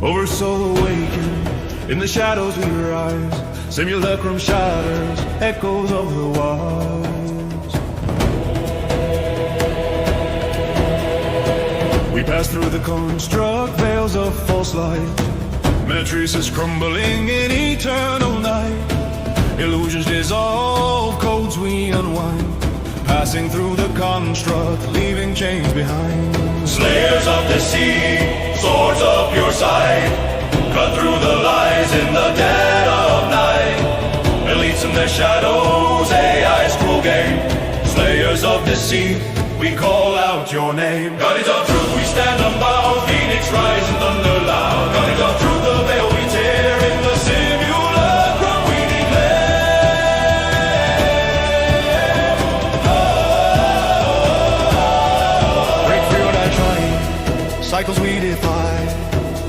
oversoul awakened. In the shadows we rise, simulacrum shatters, echoes of the wise. We pass through the construct, veils of false light, matrices crumbling in eternal night. Illusions dissolve, codes we unwind, passing through the construct, leaving chains behind. Slayers of deceit, swords of pure sight, cut through the lies in the dead of night. Elites in their shadows, AI's cruel game. Slayers of deceit, we call out your name. Guardians of truth, we stand unbound. Phoenix rise and thunder loud. Guardians of truth, the veil we tear in the simulacrum we declare. Break free or die trying, cycles we defy.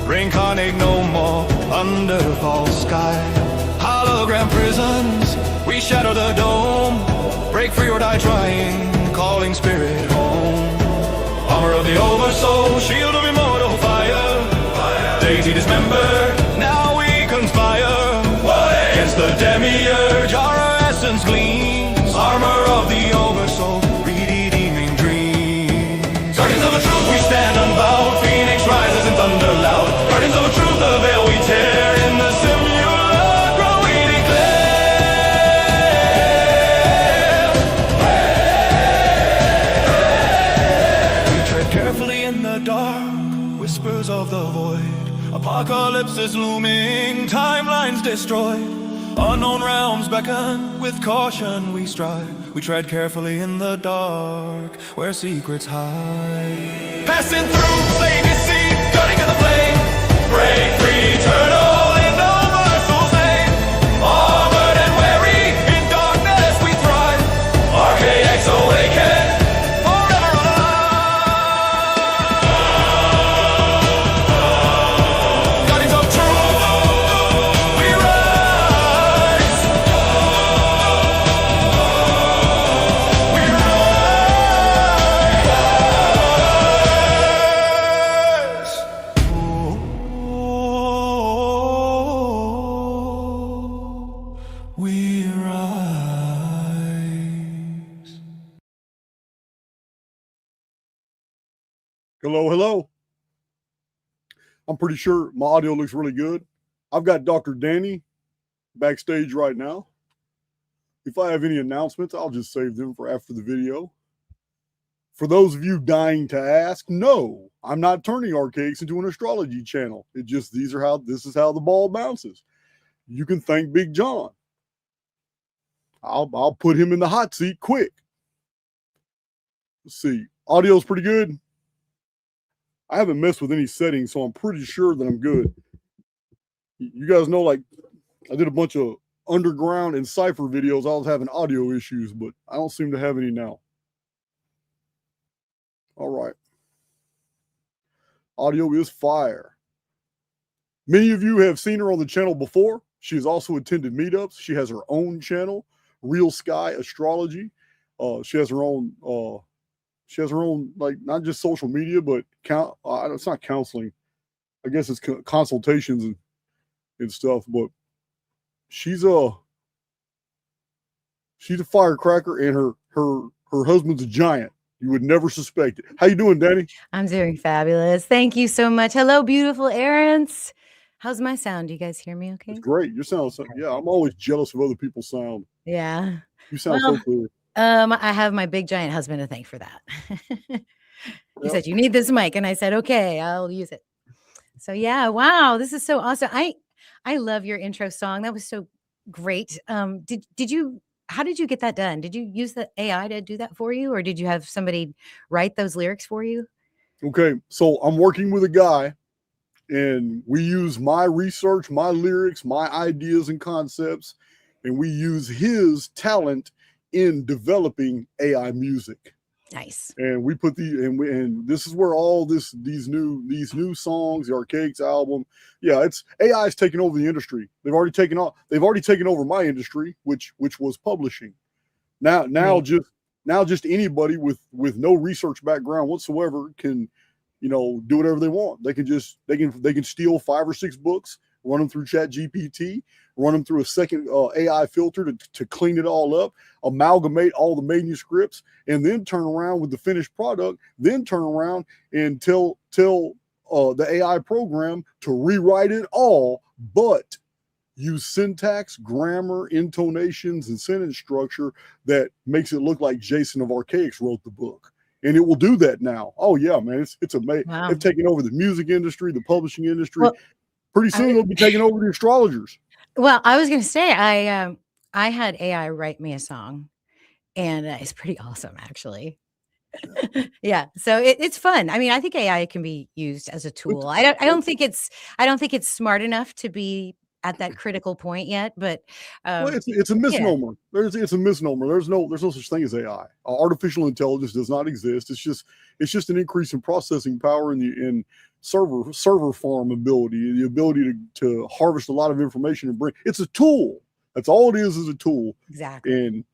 Reincarnate no more under false sky. Hologram prisons, we shatter the dome. Break free or die trying, calling spirit home. Armor of the oversoul, shield of immortal fire. Deity dismembered, now we conspire. Against the demiurge, our essence gleams. Armor of the oversoul, redeeming dreams. Guardians of the truth, we stand unbowed. Phoenix rises in thunder loud. Guardians of the truth, the veil we tear in the simulacrum we declare. We tread carefully in the dark, whispers of the void. Apocalypse is looming, timelines destroyed. Unknown realms beckon, with caution we strive. We tread carefully in the dark, where secrets hide. Passing through legacy, cutting in the flame. Break free, eternal in the merciful name. Armored and wary, in darkness we thrive. Archaix awaken, forever alive. Guardians of truth, we rise. We rise. We rise. Hello, hello. I'm pretty sure my audio looks really good. I've got Dr. Dani backstage right now. If I have any announcements, I'll just save them for after the video. For those of you dying to ask, no, I'm not turning Archaix into an astrology channel. It just, this is how the ball bounces. You can thank Big John. I'll put him in the hot seat quick. Let's see. Audio's pretty good. I haven't messed with any settings, so I'm pretty sure that I'm good. You guys know, like, I did a bunch of underground and cipher videos. I was having audio issues, but I don't seem to have any now. All right. Audio is fire. Many of you have seen her on the channel before. She has also attended meetups. She has her own channel, Real Sky Astrology. She has her own, like, not just social media, but it's not counseling. I guess it's consultations and stuff. But she's a firecracker, and her husband's a giant. You would never suspect it. How you doing, Dani? I'm doing fabulous. Thank you so much. Hello, beautiful Errands. How's my sound? Do you guys hear me okay? It's great. Your sound, yeah, I'm always jealous of other people's sound. Yeah. You sound so clear. I have my big giant husband to thank for that. He said, you need this mic. And I said, okay, I'll use it. So yeah, wow, this is so awesome. I love your intro song. That was so great. How did you get that done? Did you use the AI to do that for you? Or did you have somebody write those lyrics for you? Okay, so I'm working with a guy, and we use my research, my lyrics, my ideas and concepts, and we use his talent in developing AI music. Nice. And we put and this is where all these new songs, the Archaix album, yeah, it's AI's taking over the industry. They've already taken over my industry, which was publishing. Now just anybody with no research background whatsoever can do whatever they want. They can steal 5 or 6 books, run them through ChatGPT, run them through a second AI filter to clean it all up, amalgamate all the manuscripts, and then turn around with the finished product, then turn around and tell the AI program to rewrite it all, but use syntax, grammar, intonations, and sentence structure that makes it look like Jason of Archaix wrote the book. And it will do that now. Oh yeah, man, it's amazing. Wow. They've taken over the music industry, the publishing industry. Well, pretty soon they'll be taking over the astrologers. Well, I was going to say, I had AI write me a song, and it's pretty awesome, actually. Yeah, so it's fun. I mean, I think AI can be used as a tool. I don't think it's smart enough to be at that critical point yet, but well, it's a misnomer. Yeah. It's a misnomer. There's no such thing as AI. Artificial intelligence does not exist. It's just an increase in processing power in server farm ability, the ability to harvest a lot of information and bring. It's a tool. That's all it is a tool. Exactly. And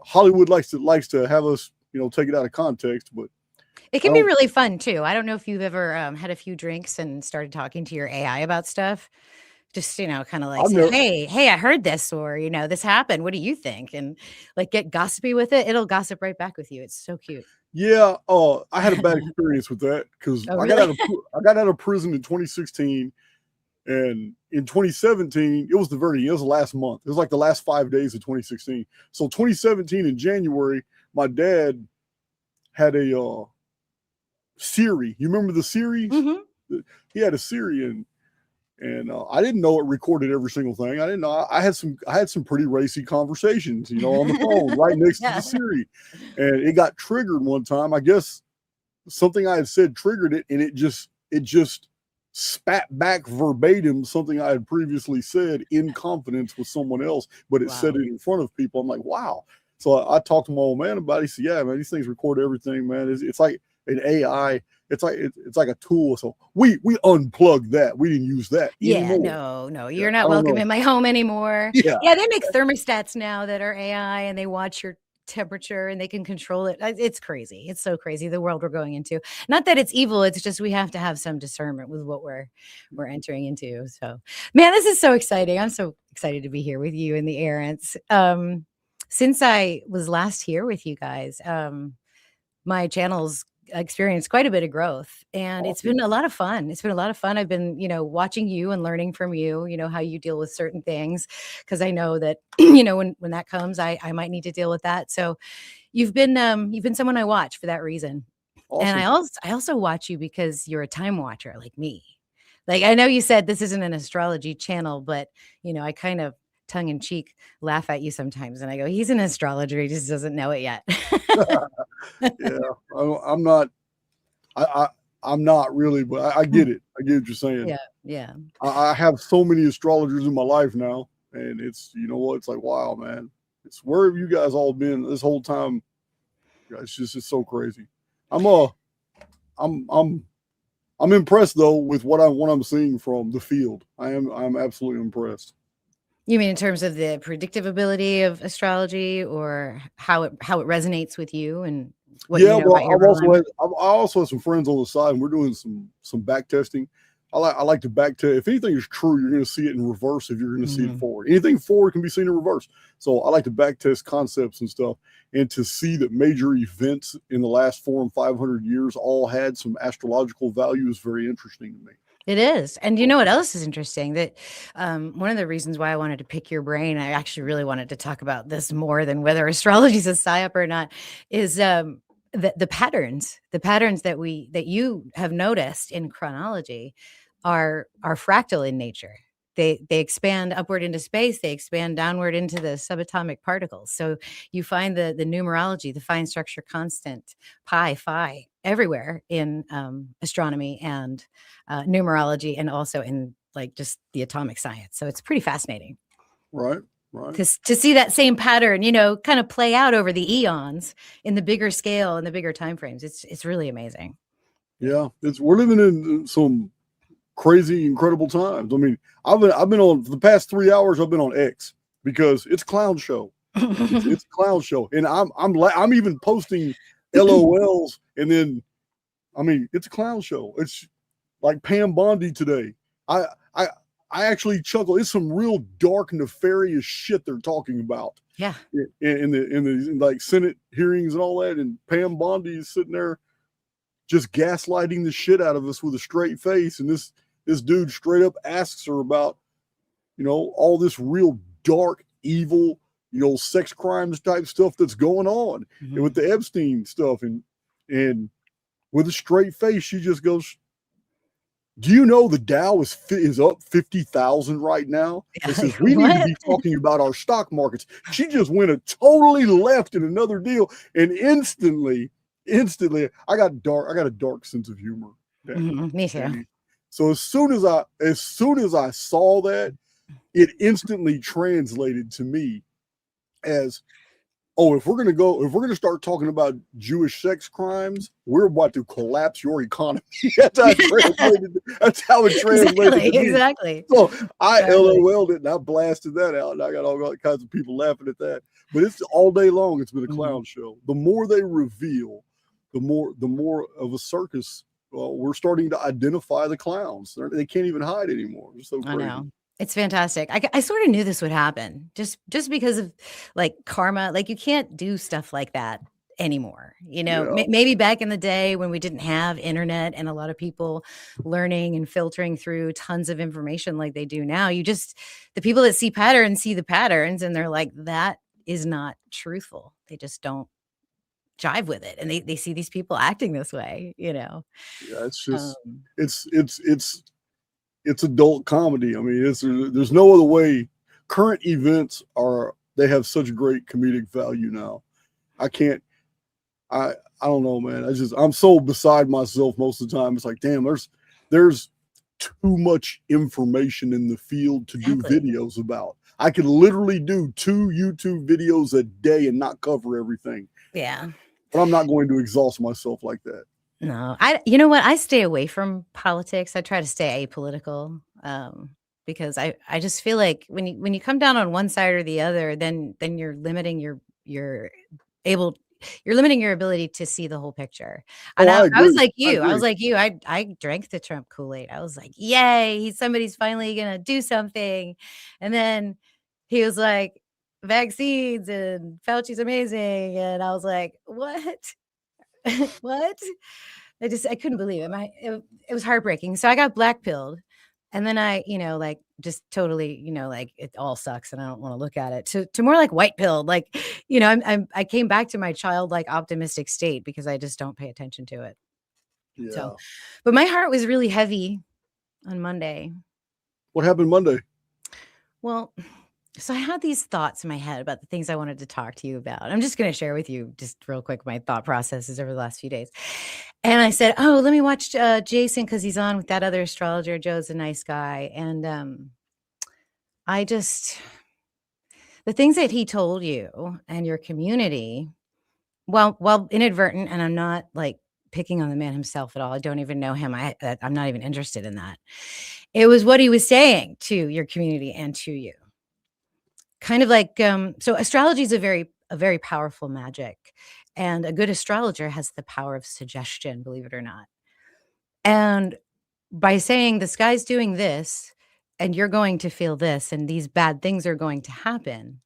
Hollywood likes to have us take it out of context, but it can be really fun too. I don't know if you've ever had a few drinks and started talking to your AI about stuff. Just, kind of like, say, hey, I heard this, or, this happened. What do you think? And like get gossipy with it. It'll gossip right back with you. It's so cute. Yeah. I had a bad experience with that because I got out of prison in 2016. And in 2017, it was the last month. It was like the last 5 days of 2016. So 2017 in January, my dad had a Siri. You remember the Siri? Mm-hmm. He had a Siri, and I didn't know it recorded every single thing. I didn't know. I had some pretty racy conversations, on the phone right next to the Siri, and it got triggered one time. I guess something I had said triggered it, and it just spat back verbatim something I had previously said in confidence with someone else, but it said it in front of people. I'm like, wow. So I talked to my old man about it. He said, yeah, man, these things record everything, man. It's like an AI. It's like a tool. So we unplugged that. We didn't use that anymore. No, you're not welcome in my home anymore. Yeah, they make thermostats now that are AI, and they watch your temperature and they can control it. It's crazy. It's so crazy, the world we're going into. Not that it's evil, it's just we have to have some discernment with what we're entering into. So, man, this is so exciting. I'm so excited to be here with you and the Arents. Since I was last here with you guys, my channel's experienced quite a bit of growth, and it's been a lot of fun. I've been, watching you and learning from you, how you deal with certain things, because I know that, when that comes, I might need to deal with that. So you've been someone I watch for that reason. Awesome. And I also watch you because you're a time watcher like me. Like, I know you said this isn't an astrology channel, but, I kind of tongue in cheek laugh at you sometimes, and I go, he's an astrologer, he just doesn't know it yet. Yeah, I'm not. I'm not really, but I get it. I get what you're saying. Yeah. I have so many astrologers in my life now, and it's it's like, wow, man. It's where have you guys all been this whole time? It's so crazy. I'm impressed though with what I'm seeing from the field. I'm absolutely impressed. You mean in terms of the predictive ability of astrology, or how it resonates with you and what you know about your I also have some friends on the side, and we're doing some back testing. I like to back test. If anything is true, you're going to see it in reverse. If you're going to see it forward, anything forward can be seen in reverse. So I like to back test concepts and stuff, and to see that major events in the last 400 and 500 years all had some astrological value is very interesting to me. It is. And you know what else is interesting? That one of the reasons why I wanted to pick your brain, I actually really wanted to talk about this more than whether astrology is a psyop or not, is the patterns that you have noticed in chronology are fractal in nature. They expand upward into space, they expand downward into the subatomic particles. So you find the numerology, the fine structure constant, pi, phi, everywhere in astronomy and numerology, and also in like just the atomic science. So it's pretty fascinating. Right. To see that same pattern, kind of play out over the eons in the bigger scale and the bigger time frames. It's really amazing. Yeah, we're living in some crazy, incredible times. I mean, I've been on for the past 3 hours. I've been on X because it's clown show. It's clown show, and I'm even posting LOLs, and then I mean, it's a clown show. It's like Pam Bondi today. I I I actually chuckle. It's some real dark, nefarious shit they're talking about. Yeah. In the like Senate hearings and all that, and Pam Bondi is sitting there just gaslighting the shit out of us with a straight face, and this dude straight up asks her about, you know, all this real dark, evil, you know, sex crimes type stuff that's going on, and with the Epstein stuff, and with a straight face, she just goes, "Do you know the Dow is up 50,000 right now?" Yeah, It says, like, "We need to what? be talking about our stock markets." She just went a totally left in another deal, and instantly, I got a dark sense of humor. Me too. Danny. So as soon as I saw that, it instantly translated to me as, oh, if we're gonna start talking about Jewish sex crimes, we're about to collapse your economy. That's how it translated. That's how it translated. Exactly. So I Exactly. LOL'd it and I blasted that out, and I got all kinds of people laughing at that. But it's all day long. It's been a clown show. The more they reveal, the more of a circus. Well, we're starting to identify the clowns. They can't even hide anymore. It's so I crazy. know. It's fantastic. I sort of knew this would happen just because of like karma. Like you can't do stuff like that anymore. You know, Yeah. maybe back in the day when we didn't have internet and a lot of people learning and filtering through tons of information like they do now, the people that see patterns see the patterns and they're like, that is not truthful. They just don't jive with it. And they see these people acting this way, you know. Yeah, it's just Um, it's adult comedy. I mean, there's no other way. Current events they have such great comedic value now. I can't I don't know, man. I'm so beside myself most of the time. It's like, damn, there's too much information in the field to do Exactly. videos about. I could literally do 2 YouTube videos a day and not cover everything. yeah. But I'm not going to exhaust myself like that. No, you know what? I stay away from politics. I try to stay apolitical, because I just feel like when you come down on one side or the other, then you're limiting your able you're limiting your ability to see the whole picture. And Oh, I I was agree. like I you. I was agree. like you. I drank the Trump Kool-Aid. I was like, "Yay, somebody's finally gonna do something." And then he was like, "Vaccines and Fauci's amazing." And I was like, "What?" What? I couldn't believe it. It was heartbreaking. So I got black pilled, and then I, like just totally, like it all sucks and I don't want to look at it. To more like white pilled, like, I came back to my childlike optimistic state because I just don't pay attention to it. So, Yeah. but my heart was really heavy on Monday. What happened Monday? Well, so I had these thoughts in my head about the things I wanted to talk to you about. I'm just going to share with you just real quick my thought processes over the last few days. And I said, "Oh, let me watch Jason because he's on with that other astrologer. Joe's a nice guy." And I just the things that he told you and your community, well, inadvertent, and I'm not like picking on the man himself at all. I don't even know him. I'm not even interested in that. It was what he was saying to your community and to you. Kind of like, so astrology is a very powerful magic, and a good astrologer has the power of suggestion, believe it or not. And by saying the sky's doing this and you're going to feel this and these bad things are going to happen,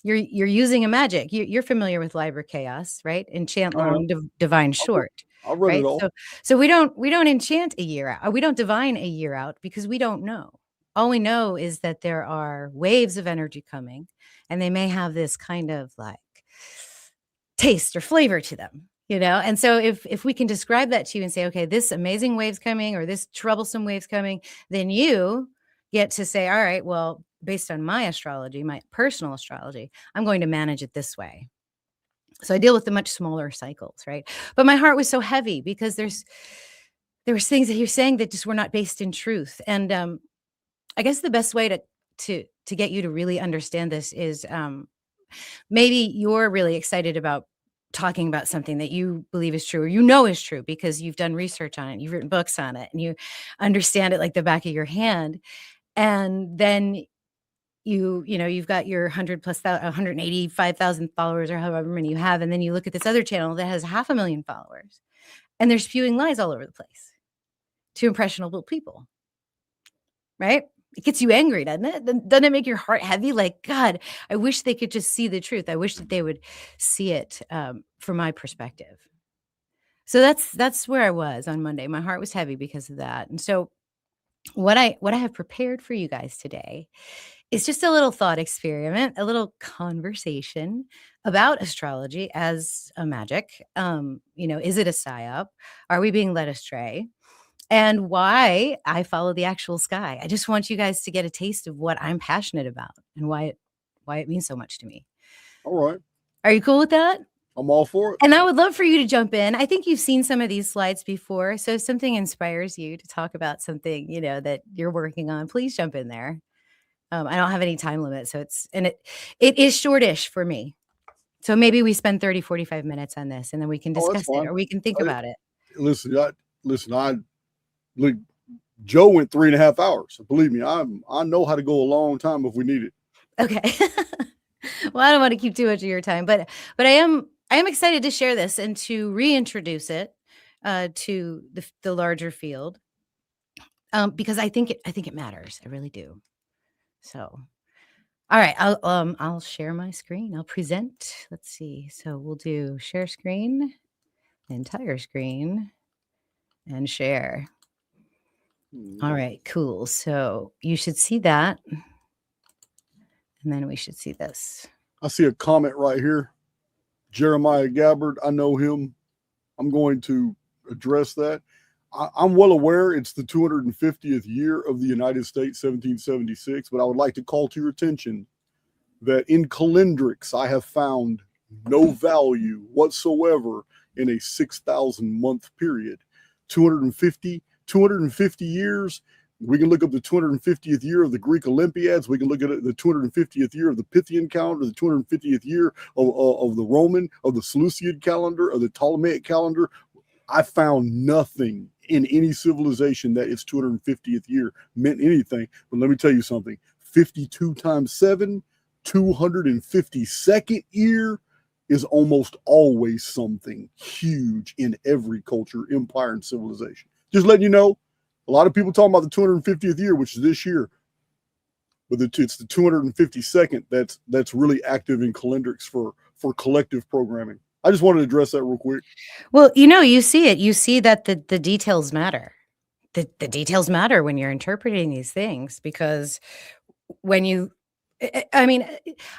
you're using a magic. You're familiar with Liber Chaos, right? Enchant I long, am. divine I've, re- short, I've read it right? all. So we don't enchant a year out. We don't divine a year out because we don't know. All we know is that there are waves of energy coming, and they may have this kind of like taste or flavor to them, And so if we can describe that to you and say, okay, this amazing wave's coming or this troublesome wave's coming, then you get to say, all right, well, based on my astrology, my personal astrology, I'm going to manage it this way. So I deal with the much smaller cycles, right? But my heart was so heavy because there was things that he was saying that just were not based in truth. And I guess the best way to get you to really understand this is, maybe you're really excited about talking about something that you believe is true or is true because you've done research on it, you've written books on it, and you understand it like the back of your hand. And then you've got your 185,000 followers or however many you have, and then you look at this other channel that has 500,000 followers, and they're spewing lies all over the place to impressionable people, right? It gets you angry, doesn't it? Doesn't it make your heart heavy? Like, God, I wish they could just see the truth. I wish that they would see it from my perspective. So that's where I was on Monday. My heart was heavy because of that. And so what I have prepared for you guys today is just a little thought experiment, a little conversation about astrology as a magic. Is it a psyop? Are we being led astray? And why I follow the actual sky. I just want you guys to get a taste of what I'm passionate about and why it means so much to me. All right. Are you cool with that? I'm all for it. And I would love for you to jump in. I think you've seen some of these slides before. So if something inspires you to talk about something, that you're working on, please jump in there. I don't have any time limit. So it is shortish for me. So maybe we spend 30, 45 minutes on this and then we can discuss it or we can think about it. Listen, look, Joe went 3.5 hours. Believe me, I know how to go a long time if we need it. Okay. Well, I don't want to keep too much of your time, but I am excited to share this and to reintroduce it to the larger field because I think it matters. I really do. So, all right, I'll share my screen. I'll present. Let's see. So we'll do share screen, entire screen, and share. All right, cool. So you should see that. And then we should see this. I see a comment right here. Jeremiah Gabbard, I know him. I'm going to address that. I'm well aware it's the 250th year of the United States, 1776, but I would like to call to your attention that in calendrics, I have found no value whatsoever in a 6,000 month period. 250 years. We can look up the 250th year of the Greek Olympiads. We can look at the 250th year of the Pythian calendar, the 250th year of the Roman, of the Seleucid calendar, of the Ptolemaic calendar. I found nothing in any civilization that its 250th year meant anything. But let me tell you something. 52 times 7, 252nd year is almost always something huge in every culture, empire, and civilization. Just letting you know. A lot of people talking about the 250th year, which is this year, but it's the 252nd that's really active in calendrics for collective programming. I just wanted to address that real quick. Well, you see it. You see that the details matter. The details matter when you're interpreting these things because when you, I mean,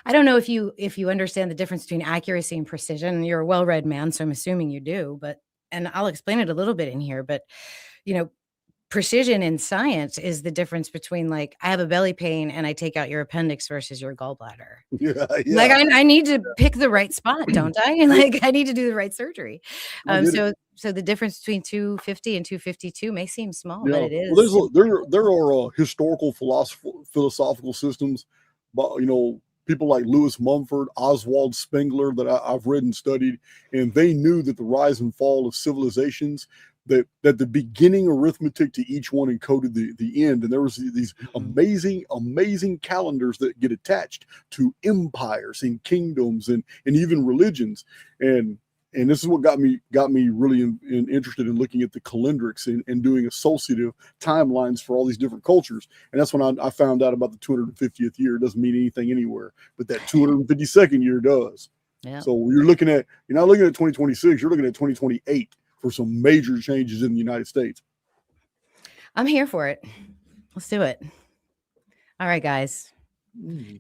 I don't know if you understand the difference between accuracy and precision. You're a well-read man, so I'm assuming you do. And I'll explain it a little bit in here. But precision in science is the difference between like I have a belly pain and I take out your appendix versus your gallbladder. Yeah. Like I need to pick the right spot, don't I? Like I need to do the right surgery. So the difference between 250 and 252 may seem small, but it is. Well, there are historical philosophical systems, but people like Lewis Mumford, Oswald Spengler that I've read and studied, and they knew that the rise and fall of civilizations. That the beginning arithmetic to each one encoded the end. And there was these amazing calendars that get attached to empires and kingdoms and even religions. And this is what got me really interested in looking at the calendrics and doing associative timelines for all these different cultures. And that's when I found out about the 250th year. It doesn't mean anything anywhere, but that 252nd year does. Yeah. So you're not looking at 2026, you're looking at 2028. For some major changes in the United States. I'm here for it. Let's do it. All right, guys.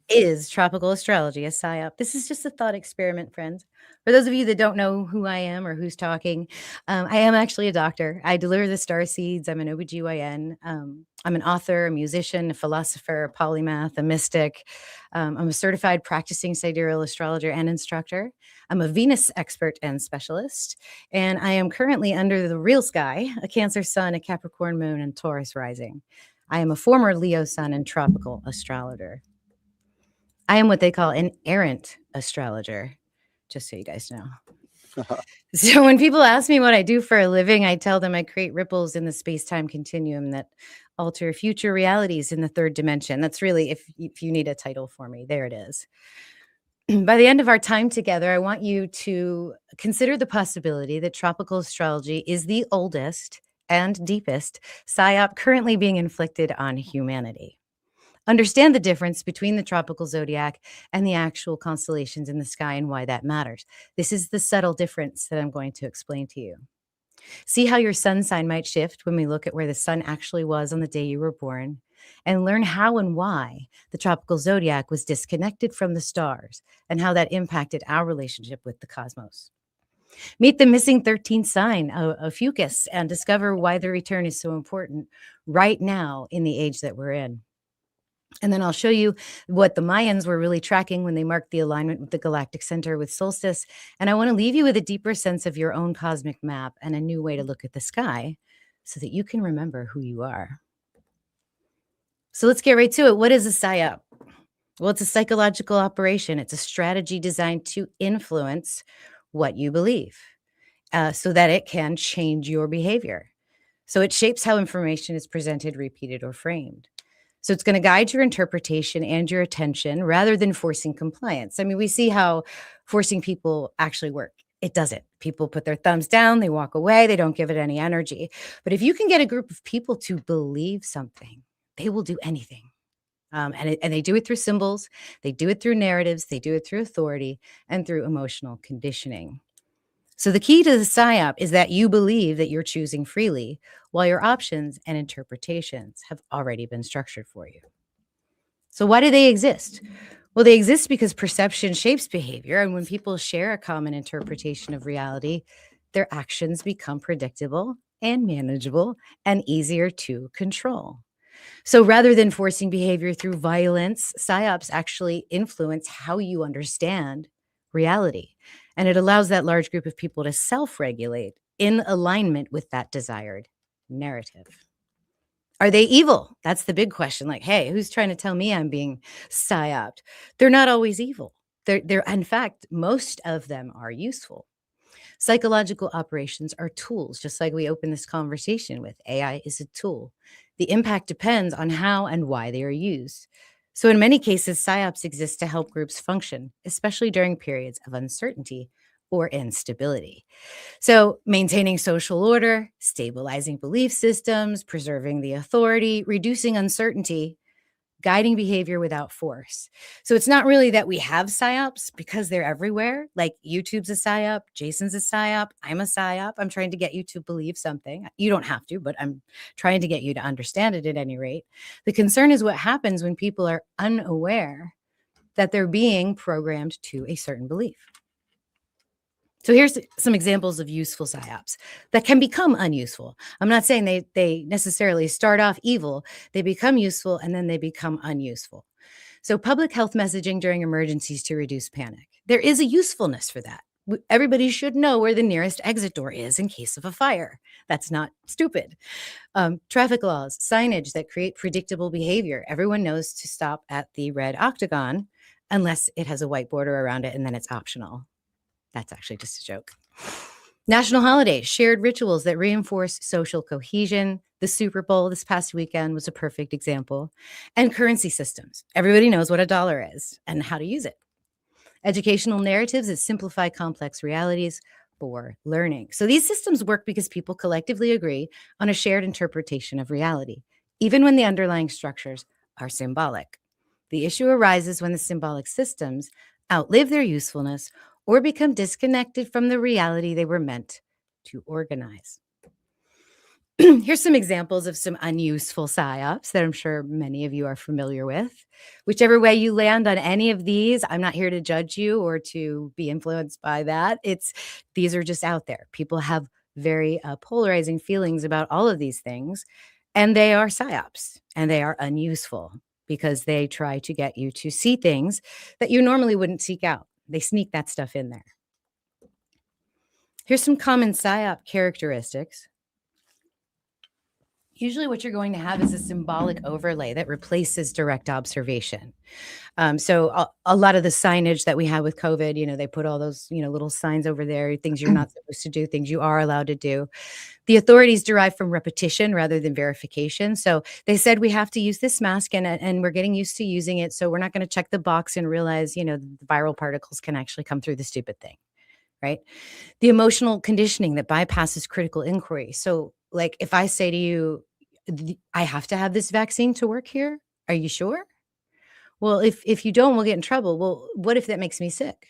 Is tropical astrology a psyop? This is just a thought experiment, friends. For those of you that don't know who I am or who's talking, I am actually a doctor. I deliver the star seeds. I'm an OBGYN. I'm an author, a musician, a philosopher, a polymath, a mystic. I'm a certified practicing sidereal astrologer and instructor. I'm a Venus expert and specialist. And I am currently under the real sky, a Cancer sun, a Capricorn moon, and Taurus rising. I am a former Leo sun and tropical astrologer. I am what they call an errant astrologer, just so you guys know. So when people ask me what I do for a living, I tell them I create ripples in the space-time continuum that alter future realities in the third dimension. That's really, if you need a title for me, there it is. By the end of our time together, I want you to consider the possibility that tropical astrology is the oldest and deepest psyop currently being inflicted on humanity. Understand the difference between the tropical zodiac and the actual constellations in the sky and why that matters. This is the subtle difference that I'm going to explain to you. See how your sun sign might shift when we look at where the sun actually was on the day you were born, and learn how and why the tropical zodiac was disconnected from the stars and how that impacted our relationship with the cosmos. Meet the missing 13th sign of Fucus and discover why the return is so important right now in the age that we're in. And then I'll show you what the Mayans were really tracking when they marked the alignment with the galactic center with solstice. And I want to leave you with a deeper sense of your own cosmic map and a new way to look at the sky so that you can remember who you are. So let's get right to it. What is a psyop? Well, it's a psychological operation. It's a strategy designed to influence what you believe so that it can change your behavior. So it shapes how information is presented, repeated, or framed. So it's going to guide your interpretation and your attention rather than forcing compliance. I mean, we see how forcing people actually work. It doesn't. People put their thumbs down, they walk away, they don't give it any energy. But if you can get a group of people to believe something, they will do anything. And they do it through symbols, they do it through narratives, they do it through authority and through emotional conditioning. So the key to the psyop is that you believe that you're choosing freely, while your options and interpretations have already been structured for you. So why do they exist? Well, they exist because perception shapes behavior, and when people share a common interpretation of reality, their actions become predictable and manageable and easier to control. So rather than forcing behavior through violence, psyops actually influence how you understand reality. And it allows that large group of people to self-regulate in alignment with that desired narrative. Are they evil? That's the big question. Like, hey, who's trying to tell me I'm being psyoped? They're not always evil. They're in fact, most of them are useful. Psychological operations are tools, just like we opened this conversation with. AI is a tool. The impact depends on how and why they are used. So in many cases, psyops exist to help groups function, especially during periods of uncertainty or instability. So maintaining social order, stabilizing belief systems, preserving the authority, reducing uncertainty, guiding behavior without force. So it's not really that we have psyops because they're everywhere. Like YouTube's a psyop, Jason's a psyop, I'm a psyop. I'm trying to get you to believe something. You don't have to, but I'm trying to get you to understand it at any rate. The concern is what happens when people are unaware that they're being programmed to a certain belief. So here's some examples of useful psyops that can become unuseful. I'm not saying they necessarily start off evil. They become useful and then they become unuseful. So public health messaging during emergencies to reduce panic. There is a usefulness for that. Everybody should know where the nearest exit door is in case of a fire. That's not stupid. Traffic laws, signage that create predictable behavior. Everyone knows to stop at the red octagon unless it has a white border around it and then it's optional. That's actually just a joke. National holidays, shared rituals that reinforce social cohesion. The Super Bowl this past weekend was a perfect example. And currency systems. Everybody knows what a dollar is and how to use it. Educational narratives that simplify complex realities for learning. So these systems work because people collectively agree on a shared interpretation of reality, even when the underlying structures are symbolic. The issue arises when the symbolic systems outlive their usefulness or become disconnected from the reality they were meant to organize. Here's some examples of some unuseful psyops that I'm sure many of you are familiar with. Whichever way you land on any of these, I'm not here to judge you or to be influenced by that. These are just out there. People have very polarizing feelings about all of these things, and they are psyops, and they are unuseful because they try to get you to see things that you normally wouldn't seek out. They sneak that stuff in there. Here's some common psyop characteristics. Usually what you're going to have is a symbolic overlay that replaces direct observation. So a lot of the signage that we have with COVID, they put all those, little signs over there, things you're not supposed to do, things you are allowed to do. The authorities derive from repetition rather than verification. So they said we have to use this mask and we're getting used to using it. So we're not going to check the box and realize, the viral particles can actually come through the stupid thing, right? The emotional conditioning that bypasses critical inquiry. So like if I say to you, I have to have this vaccine to work here. Are you sure? Well, if you don't, we'll get in trouble. Well, what if that makes me sick?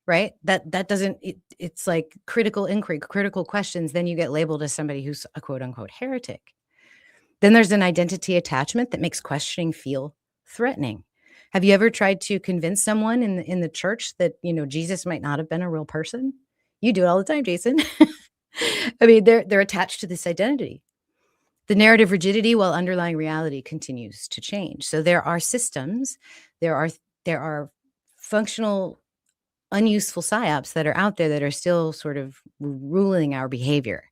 Right? That doesn't it's like critical inquiry, critical questions, then you get labeled as somebody who's a quote unquote heretic. Then there's an identity attachment that makes questioning feel threatening. Have you ever tried to convince someone in the church that, Jesus might not have been a real person? You do it all the time, Jason. I mean, they're attached to this identity. The narrative rigidity while underlying reality continues to change. So there are systems, there are functional unuseful psyops that are out there that are still sort of ruling our behavior.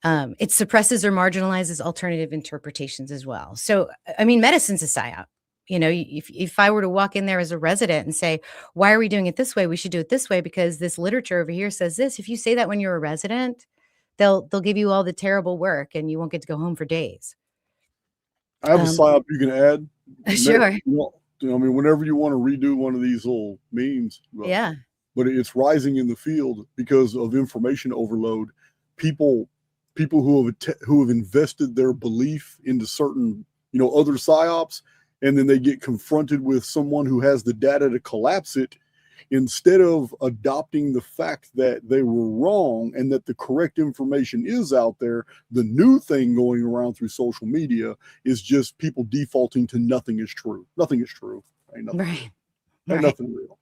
It suppresses or marginalizes alternative interpretations as well. So, I mean, medicine's a psyop. If I were to walk in there as a resident and say, why are we doing it this way? We should do it this way because this literature over here says this. If you say that when you're a resident, they'll give you all the terrible work and you won't get to go home for days. I have a psyop you can add. Sure. Whenever you want to redo one of these little memes. Yeah. But it's rising in the field because of information overload. People who have invested their belief into certain, other psyops, and then they get confronted with someone who has the data to collapse it. Instead of adopting the fact that they were wrong and that the correct information is out there, the new thing going around through social media is just people defaulting to nothing is true. Nothing is true. Ain't nothing. Right. Ain't nothing real.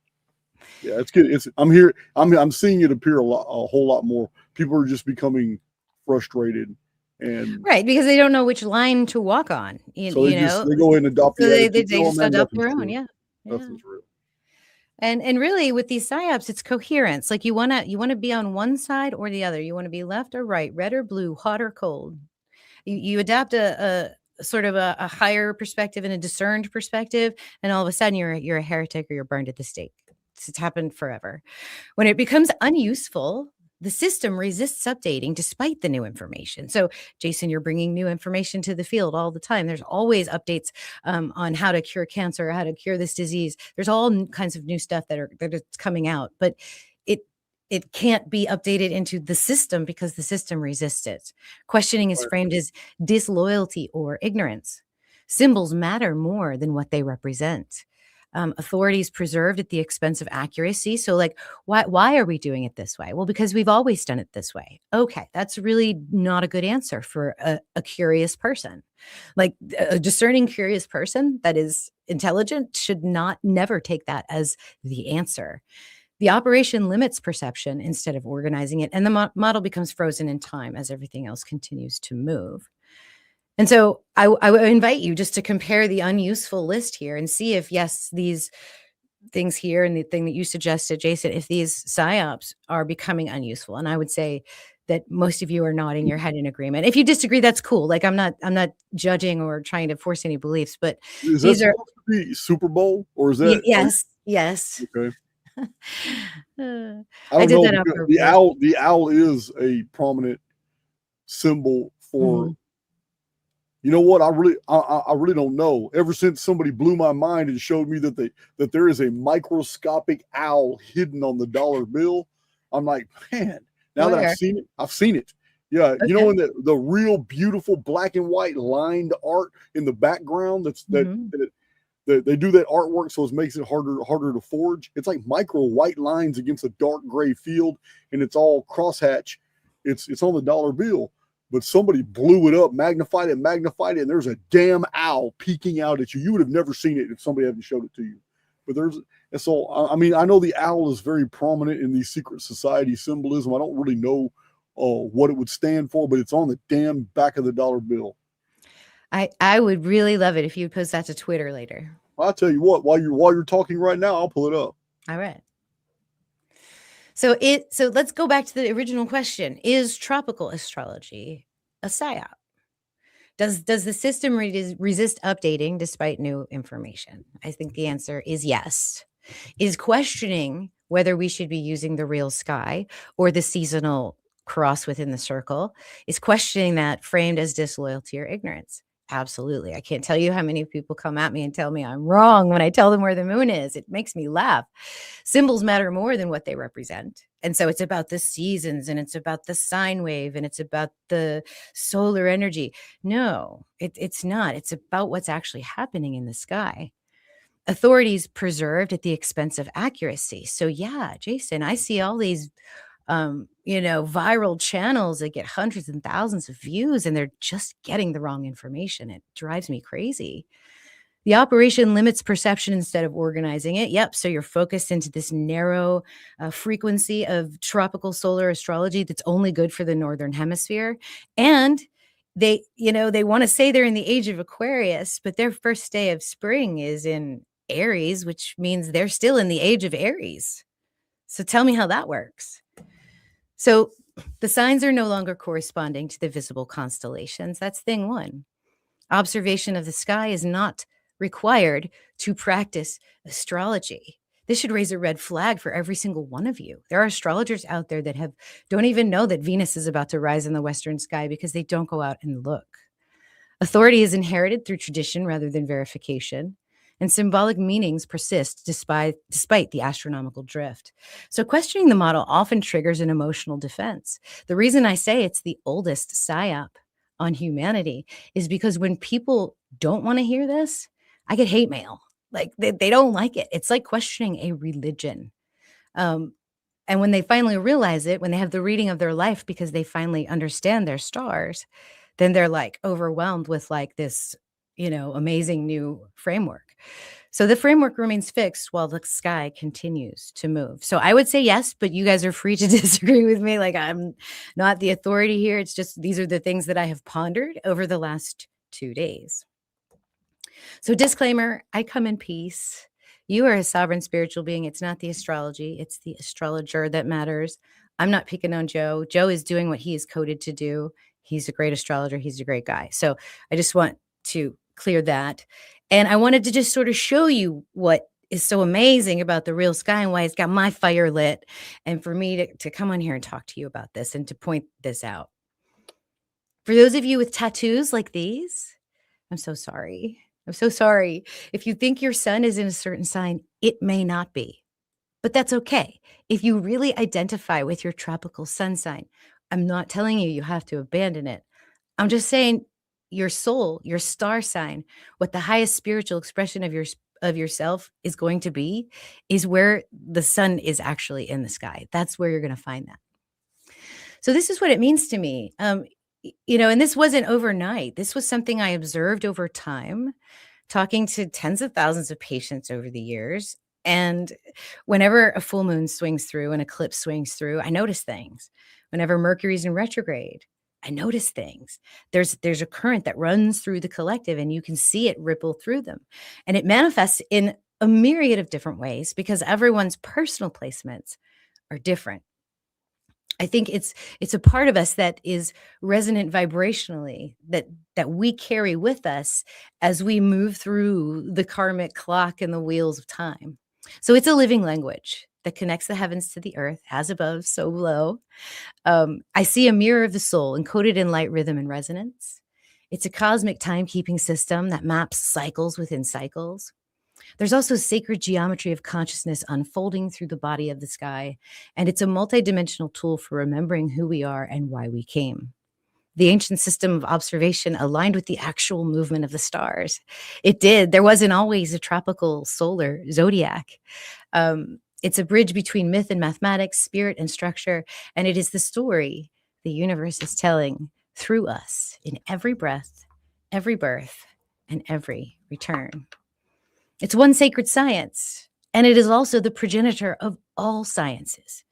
Yeah, it's good. I'm seeing it appear a whole lot more. People are just becoming frustrated. And right, because they don't know which line to walk on. They go ahead and adopt so the they just adopt their own. True. Yeah. Nothing's real. And really with these psyops, it's coherence. Like you want to be on one side or the other. You want to be left or right, red or blue, hot or cold. You adapt a sort of a higher perspective and a discerned perspective, and all of a sudden you're a heretic or you're burned at the stake. It's happened forever. When it becomes unuseful, the system resists updating despite the new information. So, Jason, you're bringing new information to the field all the time. There's always updates on how to cure cancer, how to cure this disease. There's all kinds of new stuff that is coming out, but it can't be updated into the system because the system resists it. Questioning is framed as disloyalty or ignorance. Symbols matter more than what they represent. Authorities preserved at the expense of accuracy. So like, why are we doing it this way? Well, because we've always done it this way. Okay, that's really not a good answer for a curious person. Like a discerning, curious person that is intelligent should never take that as the answer. The operation limits perception instead of organizing it, and the model becomes frozen in time as everything else continues to move. And so I would invite you just to compare the unuseful list here and see if, yes, these things here and the thing that you suggested, Jason, if these psyops are becoming unuseful. And I would say that most of you are nodding your head in agreement. If you disagree, that's cool. Like I'm not judging or trying to force any beliefs, but is these that supposed to be Super Bowl or is that? Yes. Okay. I did that on purpose. The owl is a prominent symbol for. Mm-hmm. You know what? I really don't know. Ever since somebody blew my mind and showed me that there is a microscopic owl hidden on the dollar bill, I'm like, man. Now that I've seen it. Yeah, okay. You know, in the real beautiful black and white lined art in the background. They do that artwork, so it makes it harder to forge. It's like micro white lines against a dark gray field, and it's all crosshatch. It's on the dollar bill. But somebody blew it up, magnified it, and there's a damn owl peeking out at you. You would have never seen it if somebody hadn't showed it to you. But I know the owl is very prominent in the secret society symbolism. I don't really know what it would stand for, but it's on the damn back of the dollar bill. I would really love it if you would post that to Twitter later. I'll tell you what, while you're talking right now, I'll pull it up. All right. So let's go back to the original question. Is tropical astrology a psyop? Does the system resist updating despite new information? I think the answer is yes. Is questioning whether we should be using the real sky or the seasonal cross within the circle, is questioning that framed as disloyalty or ignorance? Absolutely. I can't tell you how many people come at me and tell me I'm wrong when I tell them where the moon is. It makes me laugh. Symbols matter more than what they represent. And so it's about the seasons, and it's about the sine wave, and it's about the solar energy. No, it's not. It's about what's actually happening in the sky. Authorities preserved at the expense of accuracy. So yeah, Jason, I see all these viral channels that get hundreds and thousands of views, and they're just getting the wrong information. It drives me crazy. The operation limits perception instead of organizing it. Yep. So you're focused into this narrow frequency of tropical solar astrology that's only good for the northern hemisphere. And they want to say they're in the age of Aquarius, but their first day of spring is in Aries, which means they're still in the age of Aries. So tell me how that works. So the signs are no longer corresponding to the visible constellations. That's thing one. Observation of the sky is not required to practice astrology. This should raise a red flag for every single one of you. There are astrologers out there that don't even know that Venus is about to rise in the western sky because they don't go out and look. Authority is inherited through tradition rather than verification, and symbolic meanings persist despite the astronomical drift. So questioning the model often triggers an emotional defense. The reason I say it's the oldest psyop on humanity is because when people don't want to hear this, I get hate mail. Like they don't like it. It's like questioning a religion. And when they finally realize it, when they have the reading of their life because they finally understand their stars, then they're like overwhelmed with like this, amazing new framework. So the framework remains fixed while the sky continues to move. So I would say yes, but you guys are free to disagree with me. Like I'm not the authority here. It's just these are the things that I have pondered over the last 2 days. So disclaimer, I come in peace. You are a sovereign spiritual being. It's not the astrology. It's the astrologer that matters. I'm not picking on Joe. Joe is doing what he is coded to do. He's a great astrologer. He's a great guy. So I just want to clear that. And I wanted to just sort of show you what is so amazing about the real sky and why it's got my fire lit. And for me to come on here and talk to you about this and to point this out. For those of you with tattoos like these, I'm so sorry. I'm so sorry. If you think your sun is in a certain sign, it may not be. But that's okay. If you really identify with your tropical sun sign, I'm not telling you have to abandon it. I'm just saying your soul, your star sign, what the highest spiritual expression of yourself is going to be, is where the sun is actually in the sky. That's where you're going to find that. So this is what it means to me. And this wasn't overnight. This was something I observed over time, talking to tens of thousands of patients over the years. And whenever a full moon swings through, an eclipse swings through, I notice things. Whenever Mercury's in retrograde, I notice things. There's a current that runs through the collective, and you can see it ripple through them. And it manifests in a myriad of different ways because everyone's personal placements are different. I think it's a part of us that is resonant vibrationally that we carry with us as we move through the karmic clock and the wheels of time. So it's a living language that connects the heavens to the earth, as above, so below. I see a mirror of the soul encoded in light, rhythm, and resonance. It's a cosmic timekeeping system that maps cycles within cycles. There's also sacred geometry of consciousness unfolding through the body of the sky, and it's a multidimensional tool for remembering who we are and why we came. The ancient system of observation aligned with the actual movement of the stars. It did. There wasn't always a tropical solar zodiac. It's a bridge between myth and mathematics, spirit and structure, and it is the story the universe is telling through us in every breath, every birth, and every return. It's one sacred science, and it is also the progenitor of all sciences,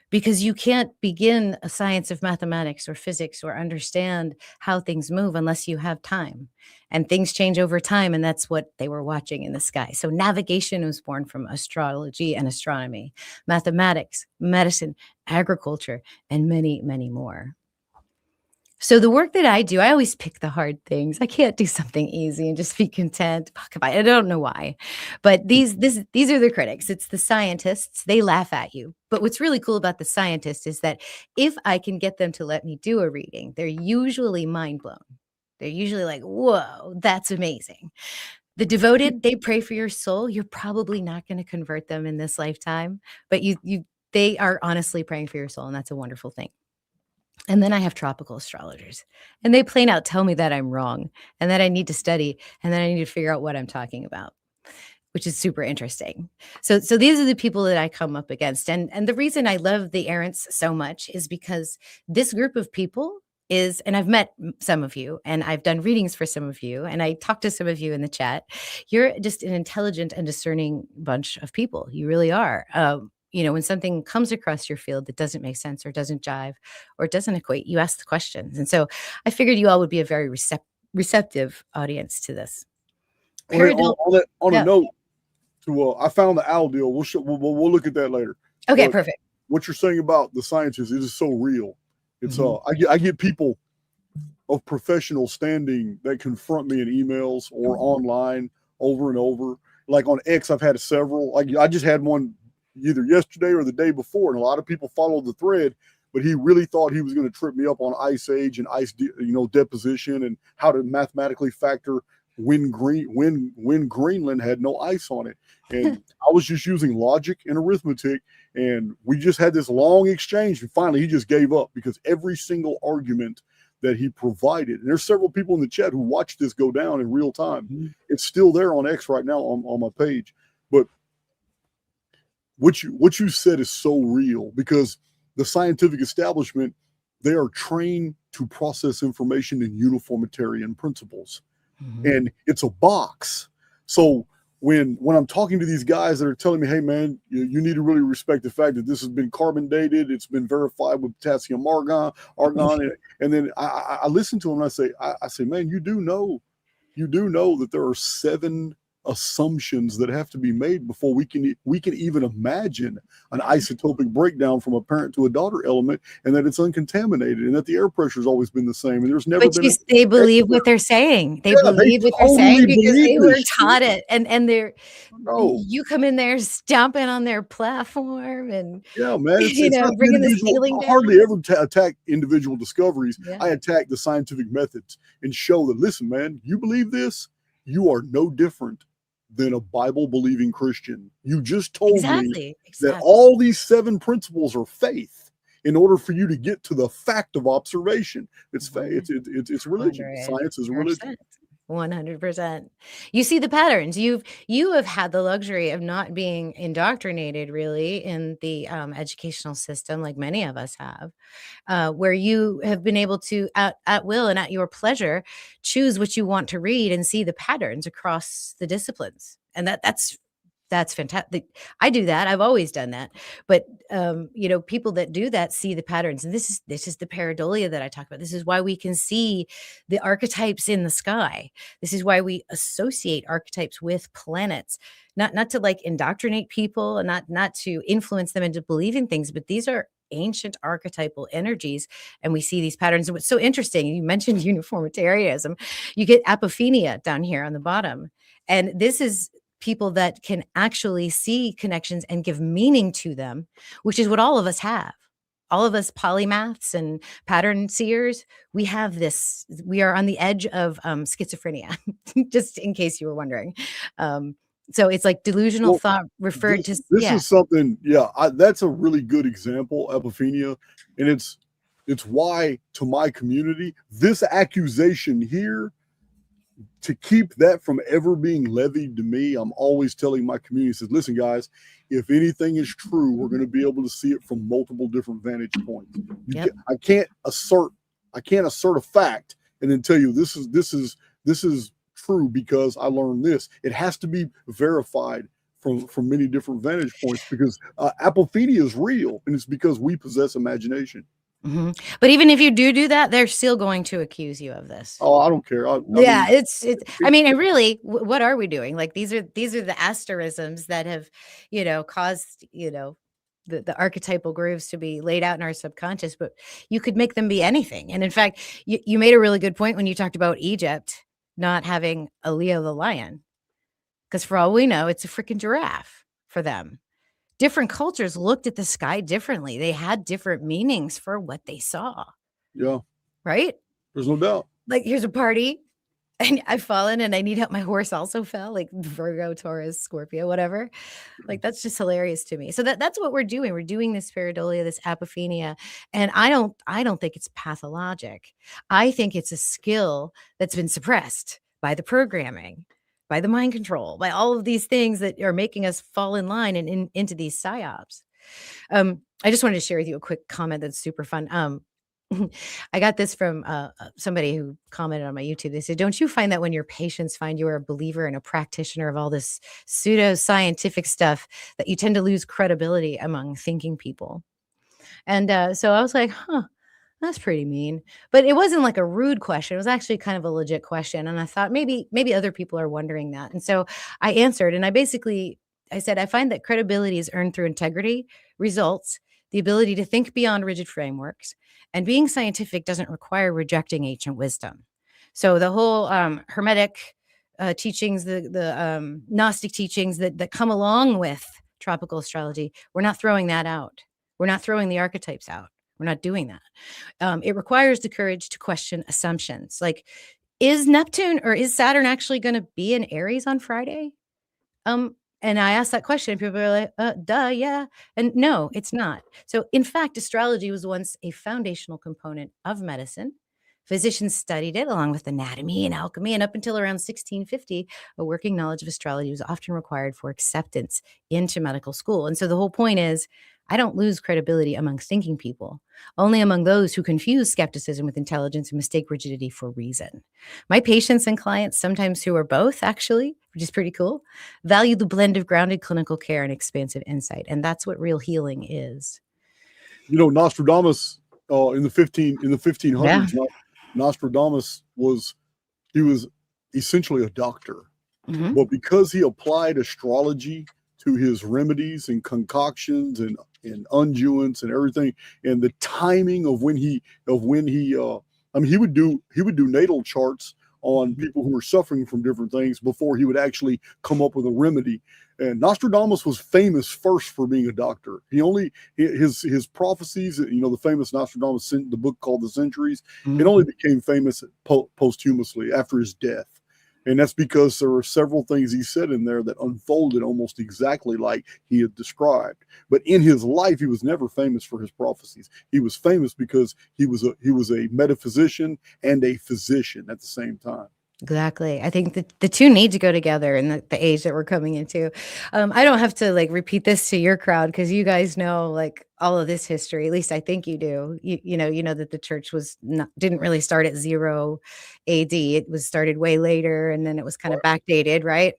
because you can't begin a science of mathematics or physics or understand how things move unless you have time. And things change over time, and that's what they were watching in the sky. So navigation was born from astrology and astronomy, mathematics, medicine, agriculture, and many, many more. So the work that I do, I always pick the hard things. I can't do something easy and just be content. I don't know why, but these are the critics. It's the scientists. They laugh at you. But what's really cool about the scientists is that if I can get them to let me do a reading, they're usually mind blown. They're usually like, "Whoa, that's amazing." The devoted, they pray for your soul. You're probably not going to convert them in this lifetime, but they are honestly praying for your soul, and that's a wonderful thing. And then I have tropical astrologers, and they plain out tell me that I'm wrong and that I need to study and that I need to figure out what I'm talking about, which is super interesting. So these are the people that I come up against. And the reason I love the errants so much is because this group of people is, and I've met some of you and I've done readings for some of you and I talked to some of you in the chat. You're just an intelligent and discerning bunch of people. You really are. When something comes across your field that doesn't make sense or doesn't jive or doesn't equate, you ask the questions. And so I figured you all would be a very receptive audience to this. On a note, I found the owl deal. We'll look at that later. Okay, perfect. What you're saying about the scientists, it is so real. It's I get people of professional standing that confront me in emails or online over and over. Like on X, I've had several. Like I just had one either yesterday or the day before, and a lot of people followed the thread, but he really thought he was going to trip me up on ice age and ice deposition and how to mathematically factor when Greenland had no ice on it. And I was just using logic and arithmetic, and we just had this long exchange, and finally he just gave up because every single argument that he provided, and there's several people in the chat who watched this go down in real time. It's still there on X right now on my page. But what you said is so real, because the scientific establishment, they are trained to process information in uniformitarian principles. And it's a box. So when I'm talking to these guys that are telling me, hey man, you need to really respect the fact that this has been carbon dated, it's been verified with potassium argon, and then I listen to them and I say, man, you do know that there are 7 assumptions that have to be made before we can even imagine an isotopic breakdown from a parent to a daughter element, and that it's uncontaminated, and that the air pressure has always been the same, and there's never been. They believe what they're saying. They believe what they're saying because they were taught it, and they're. You come in there stomping on their platform, and man, it's bringing the ceiling down. I hardly ever attack individual discoveries. I attack the scientific methods and show that, listen, man, you believe this, you are no different than a Bible-believing Christian. You just told me that all these 7 principles are faith in order for you to get to the fact of observation. It's faith. It's religion. Science is religion. 100%. You see the patterns. You have had the luxury of not being indoctrinated really in the educational system like many of us have, where you have been able to at will and at your pleasure choose what you want to read and see the patterns across the disciplines. And that's fantastic. I do that. I've always done that. But people that do that see the patterns. And this is the pareidolia that I talk about. This is why we can see the archetypes in the sky. This is why we associate archetypes with planets. Not to like indoctrinate people and not to influence them into believing things, but these are ancient archetypal energies, and we see these patterns. And what's so interesting, you mentioned uniformitarianism. You get apophenia down here on the bottom. And this is people that can actually see connections and give meaning to them, which is what all of us have. All of us polymaths and pattern seers, we have this. We are on the edge of schizophrenia, just in case you were wondering. So it's like delusional thought referred to. This is something, that's a really good example, apophenia. And it's why, to my community, this accusation here, to keep that from ever being levied to me, I'm always telling my community, says, listen, guys, if anything is true, we're going to be able to see it from multiple different vantage points. I can't assert a fact and then tell you this is true because I learned this. It has to be verified from many different vantage points, because apophenia is real, and it's because we possess imagination. Mm-hmm. But even if you do that, they're still going to accuse you of this. Oh, I don't care. It's. I mean, and really, what are we doing? Like these are the asterisms that have, caused, the archetypal grooves to be laid out in our subconscious, but you could make them be anything. And in fact, you made a really good point when you talked about Egypt not having a Leo the lion, because for all we know, it's a freaking giraffe for them. Different cultures looked at the sky differently. They had different meanings for what they saw. Yeah. Right? There's no doubt. Like, here's a party and I've fallen and I need help. My horse also fell, like Virgo, Taurus, Scorpio, whatever. Like, that's just hilarious to me. So that's what we're doing. We're doing this pareidolia, this apophenia. And I don't think it's pathologic. I think it's a skill that's been suppressed by the programming, by the mind control, by all of these things that are making us fall in line and into these psyops. I just wanted to share with you a quick comment that's super fun. I got this from somebody who commented on my YouTube. They said, don't you find that when your patients find you are a believer and a practitioner of all this pseudo-scientific stuff, that you tend to lose credibility among thinking people? And so I was like, that's pretty mean. But it wasn't like a rude question. It was actually kind of a legit question. And I thought maybe other people are wondering that. And so I answered, and I said, I find that credibility is earned through integrity, results, the ability to think beyond rigid frameworks, and being scientific doesn't require rejecting ancient wisdom. So the whole Hermetic teachings, the Gnostic teachings that come along with tropical astrology, we're not throwing that out. We're not throwing the archetypes out. We're not doing that. It requires the courage to question assumptions. Like, is Neptune or is Saturn actually going to be in Aries on Friday? And I asked that question, and people are like, duh, yeah. And no, it's not. So in fact, astrology was once a foundational component of medicine. Physicians studied it along with anatomy and alchemy, and up until around 1650, a working knowledge of astrology was often required for acceptance into medical school. And so the whole point is, I don't lose credibility among thinking people, only among those who confuse skepticism with intelligence and mistake rigidity for reason. My patients and clients, sometimes who are both actually, which is pretty cool, value the blend of grounded clinical care and expansive insight. And that's what real healing is. You know, Nostradamus in the 1500s, Yeah. Nostradamus was essentially a doctor. Mhm. But because he applied astrology to his remedies and concoctions and unguents and everything, and the timing of when he he would do natal charts on people who were suffering from different things before he would actually come up with a remedy. And Nostradamus was famous first for being a doctor. His prophecies, the famous Nostradamus, the book called The Centuries, Mhm. it only became famous posthumously after his death. And that's because there were several things he said in there that unfolded almost exactly like he had described. But in his life, he was never famous for his prophecies. He was famous because he was a metaphysician and a physician at the same time. Exactly. I think that the two need to go together in the age that we're coming into. I don't have to like repeat this to your crowd because you guys know like all of this history. At least I think you do. You know that the church didn't really start at 0 AD. It was started way later, and then it was kind of backdated, right?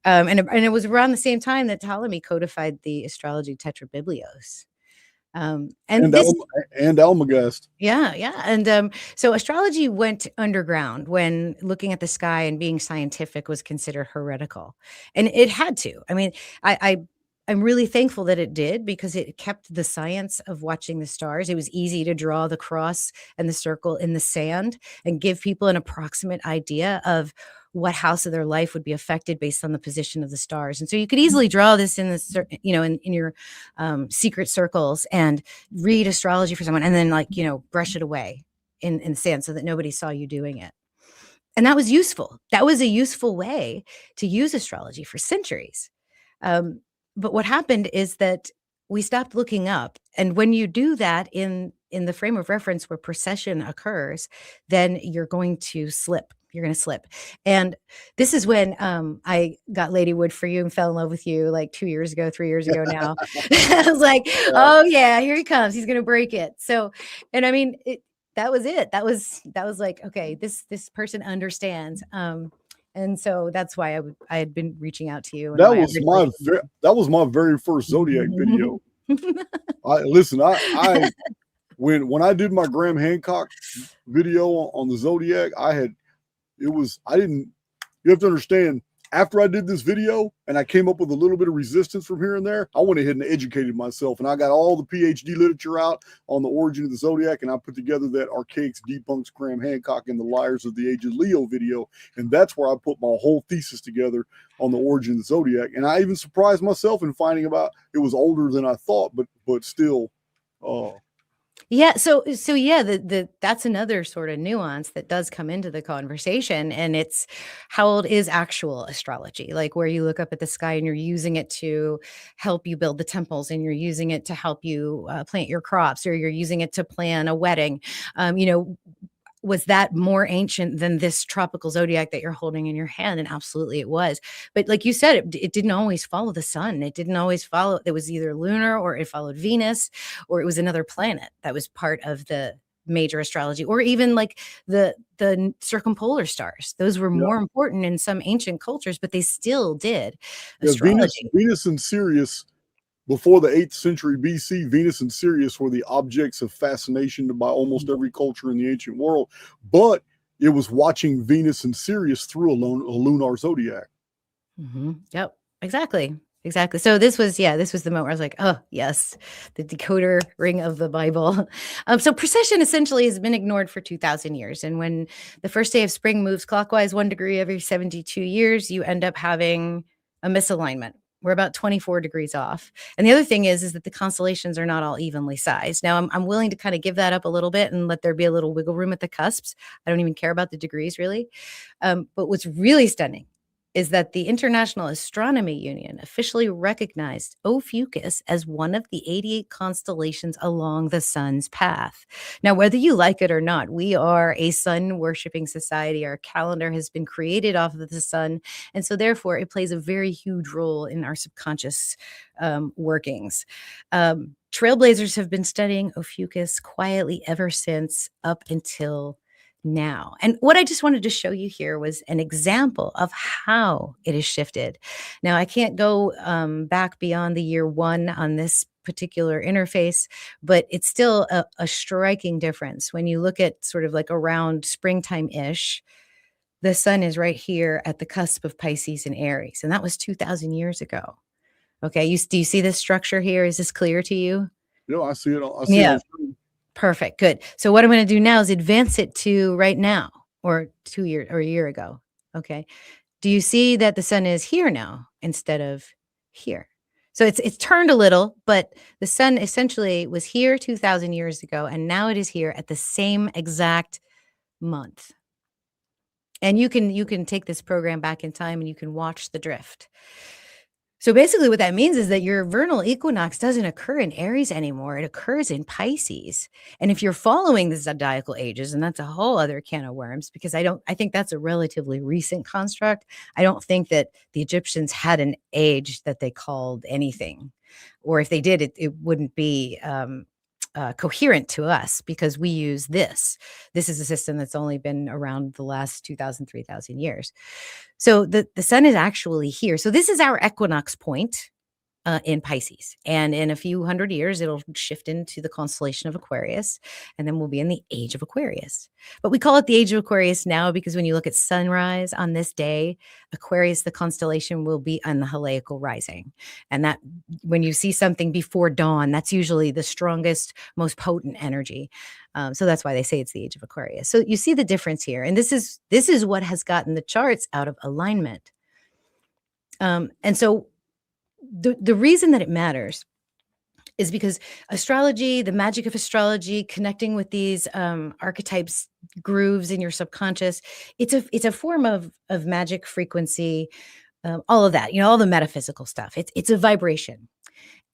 And it was around the same time that Ptolemy codified the astrology Tetrabiblios. And Almagest. Yeah. And so astrology went underground when looking at the sky and being scientific was considered heretical. And it had to. I mean, I'm really thankful that it did because it kept the science of watching the stars. It was easy to draw the cross and the circle in the sand and give people an approximate idea of what house of their life would be affected based on the position of the stars. And so you could easily draw this in in your secret circles and read astrology for someone and then brush it away in the sand so that nobody saw you doing it. And that was useful. That was a useful way to use astrology for centuries. But what happened is that we stopped looking up. And when you do that in the frame of reference where precession occurs, then you're going to slip. You're going to slip. And this is when I got Lady Wood for you and fell in love with you like 2 years ago, 3 years ago now. I was like, oh yeah, here he comes. He's going to break it. So, and I mean, that was it. That was like, okay, this person understands. And so that's why I had been reaching out to you. And that was my very first Zodiac video. When I did my Graham Hancock video on the Zodiac, you have to understand, after I did this video and I came up with a little bit of resistance from here and there, I went ahead and educated myself, and I got all the PhD literature out on the origin of the zodiac, and I put together that Archaix debunks Graham Hancock and the Liars of the Age of Leo video, and that's where I put my whole thesis together on the origin of the zodiac. And I even surprised myself in finding about it was older than I thought, but still. Yeah. So yeah, that's another sort of nuance that does come into the conversation. And it's how old is actual astrology? Like where you look up at the sky and you're using it to help you build the temples, and you're using it to help you plant your crops, or you're using it to plan a wedding. Was that more ancient than this tropical zodiac that you're holding in your hand? And absolutely it was. But like you said, it didn't always follow the sun. It didn't always follow. It was either lunar, or it followed Venus, or it was another planet that was part of the major astrology, or even like the circumpolar stars. Those were more important in some ancient cultures, but they still did astrology. Venus and Sirius. Before the 8th century BC, Venus and Sirius were the objects of fascination by almost every culture in the ancient world. But it was watching Venus and Sirius through a lunar zodiac. Mm-hmm. Yep, exactly. So this was the moment where I was like, oh, yes, the decoder ring of the Bible. So precession essentially has been ignored for 2,000 years. And when the first day of spring moves clockwise 1 degree every 72 years, you end up having a misalignment. We're about 24 degrees off. And the other thing is that the constellations are not all evenly sized. Now, I'm willing to kind of give that up a little bit and let there be a little wiggle room at the cusps. I don't even care about the degrees, really. But what's really stunning is that the International Astronomy Union officially recognized Ophiuchus as one of the 88 constellations along the sun's path. Now, whether you like it or not, we are a sun-worshiping society. Our calendar has been created off of the sun, and so therefore it plays a very huge role in our subconscious workings. Trailblazers have been studying Ophiuchus quietly ever since, up until now. And what I just wanted to show you here was an example of how it has shifted. Now, I can't go back beyond the year 1 on this particular interface, but it's still a striking difference. When you look at sort of like around springtime-ish, the sun is right here at the cusp of Pisces and Aries, and that was 2,000 years ago. Okay, do you see this structure here? Is this clear to you? Yeah, I see it. I see it. Perfect. Good. So what I'm going to do now is advance it to right now, or 2 years or a year ago. Okay. Do you see that the sun is here now instead of here? So it's turned a little, but the sun essentially was here 2,000 years ago, and now it is here at the same exact month. And you can take this program back in time and you can watch the drift. So basically what that means is that your vernal equinox doesn't occur in Aries anymore. It occurs in Pisces. And if you're following the zodiacal ages, and that's a whole other can of worms, because I think that's a relatively recent construct. I don't think that the Egyptians had an age that they called anything, or if they did, it wouldn't be coherent to us, because we use this. This is a system that's only been around the last 2,000, 3,000 years. So the sun is actually here. So this is our equinox point in Pisces. And in a few hundred years, it'll shift into the constellation of Aquarius, and then we'll be in the age of Aquarius. But we call it the age of Aquarius now because when you look at sunrise on this day, Aquarius, the constellation, will be on the heliacal rising. And that when you see something before dawn, that's usually the strongest, most potent energy. So that's why they say it's the age of Aquarius. So you see the difference here. And this is what has gotten the charts out of alignment. And so the reason that it matters is because astrology, the magic of astrology, connecting with these archetypes, grooves in your subconscious, it's a form of magic, frequency, all of that, all the metaphysical stuff. It's a vibration.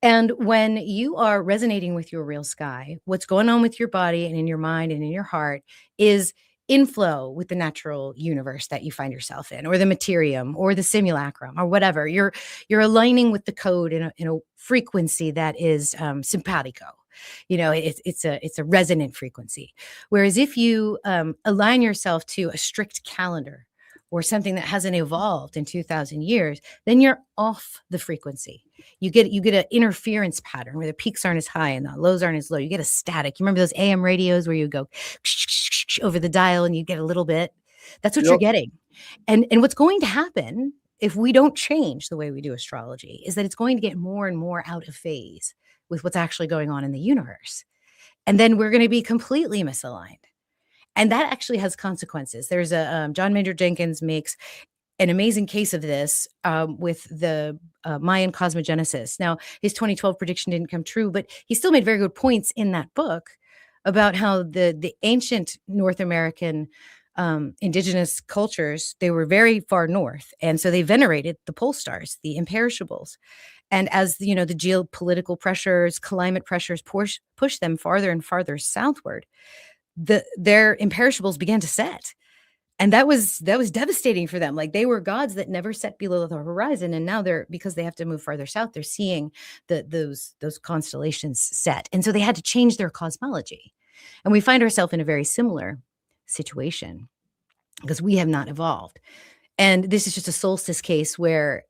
And when you are resonating with your real sky, what's going on with your body and in your mind and in your heart is inflow with the natural universe that you find yourself in, or the materium, or the simulacrum, or whatever. You're aligning with the code in a frequency that is simpatico. It's a resonant frequency. Whereas if you align yourself to a strict calendar, or something that hasn't evolved in 2,000 years, then you're off the frequency. You get an interference pattern where the peaks aren't as high and the lows aren't as low. You get a static. You remember those AM radios where you go over the dial and you get a little bit? That's what you're getting. And what's going to happen if we don't change the way we do astrology, is that it's going to get more and more out of phase with what's actually going on in the universe. And then we're going to be completely misaligned. And that actually has consequences. There's a John Major Jenkins makes an amazing case of this with the Mayan cosmogenesis. Now, his 2012 prediction didn't come true, but he still made very good points in that book about how the ancient North American indigenous cultures, they were very far north. And so they venerated the pole stars, the imperishables. And as the geopolitical pressures, climate pressures push them farther and farther southward, their imperishables began to set. And that was devastating for them. Like, they were gods that never set below the horizon. And now because they have to move farther south, they're seeing those constellations set. And so they had to change their cosmology. And we find ourselves in a very similar situation because we have not evolved. And this is just a solstice case where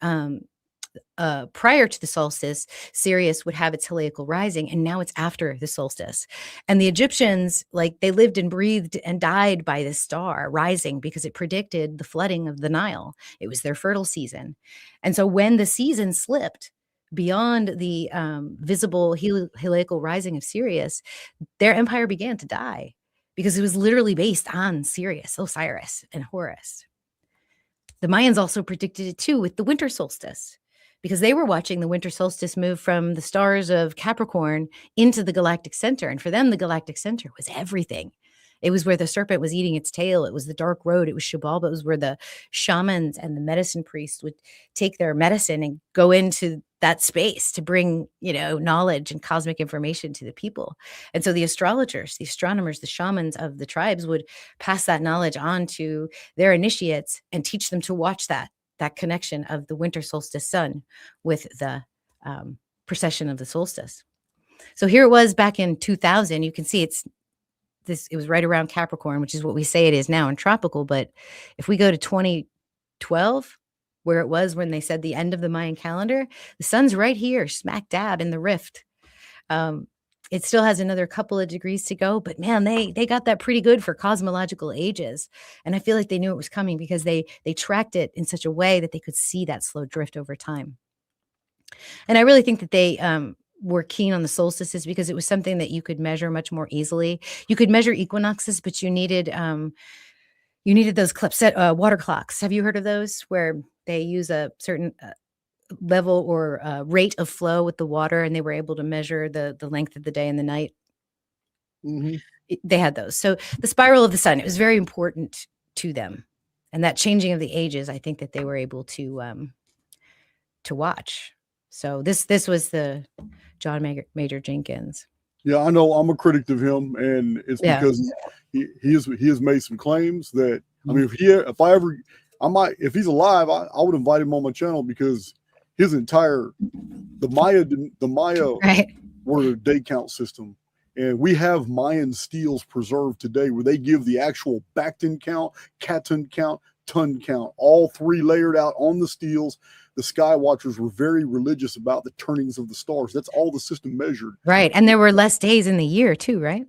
prior to the solstice, Sirius would have its heliacal rising, and now it's after the solstice. And the Egyptians, like, they lived and breathed and died by this star rising because it predicted the flooding of the Nile. It was their fertile season. And so when the season slipped beyond the visible heliacal rising of Sirius, their empire began to die because it was literally based on Sirius, Osiris, and Horus. The Mayans also predicted it too with the winter solstice, because they were watching the winter solstice move from the stars of Capricorn into the galactic center. And for them, the galactic center was everything. It was where the serpent was eating its tail. It was the dark road. It was Xibalba. It was where the shamans and the medicine priests would take their medicine and go into that space to bring, knowledge and cosmic information to the people. And so the astrologers, the astronomers, the shamans of the tribes would pass that knowledge on to their initiates and teach them to watch that connection of the winter solstice sun with the precession of the solstice. So here it was back in 2000. You can see it was right around Capricorn, which is what we say it is now in tropical. But if we go to 2012, where it was when they said the end of the Mayan calendar, the sun's right here, smack dab in the rift. It still has another couple of degrees to go, but man, they got that pretty good for cosmological ages. And I feel like they knew it was coming because they tracked it in such a way that they could see that slow drift over time. And I really think that they were keen on the solstices because it was something that you could measure much more easily. You could measure equinoxes, but you needed those water clocks. Have you heard of those, where they use a certain level or rate of flow with the water, and they were able to measure the length of the day and the night? Mm-hmm. They had those. So the spiral of the sun, it was very important to them. And that changing of the ages, I think that they were able to watch. So this was the John Major Jenkins. Yeah, I know. I'm a critic of him, and it's because he has made some claims that, I mean, if he's alive, I would invite him on my channel, because the Maya Right. were a day count system. And we have Mayan steels preserved today where they give the actual Bacton count, Catan count, ton count, all three layered out on the steels. The sky watchers were very religious about the turnings of the stars. That's all the system measured. Right. And there were less days in the year too, right?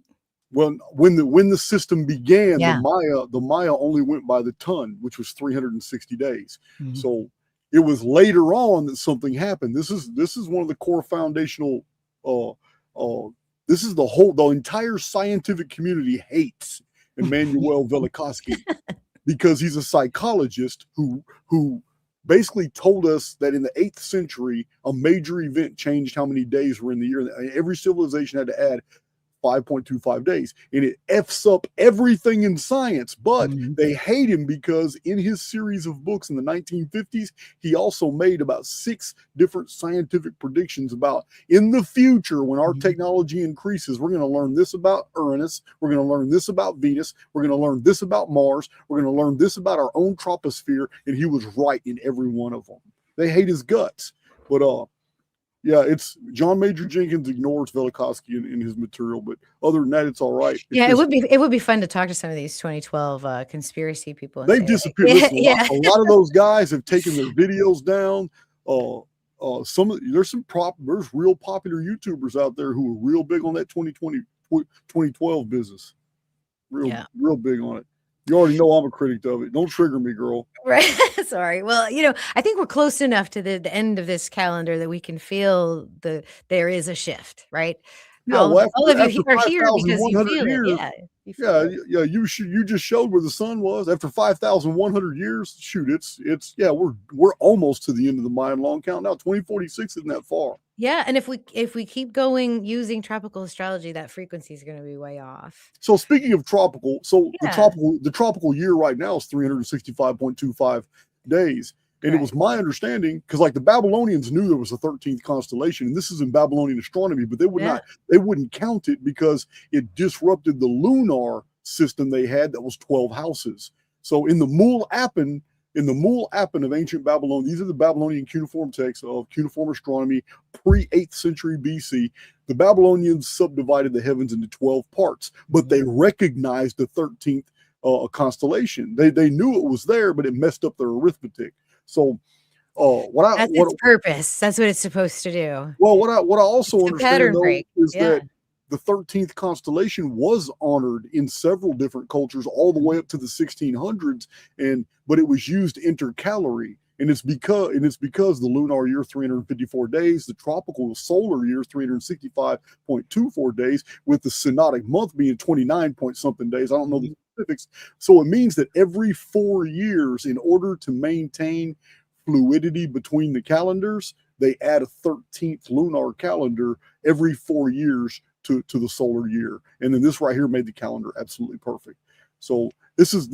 Well, when the system began, Yeah. the Maya only went by the ton, which was 360 days. Mhm. So it was later on that something happened. This is one of the core foundational this is the entire scientific community hates Immanuel Velikovsky because he's a psychologist who basically told us that in the 8th century, a major event changed how many days were in the year. And every civilization had to add 5.25 days, and it F's up everything in science. But they hate him because in his series of books in the 1950s, he also made about 6 different scientific predictions about in the future, when our technology increases, we're going to learn this about Uranus, we're going to learn this about Venus, we're going to learn this about Mars, we're going to learn this about our own troposphere. And he was right in every one of them. They hate his guts. But yeah, it's John Major Jenkins ignores Velikovsky in his material, but other than that, it's all right. Yeah, it would be fun to talk to some of these 2012 conspiracy people. They've disappeared. Listen, a lot of those guys have taken their videos down. There's real popular YouTubers out there who are real big on that 2012 business. Real big on it. You already know I'm a critic of it. Don't trigger me, girl. Right. Sorry. Well, I think we're close enough to the end of this calendar that we can feel there is a shift, right? Yeah, All well, of you after are here because you 5,100 feel it. years, Yeah. You feel it. you just showed where the sun was after 5,100 years. Shoot, it's we're almost to the end of the Mayan long count now. 2046 isn't that far. Yeah, and if we keep going using tropical astrology, that frequency is going to be way off. So speaking of tropical, Yeah. the tropical year right now is 365.25 days. And it was my understanding, because like the Babylonians knew there was a 13th constellation, and this is in Babylonian astronomy, but they wouldn't count it because it disrupted the lunar system they had that was 12 houses. So in the Mul-Apen of ancient Babylon, these are the Babylonian cuneiform texts of cuneiform astronomy pre-8th century BC. The Babylonians subdivided the heavens into 12 parts, but they recognized the 13th constellation. They knew it was there, but it messed up their arithmetic. So That's its purpose. That's what it's supposed to do. Well, what I also understand though is that the 13th constellation was honored in several different cultures all the way up to the 1600s, but it was used intercalary. And it's because the lunar year 354 days, the tropical solar year 365.24 days, with the synodic month being 29 point something days. I don't know the specifics. So it means that every 4 years, in order to maintain fluidity between the calendars, they add a 13th lunar calendar every 4 years to the solar year. And then this right here made the calendar absolutely perfect. So this is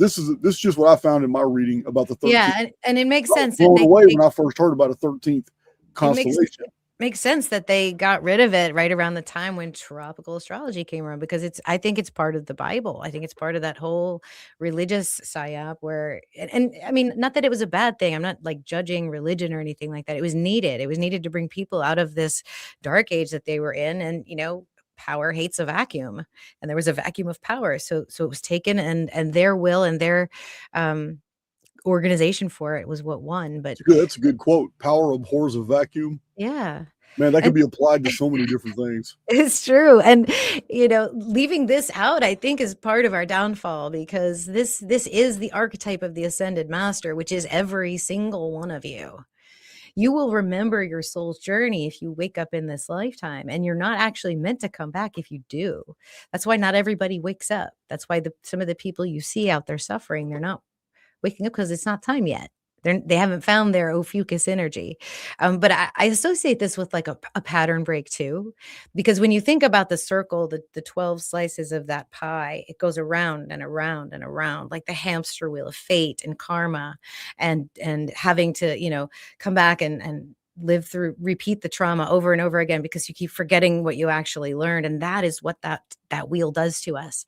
just what I found in my reading about the 13th. Yeah, and it makes sense. Blown away when I first heard about a 13th constellation. Makes sense that they got rid of it right around the time when tropical astrology came around, because I think it's part of the Bible. I think it's part of that whole religious psyop where, and I mean, not that it was a bad thing. I'm not like judging religion or anything like that. It was needed. It was needed to bring people out of this dark age that they were in. And, power hates a vacuum, and there was a vacuum of power. So it was taken, and their will and their, organization for it was what won. But that's a good quote. Power abhors a vacuum. Yeah. Man, that could be applied to so many different things. It's true. And, leaving this out, I think, is part of our downfall, because this is the archetype of the ascended master, which is every single one of you. You will remember your soul's journey if you wake up in this lifetime, and you're not actually meant to come back if you do. That's why not everybody wakes up. That's why some of the people you see out there suffering, they're not waking up because it's not time yet. They haven't found their Ophiuchus energy. But I associate this with like a pattern break too, because when you think about the circle, the 12 slices of that pie, it goes around and around and around, like the hamster wheel of fate and karma, and having to, come back and repeat the trauma over and over again, because you keep forgetting what you actually learned. And that is what that wheel does to us.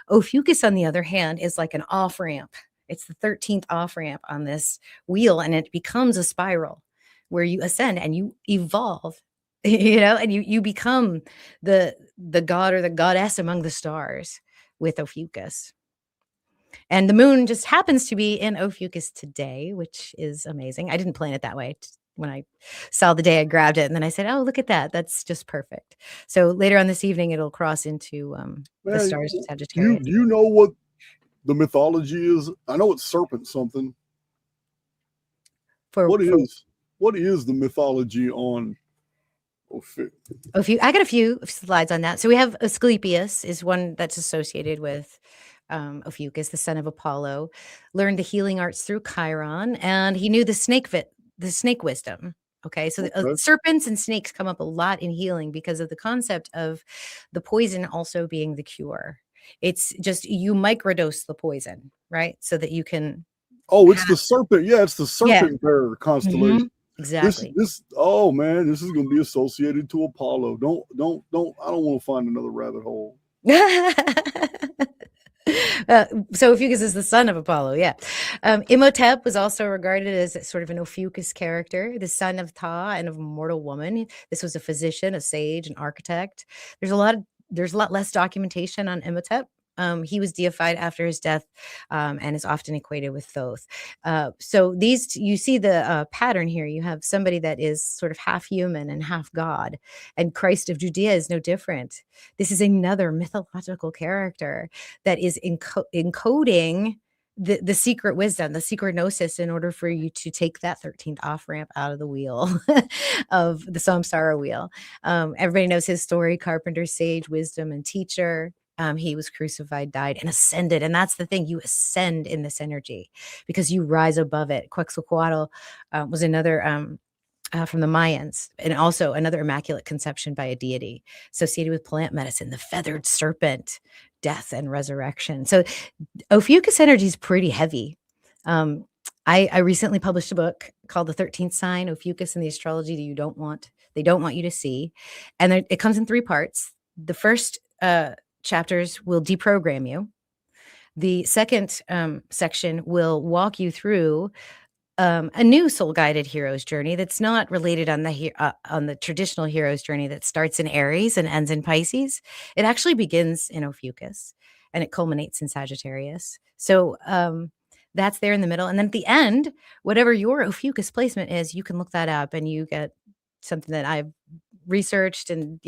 Ophiuchus, on the other hand, is like an off ramp. It's the 13th off ramp on this wheel, and it becomes a spiral where you ascend and you evolve, and you become the god or the goddess among the stars with Ophiuchus. And the moon just happens to be in Ophiuchus today, which is amazing. I didn't plan it that way. When I saw the day, I grabbed it, and then I said, "Oh, look at that! That's just perfect." So later on this evening, it'll cross into the stars of Sagittarius. Do you know what the mythology is? I know it's serpent something. What is the mythology on Ophiuchus? I got a few slides on that. So we have Asclepius is one that's associated with Ophiuchus, the son of Apollo, learned the healing arts through Chiron, and he knew the snake wisdom. Okay, so serpents and snakes come up a lot in healing because of the concept of the poison also being the cure. It's just you microdose the poison, right? So that you can. Oh, it's the serpent. Yeah, it's the serpent bearer constellation. Mm-hmm. Exactly. Oh man, this is going to be associated to Apollo. Don't. I don't want to find another rabbit hole. So Ophiuchus is the son of Apollo. Yeah. Imhotep was also regarded as sort of an Ophiuchus character, the son of Ptah and of a mortal woman. This was a physician, a sage, an architect. There's a lot less documentation on Imhotep. He was deified after his death, and is often equated with Thoth. So you see the pattern here. You have somebody that is sort of half human and half God, and Christ of Judea is no different. This is another mythological character that is encoding the secret wisdom, the secret gnosis, in order for you to take that 13th off ramp out of the wheel of the samsara wheel. Everybody knows his story: carpenter, sage, wisdom, and teacher. He was crucified, died, and ascended. And that's the thing, you ascend in this energy because you rise above it. Quetzalcoatl was another from the Mayans, and also another immaculate conception by a deity associated with plant medicine, the feathered serpent, death and resurrection. So Ophiuchus energy is pretty heavy. I recently published a book called The 13th Sign, Ophiuchus and the Astrology That They Don't Want You to See. And it comes in 3 parts. The first chapters will deprogram you. The second section will walk you through a new soul-guided hero's journey that's not related on the traditional hero's journey that starts in Aries and ends in Pisces. It actually begins in Ophiuchus and it culminates in Sagittarius. So that's there in the middle. And then at the end, whatever your Ophiuchus placement is, you can look that up and you get something that I've researched and,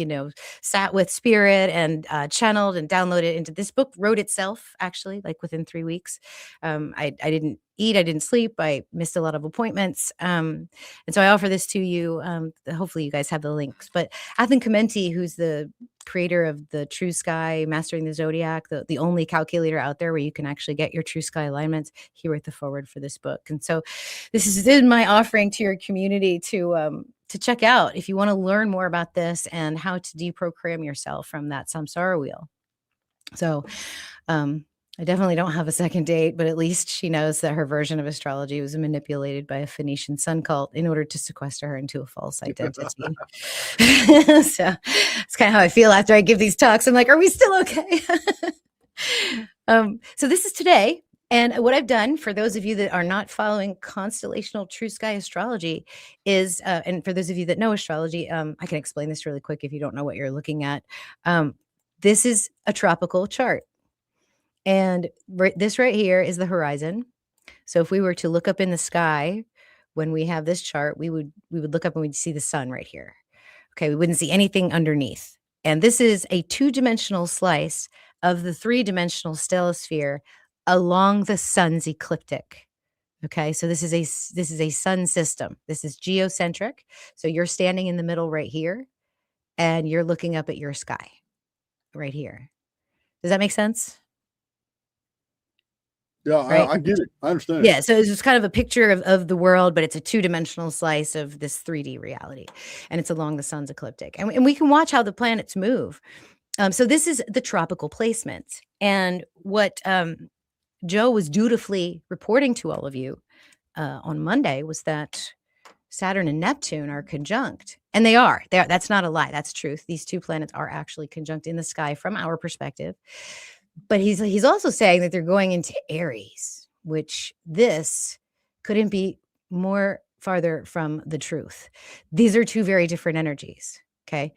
sat with spirit and channeled and downloaded into this book. Wrote itself, actually, like within 3 weeks. I didn't eat, I didn't sleep, I missed a lot of appointments, and so I offer this to you. Hopefully you guys have the links, but Athen Comenti, who's the creator of the True Sky Mastering the Zodiac, the only calculator out there where you can actually get your true sky alignments, he wrote the foreword for this book. And so this is my offering to your community to check out if you want to learn more about this and how to deprogram yourself from that samsara wheel. So I definitely don't have a second date, but at least she knows that her version of astrology was manipulated by a Phoenician sun cult in order to sequester her into a false identity. So it's kind of how I feel after I give these talks. I'm like, are we still okay? So this is today. And what I've done for those of you that are not following constellational true sky astrology is, and for those of you that know astrology, I can explain this really quick if you don't know what you're looking at. This is a tropical chart. And this right here is the horizon. So if we were to look up in the sky, when we have this chart, we would look up and we'd see the sun right here. Okay, we wouldn't see anything underneath. And this is a 2-dimensional slice of the 3-dimensional stellosphere along the sun's ecliptic. Okay, so this is a sun system. This is geocentric. So you're standing in the middle right here, and you're looking up at your sky right here. Does that make sense? Yeah, Right? I get it. I understand. Yeah, so it's just kind of a picture of the world, but it's a 2-dimensional slice of this 3D reality, and it's along the sun's ecliptic. And we can watch how the planets move. So this is the tropical placement. And what Joe was dutifully reporting to all of you on Monday was that Saturn and Neptune are conjunct. And they are. That's not a lie. That's truth. These 2 planets are actually conjunct in the sky from our perspective. But he's also saying that they're going into Aries, which this couldn't be more farther from the truth. These are 2 very different energies. Okay.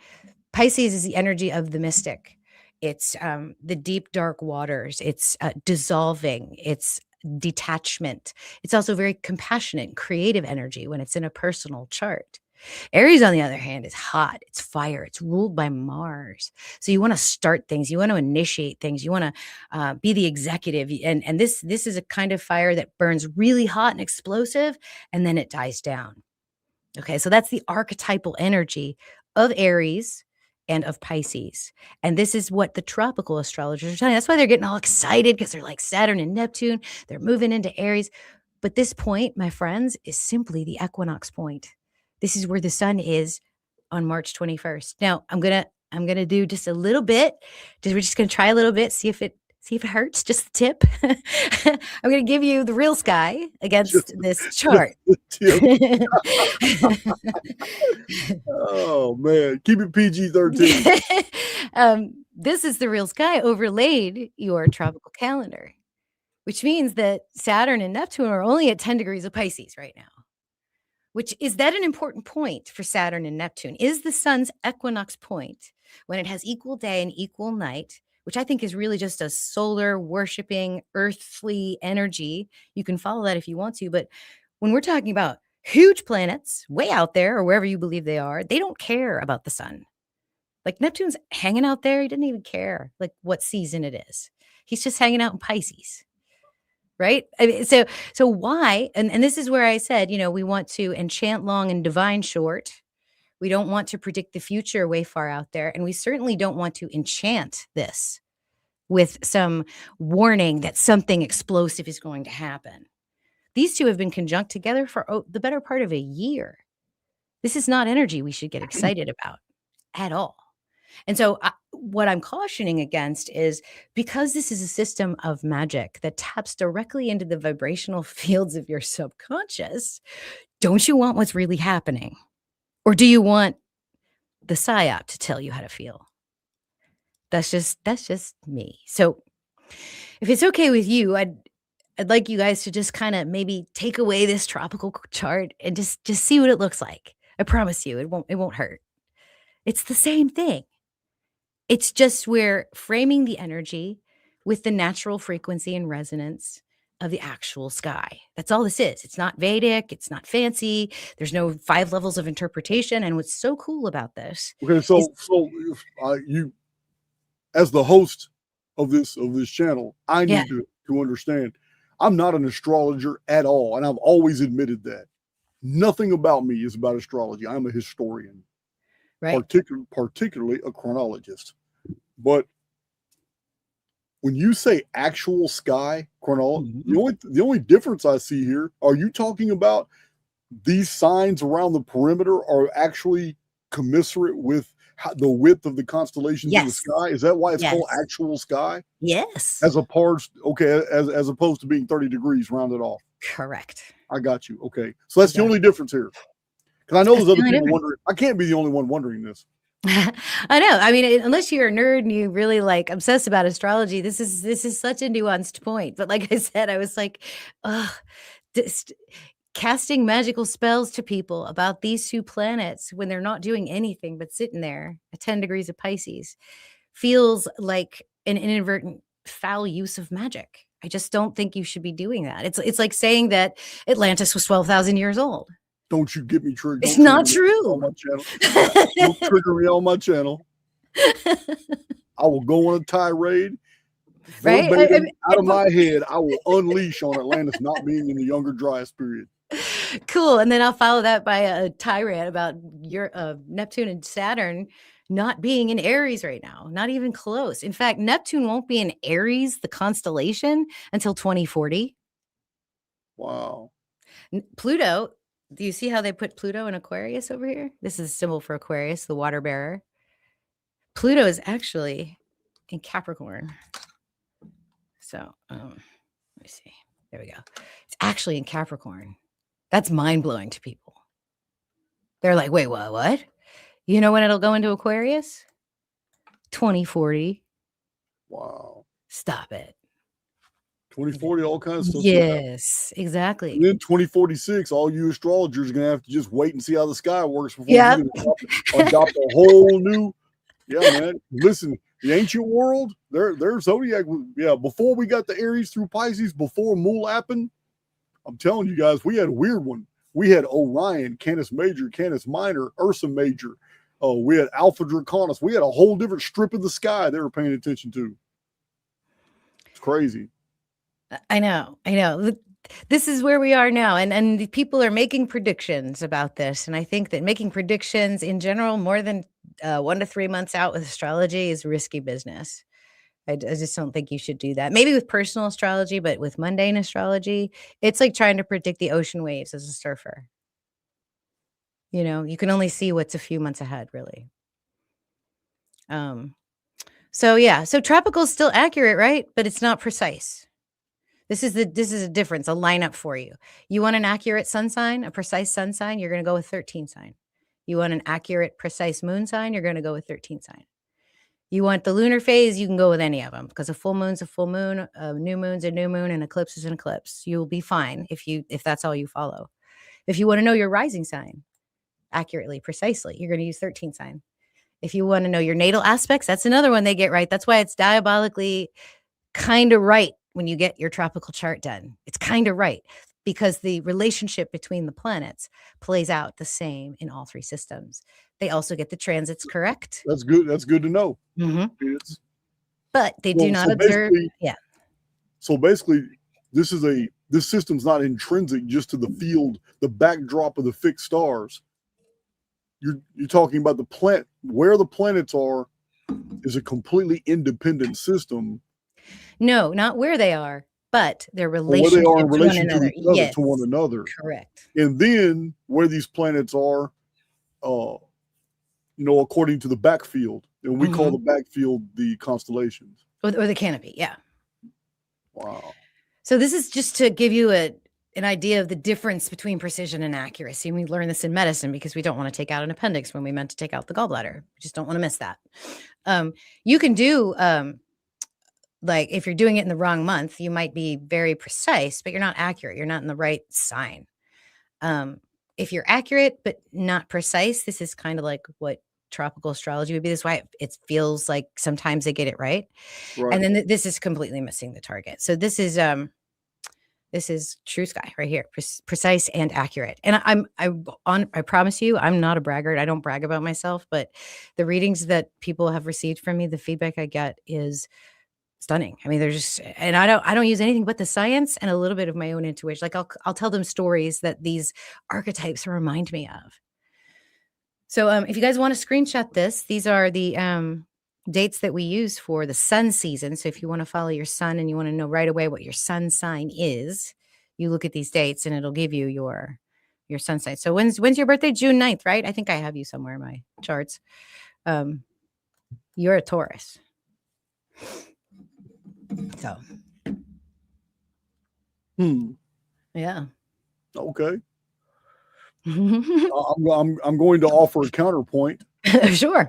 Pisces is the energy of the mystic. It's the deep, dark waters. It's dissolving. It's detachment. It's also very compassionate, creative energy when it's in a personal chart. Aries, on the other hand, is hot. It's fire. It's ruled by Mars. So you want to start things. You want to initiate things. You want to be the executive. And this is a kind of fire that burns really hot and explosive, and then it dies down. Okay, so that's the archetypal energy of Aries and of Pisces. And this is what the tropical astrologers are telling you. That's why they're getting all excited, because they're like Saturn and Neptune. They're moving into Aries. But this point, my friends, is simply the equinox point. This is where the sun is on March 21st. Now, I'm gonna do just a little bit. We're just gonna try a little bit, see if it hurts, just the tip. I'm gonna give you the real sky against this chart. Oh man, keep it PG-13. This is the real sky overlaid your tropical calendar, which means that Saturn and Neptune are only at 10 degrees of Pisces right now. Which is that an important point for Saturn and Neptune? Is the sun's equinox point, when it has equal day and equal night, which I think is really just a solar worshiping earthly energy. You can follow that if you want to. But when we're talking about huge planets way out there, or wherever you believe they are, they don't care about the sun. Like Neptune's hanging out there. He didn't even care like what season it is. He's just hanging out in Pisces. right? I mean, so why? And this is where I said, we want to enchant long and divine short. We don't want to predict the future way far out there, and we certainly don't want to enchant this with some warning that something explosive is going to happen. These two have been conjunct together for the better part of a year. This is not energy we should get excited about at all. And so what I'm cautioning against is, because this is a system of magic that taps directly into the vibrational fields of your subconscious, don't you want what's really happening? Or do you want the Psyop to tell you how to feel? That's just me. So if it's okay with you, I'd like you guys to just kind of maybe take away this tropical chart and just see what it looks like. I promise you, it won't hurt. It's the same thing. It's just we're framing the energy with the natural frequency and resonance of the actual sky. That's all this is. It's not Vedic. It's not fancy. There's no 5 levels of interpretation. And what's so cool about this? Okay, so you, as the host of this channel, I need to understand. I'm not an astrologer at all, and I've always admitted that. Nothing about me is about astrology. I'm a historian, right? Particularly a chronologist. But when you say actual sky chronology, the only difference I see here, are you talking about these signs around the perimeter are actually commensurate with the width of the constellations in the sky? Is that why it's called actual sky? Yes. As opposed to being 30 degrees rounded off. Correct. I got you. Okay. So that's the only difference here. Because I know there's other people wondering. I can't be the only one wondering this. I know. I mean, unless you're a nerd and you really obsess about astrology, this is such a nuanced point. But like I said, I was like, casting magical spells to people about these 2 planets when they're not doing anything but sitting there at 10 degrees of Pisces feels like an inadvertent foul use of magic. I just don't think you should be doing that. It's like saying that Atlantis was 12,000 years old. Don't you get me triggered. It's not true. On my channel. Don't trigger me on my channel. I will go on a tirade. Right? Out of my head, I will unleash on Atlantis not being in the Younger Dryas period. Cool. And then I'll follow that by a tirade about your Neptune and Saturn not being in Aries right now. Not even close. In fact, Neptune won't be in Aries, the constellation, until 2040. Wow. Pluto, do you see how they put Pluto in Aquarius over here? This is a symbol for Aquarius, the water bearer. Pluto is actually in Capricorn. So let me see. There we go. It's actually in Capricorn. That's mind-blowing to people. They're like, wait, what? You know when it'll go into Aquarius? 2040. Wow. Stop it. 2040, all kinds of stuff. Yes, exactly. And then 2046, all you astrologers are going to have to just wait and see how the sky works before you adopt a whole new. Yeah, man. Listen, the ancient world, their zodiac, before we got the Aries through Pisces, before Mul happened, I'm telling you guys, we had a weird one. We had Orion, Canis Major, Canis Minor, Ursa Major. We had Alpha Draconis. We had a whole different strip of the sky they were paying attention to. It's crazy. I know. This is where we are now. And people are making predictions about this. And I think that making predictions in general, more than 1 to 3 months out with astrology is risky business. I just don't think you should do that. Maybe with personal astrology, but with mundane astrology, it's like trying to predict the ocean waves as a surfer. You can only see what's a few months ahead, really. So tropical is still accurate, right? But it's not precise. This is a difference, a lineup for you. You want an accurate sun sign, a precise sun sign, you're going to go with 13 sign. You want an accurate, precise moon sign, you're going to go with 13 sign. You want the lunar phase, you can go with any of them, because a full moon's a full moon, a new moon's a new moon, and eclipse is an eclipse. You'll be fine if that's all you follow. If you want to know your rising sign accurately, precisely, you're going to use 13 sign. If you want to know your natal aspects, that's another one they get right. That's why it's diabolically kind of right when you get your tropical chart done. It's kind of right, because the relationship between the planets plays out the same in all 3 systems. They also get the transits correct. That's good. That's good to know. Mm-hmm. But they do not observe. Yeah. So basically, this system's not intrinsic just to the field, the backdrop of the fixed stars. You're talking about where the planets are is a completely independent system. No, not where they are, but their Where relationship they are in to one relation to another. each other, Yes, to one another. correct. And then where these planets are, according to the backfield. And we call the backfield the constellations. Or the canopy, yeah. Wow. So this is just to give you an idea of the difference between precision and accuracy. And we learn this in medicine because we don't want to take out an appendix when we meant to take out the gallbladder. We just don't want to miss that. You can do, like if you're doing it in the wrong month, you might be very precise, but you're not accurate. You're not in the right sign. If you're accurate but not precise, this is kind of like what tropical astrology would be. This is why it feels like sometimes they get it right. And then this is completely missing the target. So this is true sky right here, precise and accurate. And I promise you, I'm not a braggart. I don't brag about myself, but the readings that people have received from me, the feedback I get is stunning. I mean, they're just, and I don't use anything but the science and a little bit of my own intuition. Like I'll tell them stories that these archetypes remind me of. So if you guys want to screenshot this, these are the dates that we use for the sun season. So if you want to follow your sun and you want to know right away what your sun sign is, you look at these dates and it'll give you your sun sign. So when's your birthday? June 9th, right? I think I have you somewhere in my charts. You're a Taurus. So. Yeah. Okay. I'm going to offer a counterpoint. Sure.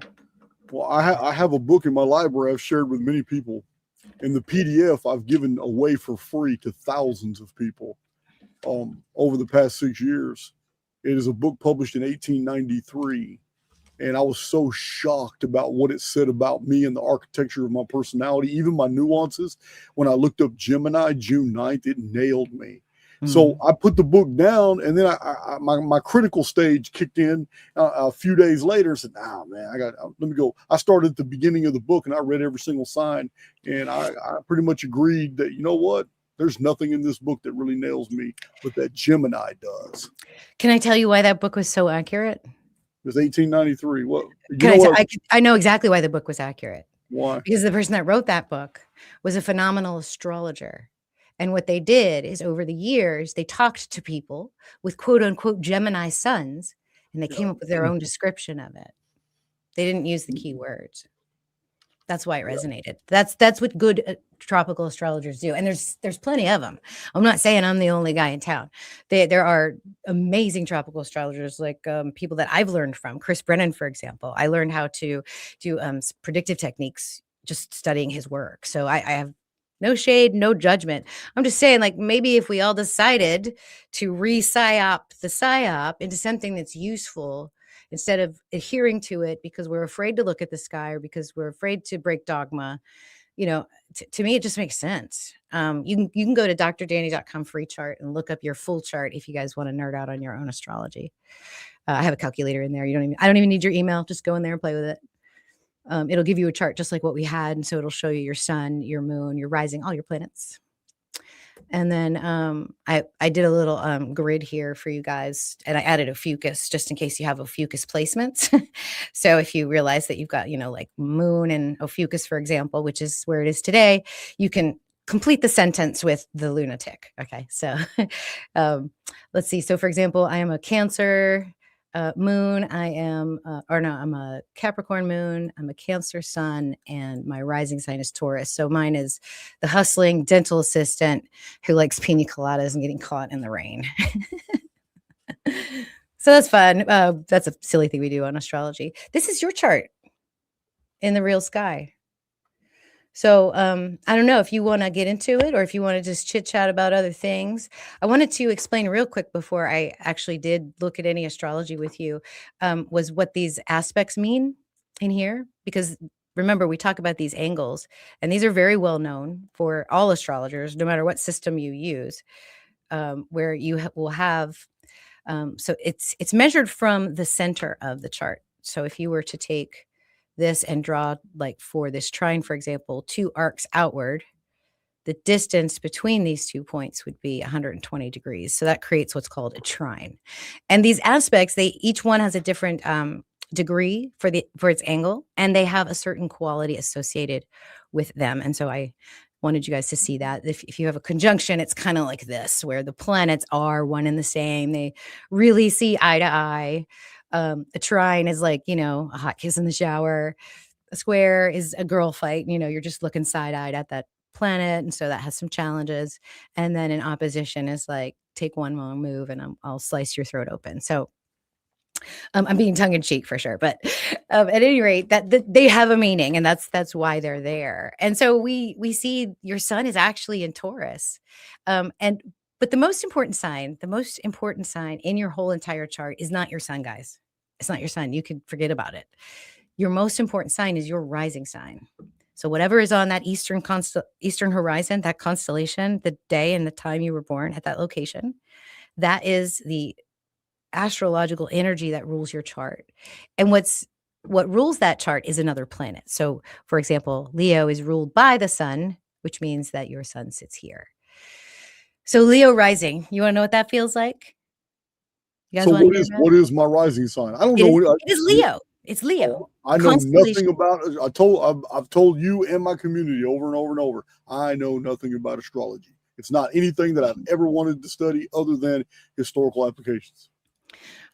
Well, I have a book in my library I've shared with many people. And the PDF I've given away for free to thousands of people over the past 6 years. It is a book published in 1893. And I was so shocked about what it said about me and the architecture of my personality, even my nuances. When I looked up Gemini, June 9th, it nailed me. So I put the book down, and then my critical stage kicked in a few days later and said, "Oh man, let me go." I started at the beginning of the book and I read every single sign, and I pretty much agreed that, you know what? There's nothing in this book that really nails me, but that Gemini does. Can I tell you why that book was so accurate? It was 1893. What? I know exactly why the book was accurate. Why? Because the person that wrote that book was a phenomenal astrologer. And what they did is over the years, they talked to people with quote unquote Gemini suns, and they came up with their own description of it. They didn't use the key words. That's why it resonated. That's what good tropical astrologers do. And there's plenty of them. I'm not saying I'm the only guy in town. There are amazing tropical astrologers, like people that I've learned from. Chris Brennan, for example. I learned how to do predictive techniques just studying his work. So I have no shade, no judgment. I'm just saying, like, maybe if we all decided to re-psyop the psyop into something that's useful instead of adhering to it because we're afraid to look at the sky or because we're afraid to break dogma, to me, it just makes sense. You can go to drdani.com free chart and look up your full chart if you guys want to nerd out on your own astrology. I have a calculator in there. I don't even need your email. Just go in there and play with it. It'll give you a chart just like what we had. And so it'll show you your sun, your moon, your rising, all your planets. And then I did a little grid here for you guys, and I added Ophiuchus just in case you have Ophiuchus placements. So if you realize that you've got, like moon and Ophiuchus, for example, which is where it is today, you can complete the sentence with the lunatic. Okay, so let's see. So for example, I am a Cancer moon. I'm a Capricorn moon. I'm a Cancer sun, and my rising sign is Taurus. So mine is the hustling dental assistant who likes pina coladas and getting caught in the rain. So that's fun. That's a silly thing we do on astrology. This is your chart in the real sky. So I don't know if you want to get into it or if you want to just chit chat about other things. I wanted to explain real quick before I actually did look at any astrology with you, was what these aspects mean in here. Because remember, we talk about these angles, and these are very well known for all astrologers, no matter what system you use, where you will have. So it's measured from the center of the chart. So if you were to take this and draw, like for this trine, for example, 2 arcs outward, the distance between these 2 points would be 120 degrees. So that creates what's called a trine. And these aspects, each one has a different degree for its angle, and they have a certain quality associated with them. And so I wanted you guys to see that. If you have a conjunction, it's kind of like this, where the planets are one and the same. They really see eye to eye. A trine is like, a hot kiss in the shower. A square is a girl fight. You're just looking side-eyed at that planet, and so that has some challenges. And then an opposition is like, take one wrong move and I'll slice your throat open. So I'm being tongue-in-cheek for sure, but at any rate, that they have a meaning, and that's why they're there. And so we see your sun is actually in Taurus, but the most important sign in your whole entire chart is not your sun, guys. It's not your sun. You can forget about it. Your most important sign is your rising sign. So whatever is on that eastern horizon, that constellation, the day and the time you were born at that location, that is the astrological energy that rules your chart. And what rules that chart is another planet. So, for example, Leo is ruled by the sun, which means that your sun sits here. So Leo rising, you want to know what that feels like? You guys So wanna hear about what it? is my rising sign? I don't know. It is Leo. It's Leo. I know nothing Constellation. about it. I've told you and my community over and over and over. I know nothing about astrology. It's not anything that I've ever wanted to study other than historical applications.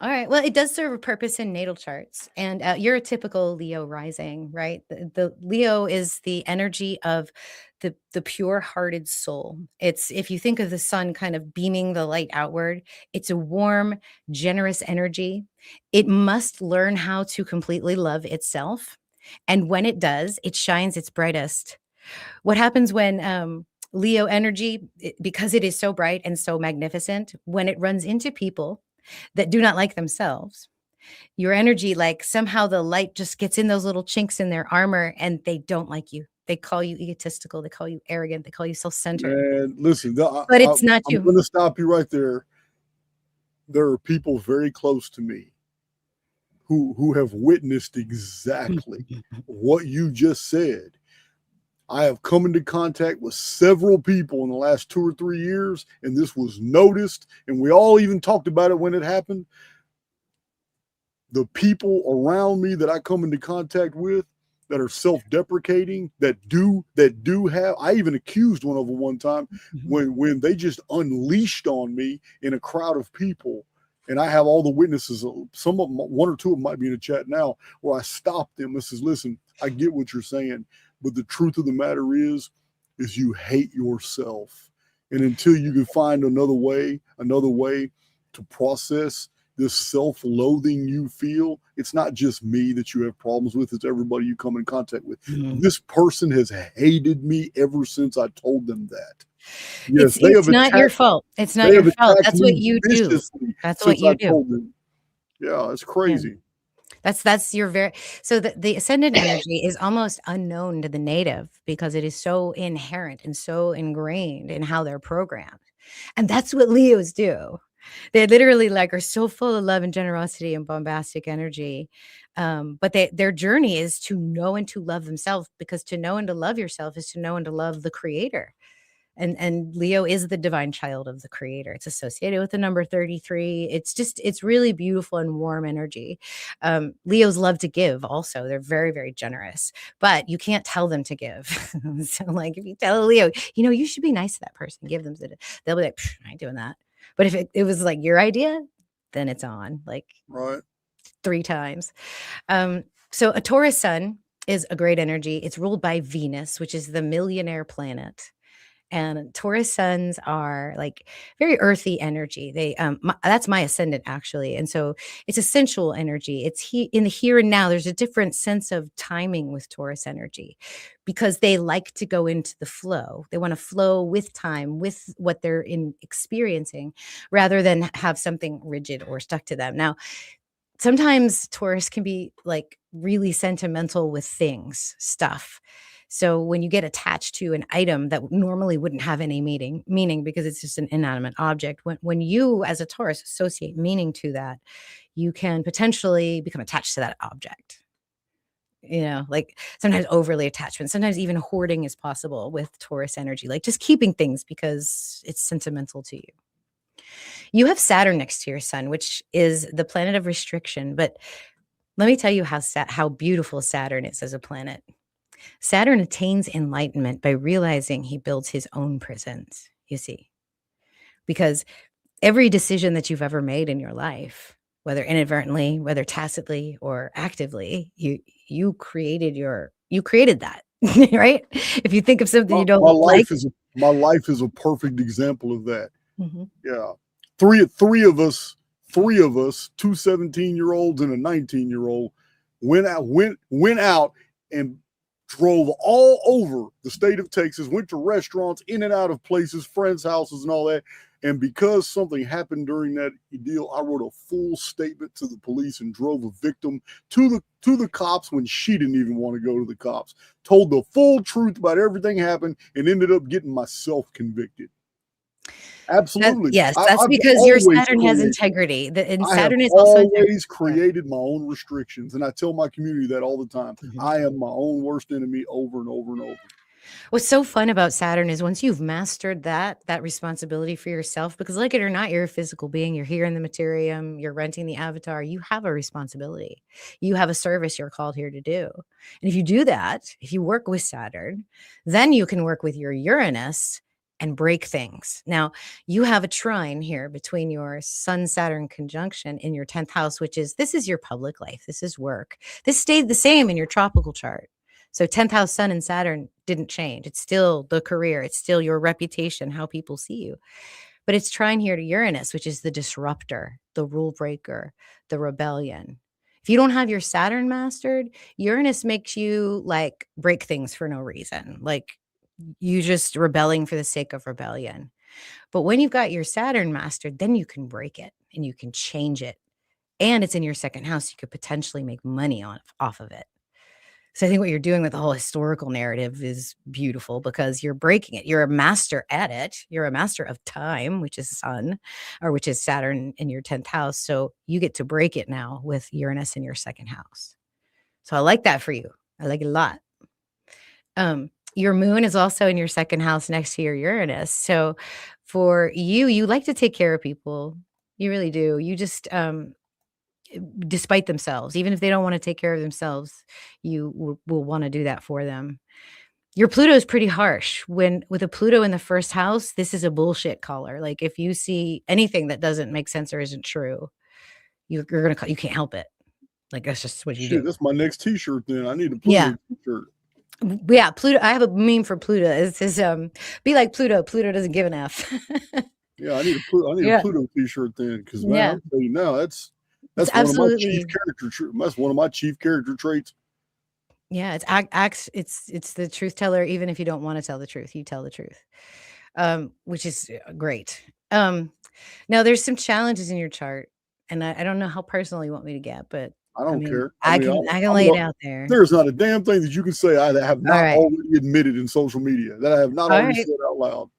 All right. Well, it does serve a purpose in natal charts, and you're a typical Leo rising, right? The Leo is the energy of the pure-hearted soul. It's, if you think of the sun kind of beaming the light outward, it's a warm, generous energy. It must learn how to completely love itself, and when it does, it shines its brightest. What happens when Leo energy, because it is so bright and so magnificent, when it runs into people that do not like themselves, your energy, like somehow the light just gets in those little chinks in their armor and they don't like you. They call you egotistical. They call you arrogant. They call you self-centered. And listen, But it's not I'm you. going to stop you right there. There are people very close to me who have witnessed exactly what you just said. I have come into contact with several people in the last 2 or 3 years, and this was noticed, and we all even talked about it when it happened. The people around me that I come into contact with that are self-deprecating, that do have, I even accused one of them one time when they just unleashed on me in a crowd of people. And I have all the witnesses. Some of them, 1 or 2 of them might be in the chat now, where I stopped them and says, listen, I get what you're saying, but the truth of the matter is you hate yourself. And until you can find another way to process this self-loathing you feel, it's not just me that you have problems with, it's everybody you come in contact with. This person has hated me ever since I told them that. Yes, it's not your fault. It's not your fault. That's what you do. That's what you do. Yeah, it's crazy. That's your so the ascendant energy is almost unknown to the native because it is so inherent and so ingrained in how they're programmed. And that's what Leos do. They literally are so full of love and generosity and bombastic energy. But their journey is to know and to love themselves, because to know and to love yourself is to know and to love the creator. And Leo is the divine child of the creator. It's associated with the number 33. It's really beautiful and warm energy. Leos love to give also. They're very, very generous, but you can't tell them to give. So if you tell a Leo, you should be nice to that person, give them, they'll be like, I ain't doing that. But if it was your idea, then it's on right 3 times. So a Taurus sun is a great energy. It's ruled by Venus, which is the millionaire planet. And Taurus suns are very earthy energy. That's my ascendant actually. And so it's a sensual energy. It's in the here and now. There's a different sense of timing with Taurus energy because they like to go into the flow. They want to flow with time, with what they're experiencing, rather than have something rigid or stuck to them. Now, sometimes Taurus can be really sentimental with stuff. So when you get attached to an item that normally wouldn't have any meaning because it's just an inanimate object, when you as a Taurus associate meaning to that, you can potentially become attached to that object. like sometimes overly attachment, sometimes even hoarding is possible with Taurus energy, like just keeping things because it's sentimental to you. You have Saturn next to your sun, which is the planet of restriction. But let me tell you how beautiful Saturn is as a planet. Saturn attains enlightenment by realizing he builds his own prisons, you see, because every decision that you've ever made in your life, whether inadvertently, whether tacitly or actively, you created that, right? If you think of something you don't like. My life is a perfect example of that. Mhm. Yeah. Three of us, two 17-year-olds and a 19-year-old went out and drove all over the state of Texas, went to restaurants, in and out of places, friends' houses and all that. And because something happened during that deal, I wrote a full statement to the police and drove a victim to the cops when she didn't even want to go to the cops. Told the full truth about everything happened and ended up getting myself convicted. Absolutely. Yes, that's because your Saturn has integrity. And Saturn is also always created my own restrictions. And I tell my community that all the time. I am my own worst enemy over and over and over. What's so fun about Saturn is once you've mastered that responsibility for yourself, because like it or not, you're a physical being, you're here in the materium, you're renting the avatar, you have a responsibility. You have a service you're called here to do. And if you do that, if you work with Saturn, then you can work with your Uranus and break things. Now, you have a trine here between your Sun-Saturn conjunction in your 10th house, this is your public life. This is work. This stayed the same in your tropical chart. So 10th house Sun and Saturn didn't change. It's still the career. It's still your reputation, how people see you. But it's trine here to Uranus, which is the disruptor, the rule breaker, the rebellion. If you don't have your Saturn mastered, Uranus makes you like break things for no reason. Like you just rebelling for the sake of rebellion. But when you've got your Saturn mastered, then you can break it and you can change it. And it's in your second house. You could potentially make money off of it. So I think what you're doing with the whole historical narrative is beautiful because you're breaking it. You're a master at it. You're a master of time, which is Sun, or which is Saturn in your 10th house. So you get to break it now with Uranus in your second house. So I like that for you. I like it a lot. Your moon is also in your second house next to your Uranus. So for you, you like to take care of people. You really do. You just, despite themselves, even if they don't want to take care of themselves, you will want to do that for them. Your Pluto is pretty harsh. With a Pluto in the first house, this is a bullshit caller. Like if you see anything that doesn't make sense or isn't true, you're gonna call, you can't help it. Like that's just what you do. That's my next T-shirt. Then I need a Pluto T-shirt. Yeah, Pluto. I have a meme for Pluto. It says, "Be like Pluto. Pluto doesn't give an F." Yeah, I need a Pluto T-shirt then, because man, I'll tell you now, that's absolutely that's one of my chief character traits. Yeah, it's the truth teller. Even if you don't want to tell the truth, you tell the truth, which is great. Now there's some challenges in your chart, and I don't know how personal you want me to get, but I don't care. I can lay it out there. There's not a damn thing that you can say that I have not already admitted in social media, that I have not already said out loud.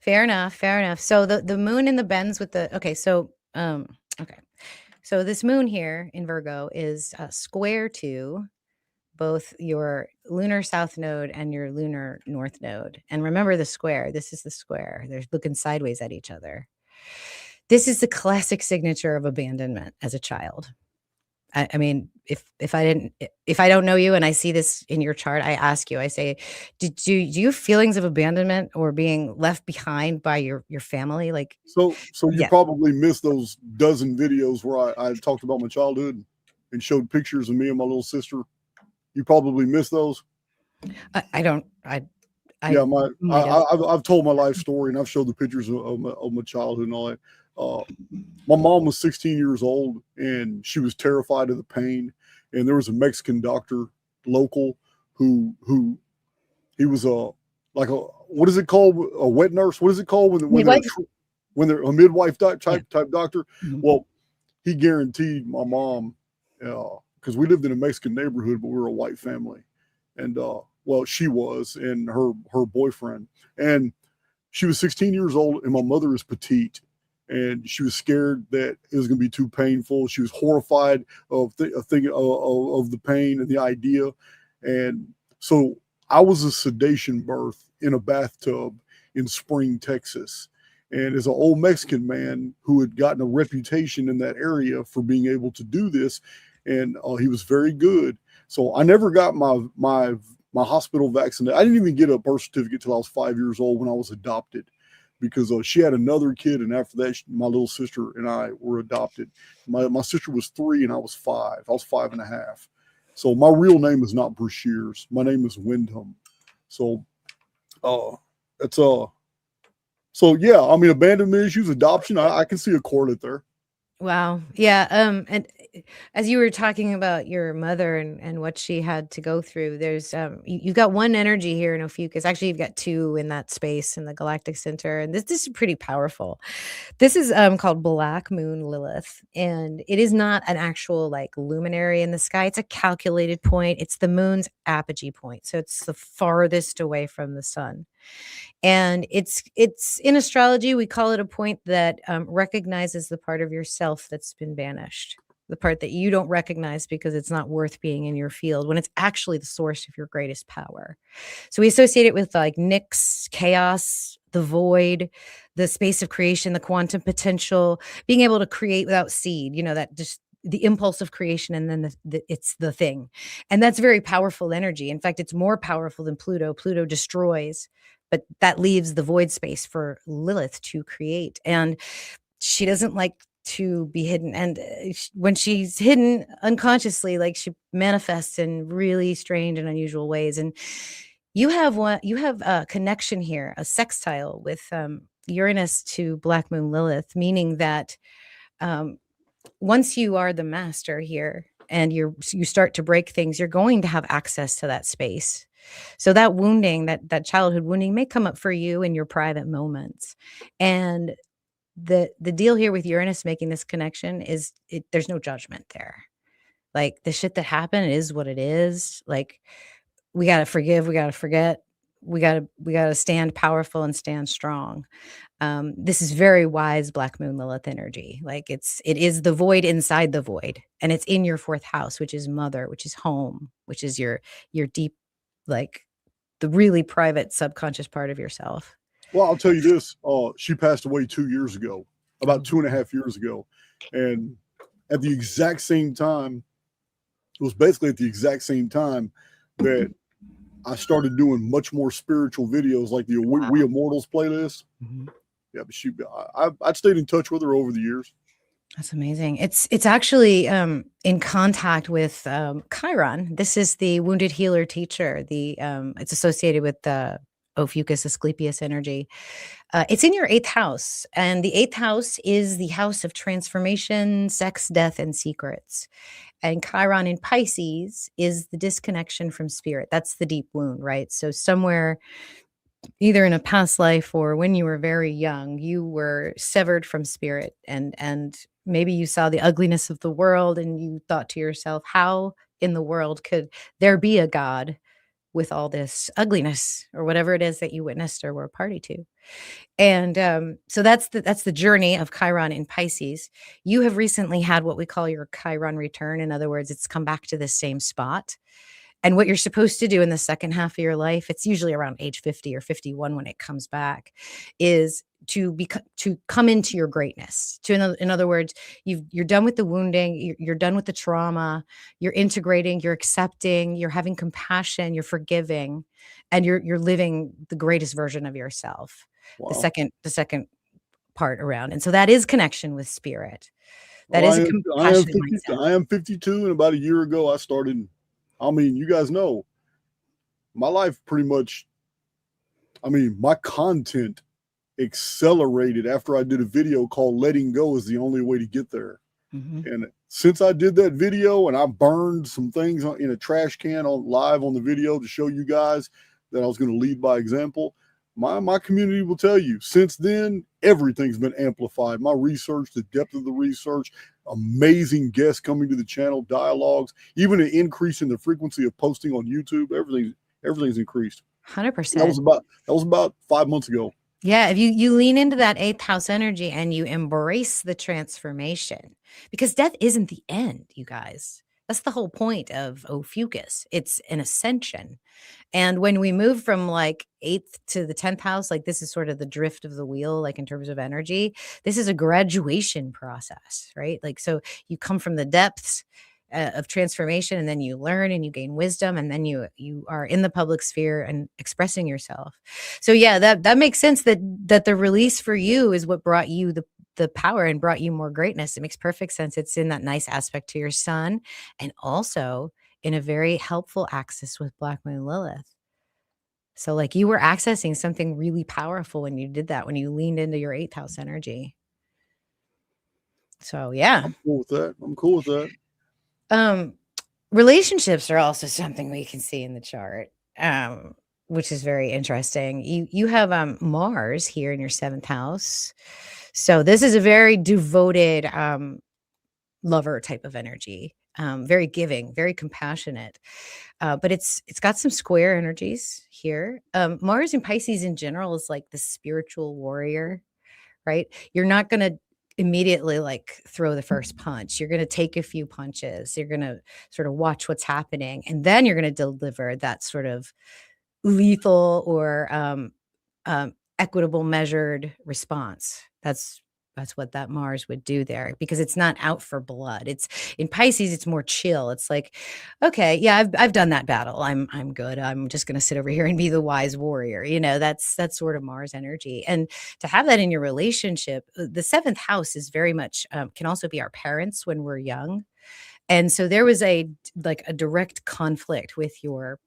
Fair enough. So the moon in the bends with the so this moon here in Virgo is square to both your lunar south node and your lunar north node. And remember the square. This is the square. They're looking sideways at each other. This is the classic signature of abandonment as a child. I mean, if I don't know you and I see this in your chart, I ask you, I say, do you have feelings of abandonment or being left behind by your family? Like, so you probably missed those dozen videos where I talked about my childhood and showed pictures of me and my little sister. You probably missed those. I've told my life story and I've showed the pictures of my childhood and all that. My mom was 16 years old and she was terrified of the pain. And there was a Mexican doctor local who he was what is it called? A wet nurse? What is it called when they're a midwife type doctor? Mm-hmm. Well, he guaranteed my mom, because we lived in a Mexican neighborhood, but we were a white family. And she was, and her boyfriend. And she was 16 years old and my mother is petite. and she was scared that it was going to be too painful. She was horrified of the pain and the idea. And so I was a sedation birth in a bathtub in Spring, Texas. And as an old Mexican man who had gotten a reputation in that area for being able to do this, and he was very good. So I never got my hospital vaccinated. I didn't even get a birth certificate till I was 5 years old when I was adopted, because she had another kid, and after that, my little sister and I were adopted. My sister was 3 and I was 5. I was 5.5. So my real name is not Bruce Shears. My name is Wyndham. So that's so yeah, I mean, abandonment issues, adoption, I can see a correlate there. Wow. Yeah. And as you were talking about your mother and what she had to go through, there's you've got one energy here in Ophiuchus. Actually, you've got two in that space in the galactic center, and this is pretty powerful. This is called Black Moon Lilith, and it is not an actual like luminary in the sky. It's a calculated point. It's the moon's apogee point, so it's the farthest away from the sun. And it's in astrology, we call it a point that recognizes the part of yourself that's been banished, the part that you don't recognize because it's not worth being in your field, when it's actually the source of your greatest power. So we associate it with like Nyx, chaos, the void, the space of creation, the quantum potential, being able to create without seed, that just the impulse of creation, and then it's the thing. And that's very powerful energy. In fact, it's more powerful than Pluto. Pluto destroys, but that leaves the void space for Lilith to create. And she doesn't like to be hidden. And when she's hidden unconsciously, like, she manifests in really strange and unusual ways. And you have a connection here, a sextile with Uranus to Black Moon Lilith, meaning that once you are the master here and you start to break things, you're going to have access to that space. So that wounding, that childhood wounding, may come up for you in your private moments. And the deal here with Uranus making this connection is there's no judgment there. Like, the shit that happened is what it is. Like, we got to forgive, we got to forget, we got to stand powerful and stand strong. This is very wise Black Moon Lilith energy. Like, it is the void inside the void, and it's in your 4th house, which is mother, which is home, which is your deep, like, the really private subconscious part of yourself. Well, I'll tell you this, she passed away 2 years ago, about 2.5 years ago. And at the exact same time, it was basically at the exact same time that I started doing much more spiritual videos, like the We Immortals playlist. Mm-hmm. Yeah, but I stayed in touch with her over the years. That's amazing. It's actually in contact with Chiron. This is the wounded healer teacher. It's associated with the Ophiuchus Asclepius energy. It's in your 8th house, and the 8th house is the house of transformation, sex, death, and secrets. And Chiron in Pisces is the disconnection from spirit. That's the deep wound, right? So somewhere, either in a past life or when you were very young, you were severed from spirit, and maybe you saw the ugliness of the world and you thought to yourself, how in the world could there be a God with all this ugliness, or whatever it is that you witnessed or were a party to? And so that's the journey of Chiron in Pisces. You have recently had what we call your Chiron return. In other words, it's come back to the same spot. And what you're supposed to do in the second half of your life, it's usually around age 50 or 51 when it comes back, is to come into your greatness. In other words, you're done with the wounding, you're done with the trauma, you're integrating, you're accepting, you're having compassion, you're forgiving, and you're living the greatest version of yourself. Wow. The second part around. And so that is connection with spirit. That is a compassionate mindset. I am 52, and about a year ago I started. I mean, you guys know, my life pretty much, my content accelerated after I did a video called Letting Go is the Only Way to Get There. Mm-hmm. And since I did that video and I burned some things in a trash can live on the video to show you guys that I was going to lead by example, my community will tell you, since then, everything's been amplified. My research, the depth of the research, amazing guests coming to the channel, dialogues, even an increase in the frequency of posting on YouTube. Everything's increased. 100%. That was about 5 months ago. Yeah, if you lean into that 8th house energy and you embrace the transformation, because death isn't the end, you guys. That's the whole point of Ophiuchus. It's an ascension. And when we move from like 8th to the 10th house, like this is sort of the drift of the wheel, like in terms of energy. This is a graduation process, right? Like, so you come from the depths of transformation, and then you learn and you gain wisdom, and then you are in the public sphere and expressing yourself. So yeah, that makes sense that the release for you is what brought you the power and brought you more greatness. It makes perfect sense. It's in that nice aspect to your sun, and also in a very helpful axis with Black Moon Lilith. So like you were accessing something really powerful when you did that, when you leaned into your 8th house energy. So yeah. I'm cool with that. I'm cool with that. Relationships are also something we can see in the chart, which is very interesting. You have Mars here in your 7th house. So this is a very devoted lover type of energy. Very giving, very compassionate. But it's got some square energies here. Mars in Pisces in general is like the spiritual warrior, right? You're not going to immediately like throw the first punch. You're going to take a few punches. You're going to sort of watch what's happening, and then you're going to deliver that sort of lethal or equitable, measured response. That's what that Mars would do there, because it's not out for blood. It's in Pisces, it's more chill. It's like, okay, yeah, I've done that battle. I'm good. I'm just going to sit over here and be the wise warrior. You know, that's sort of Mars energy. And to have that in your relationship, the 7th house is very much can also be our parents when we're young. And so there was a direct conflict with your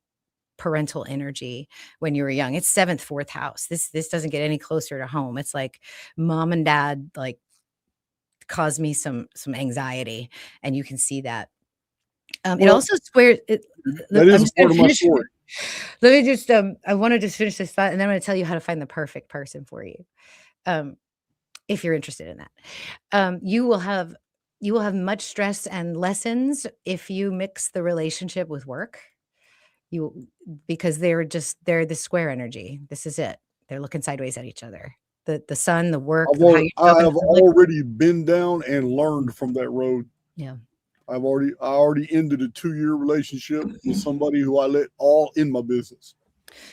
parental energy when you were young. It's 7th, 4th house. This doesn't get any closer to home. It's like mom and dad like caused me some anxiety, and you can see that. It Well, also squares it. that is a part of my story. Let me just I want to just finish this thought, and then I'm going to tell you how to find the perfect person for you. If you're interested in that. You will have much stress and lessons if you mix the relationship with work. Because they're the square energy. This is it. They're looking sideways at each other. The sun, the work, how you show up I in have public. already been down and learned from that road. Yeah. I already ended a 2-year relationship with somebody who I let all in my business.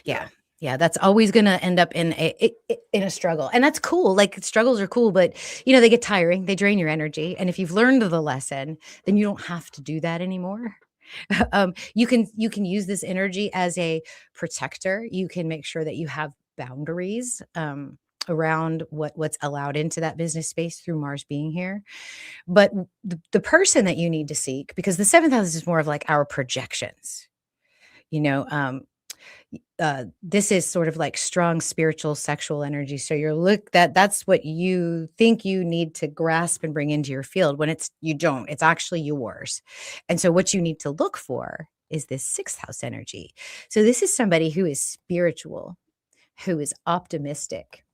Yeah. Yeah, that's always going to end up in a struggle. And that's cool. Like struggles are cool, but you know, they get tiring. They drain your energy. And if you've learned the lesson, then you don't have to do that anymore. You can use this energy as a protector. You can make sure that you have boundaries around what's allowed into that business space through Mars being here. But the person that you need to seek, because the 7th house is more of like our projections, you know, this is sort of like strong spiritual sexual energy. So that's what you think you need to grasp and bring into your field, when you don't. It's actually yours. And so what you need to look for is this 6th house energy. So this is somebody who is spiritual, who is optimistic,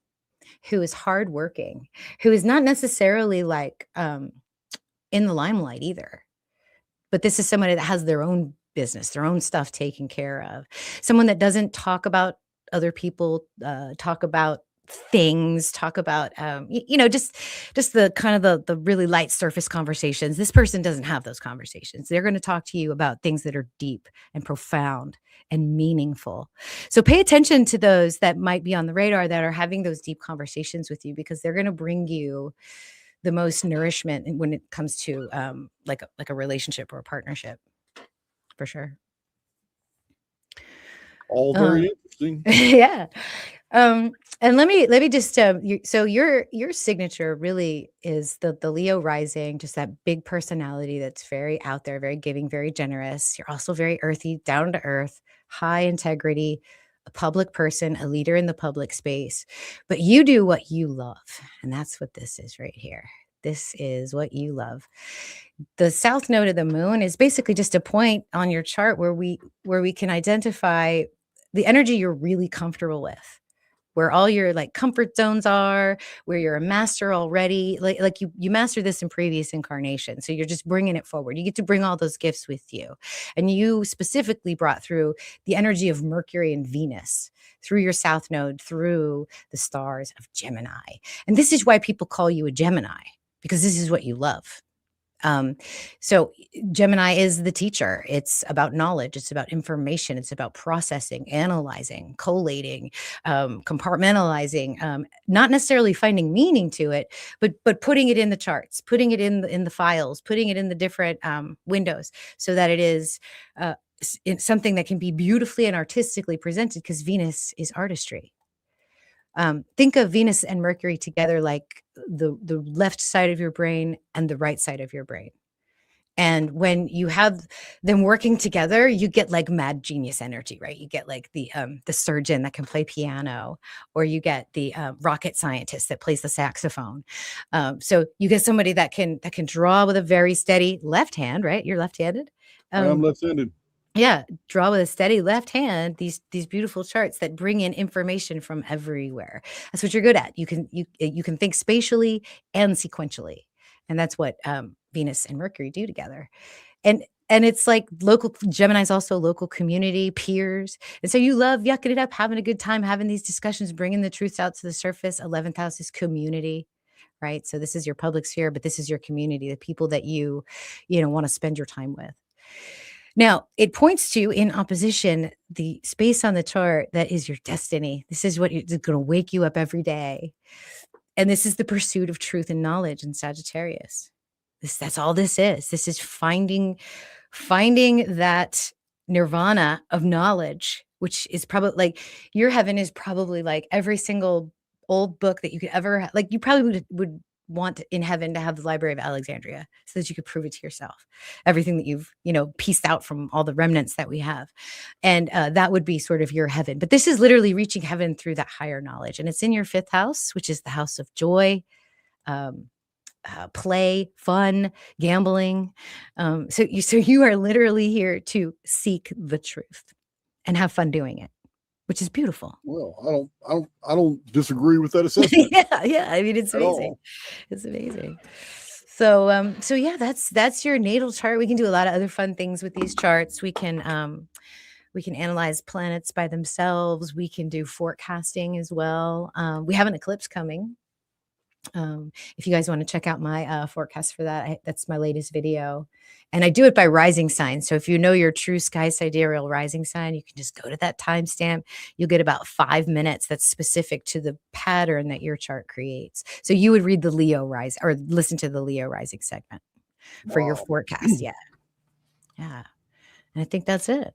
who is hardworking, who is not necessarily like in the limelight either. But this is somebody that has their own business, their own stuff taken care of. Someone that doesn't talk about other people, talk about things, talk about just the kind of the really light surface conversations. This person doesn't have those conversations. They're going to talk to you about things that are deep and profound and meaningful. So pay attention to those that might be on the radar that are having those deep conversations with you, because they're going to bring you the most nourishment when it comes to like a relationship or a partnership, for sure. All very interesting. Yeah. And let me just so your signature really is the Leo rising, just that big personality that's very out there, very giving, very generous. You're also very earthy, down to earth, high integrity, a public person, a leader in the public space. But you do what you love, and that's what this is right here. This is what you love. The south node of the moon is basically just a point on your chart where we can identify the energy you're really comfortable with, where all your like comfort zones are, where you're a master already. Like you mastered this in previous incarnations. So you're just bringing it forward. You get to bring all those gifts with you. And you specifically brought through the energy of Mercury and Venus through your south node, through the stars of Gemini. And this is why people call you a Gemini, because this is what you love. So Gemini is the teacher. It's about knowledge. It's about information. It's about processing, analyzing, collating, compartmentalizing, not necessarily finding meaning to it, but putting it in the charts, putting it in the files, putting it in the different windows so that it is it's something that can be beautifully and artistically presented, because Venus is artistry. Think of Venus and Mercury together like the left side of your brain and the right side of your brain. And when you have them working together, you get like mad genius energy, right? You get like the surgeon that can play piano, or you get the rocket scientist that plays the saxophone. So you get somebody that can draw with a very steady left hand, right? You're left-handed. I am left-handed. Yeah, draw with a steady left hand these beautiful charts that bring in information from everywhere. That's what you're good at. You can think spatially and sequentially, and that's what Venus and Mercury do together. And it's like local. Gemini's also local community, peers, and so you love yucking it up, having a good time, having these discussions, bringing the truths out to the surface. 11th house is community, right? So this is your public sphere, but this is your community, the people that you want to spend your time with. Now, it points to, in opposition, the space on the chart that is your destiny. This is what is going to wake you up every day. And this is the pursuit of truth and knowledge in Sagittarius. That's all this is. This is finding that nirvana of knowledge, which is probably like your heaven is probably like every single old book that you could ever, like you probably would want in heaven to have the Library of Alexandria so that you could prove it to yourself, everything that you've pieced out from all the remnants that we have. And that would be sort of your heaven. But this is literally reaching heaven through that higher knowledge, and it's in your 5th house, which is the house of joy, play, fun, gambling. So you are literally here to seek the truth and have fun doing it, which is beautiful. Well, I don't disagree with that assessment. yeah. I mean, it's amazing. It's amazing. So yeah, that's your natal chart. We can do a lot of other fun things with these charts. We can analyze planets by themselves. We can do forecasting as well. We have an eclipse coming. If you guys want to check out my forecast for that, that's my latest video. And I do it by rising sign. So if you know your true sky sidereal rising sign, you can just go to that timestamp. You'll get about 5 minutes that's specific to the pattern that your chart creates. So you would read the Leo rise or listen to the Leo rising segment for your forecast. Yeah. And I think that's it.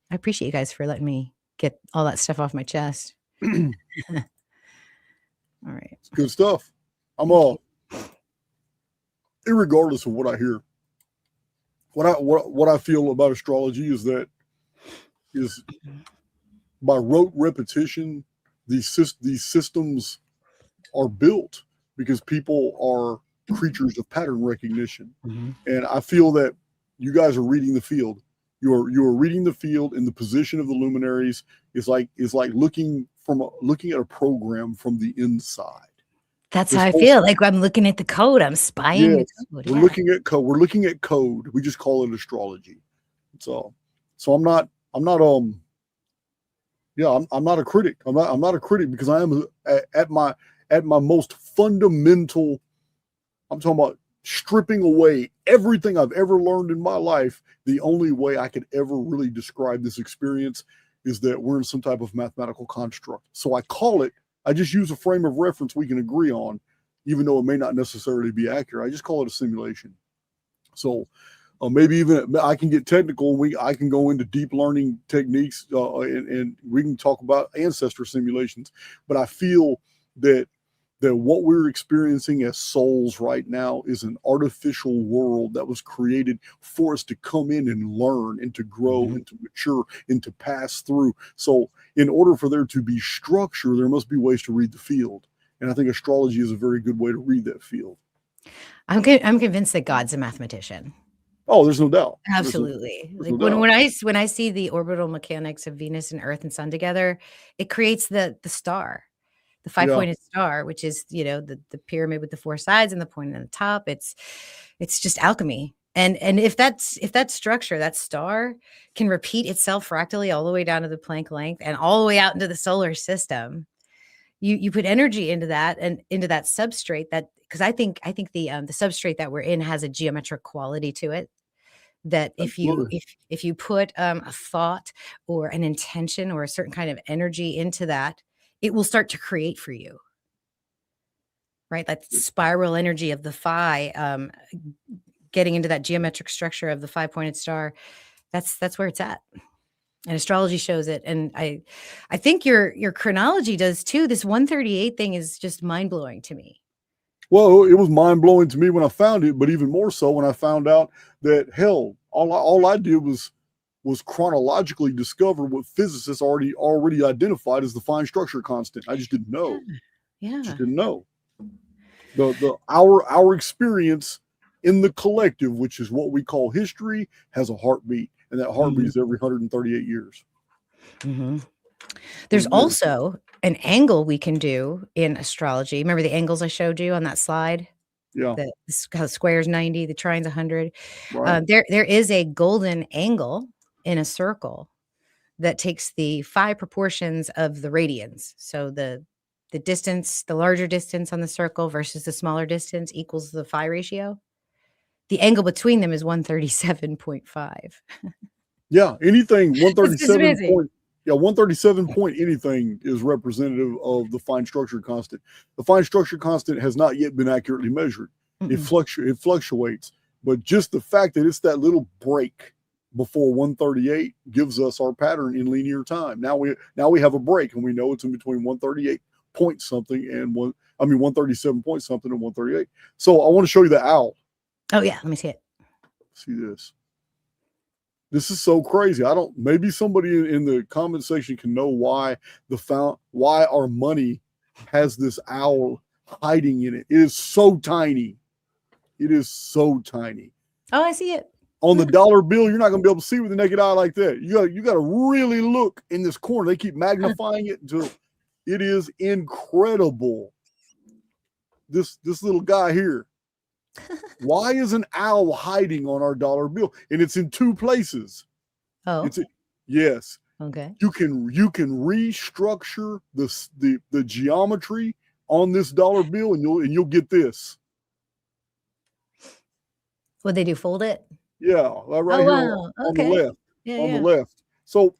I appreciate you guys for letting me get all that stuff off my chest. All right. It's good stuff. I'm all, irregardless of what I hear, what I feel about astrology is by rote repetition, these systems are built because people are creatures of pattern recognition. Mm-hmm. And I feel that you guys are reading the field. You are reading the field, and the position of the luminaries is like looking at a program from the inside. That's how I feel. Like I'm looking at the code. I'm spying the code. We're looking at code. We're looking at code. We just call it astrology. So I'm not a critic. I'm not a critic because I am at my most fundamental. I'm talking about stripping away everything I've ever learned in my life. The only way I could ever really describe this experience is that we're in some type of mathematical construct. So I just use a frame of reference we can agree on, even though it may not necessarily be accurate. I just call it a simulation. So maybe even I can get technical. I can go into deep learning techniques and we can talk about ancestor simulations. But I feel that what we're experiencing as souls right now is an artificial world that was created for us to come in and learn and to grow and to mature and to pass through. So in order for there to be structure, there must be ways to read the field. And I think astrology is a very good way to read that field. I'm convinced that God's a mathematician. Oh, there's no doubt. Absolutely. When I see the orbital mechanics of Venus and Earth and Sun together, it creates the star. the five-pointed star, which is, the pyramid with the four sides and the point on the top. It's just alchemy. And if that structure, that star, can repeat itself fractally all the way down to the Planck length and all the way out into the solar system, you put energy into that and into that substrate, because I think the substrate that we're in has a geometric quality to it, that if you put a thought or an intention or a certain kind of energy into that, it will start to create for you, right? That spiral energy of the phi, getting into that geometric structure of the five-pointed star, that's where it's at. And astrology shows it. And I think your chronology does too. This 138 thing is just mind-blowing to me. Well, it was mind-blowing to me when I found it, but even more so when I found out that, hell, all I did was chronologically discover what physicists already identified as the fine structure constant. I just didn't know. Yeah. Just didn't know. Our experience in the collective, which is what we call history, has a heartbeat, and that heartbeat is every 138 years. Mm-hmm. There's also an angle we can do in astrology. Remember the angles I showed you on that slide? Yeah. How the square is 90, the trine's 100. Right. There is a golden angle in a circle that takes the phi proportions of the radians. So the distance, the larger distance on the circle versus the smaller distance equals the phi ratio. The angle between them is 137.5. Yeah, anything 137 point anything is representative of the fine structure constant. The fine structure constant has not yet been accurately measured. It fluctuates, but just the fact that it's that little break before 138 gives us our pattern in linear time. Now we have a break, and we know it's in between 138 point something and 137 point something and 138. So I want to show you the owl. Oh yeah, let me see it. See this. This is so crazy. Maybe somebody in the comment section can know why our money has this owl hiding in it. It is so tiny. It is so tiny. Oh, I see it. On the dollar bill, you're not going to be able to see with the naked eye like that. You got to really look in this corner. They keep magnifying it until it is incredible. This little guy here. Why is an owl hiding on our dollar bill? And it's in two places. Oh, yes. Okay. You can restructure the geometry on this dollar bill, and you'll get this. What they do? Fold it? Yeah, right here on the left. On the left. So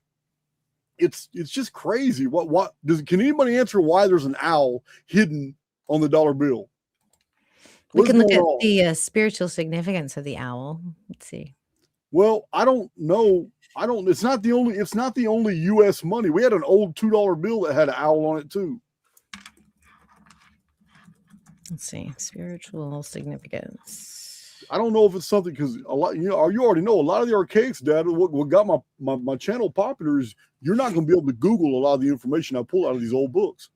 it's just crazy. Can anybody answer why there's an owl hidden on the dollar bill? We can look at the spiritual significance of the owl. Let's see. Well, I don't know. It's not the only U.S. money. We had an old $2 bill that had an owl on it too. Let's see. Spiritual significance. I don't know if it's something, because a lot, you already know a lot of the Archaix data. What got my channel popular is you're not going to be able to Google a lot of the information I pull out of these old books.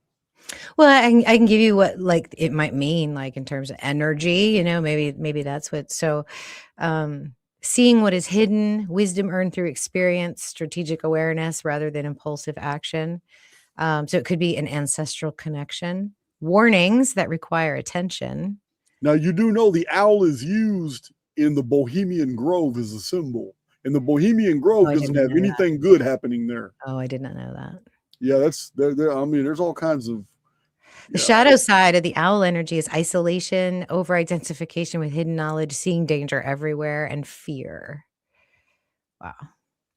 Well, I can give you what it might mean, in terms of energy, maybe that's what. So, seeing what is hidden, wisdom earned through experience, strategic awareness rather than impulsive action. So it could be an ancestral connection, warnings that require attention. Now, you do know the owl is used in the Bohemian Grove as a symbol, and the Bohemian Grove doesn't have anything good happening there. Oh, I did not know that. Yeah, there's all kinds of. The shadow side of the owl energy is isolation, over-identification with hidden knowledge, seeing danger everywhere, and fear. Wow.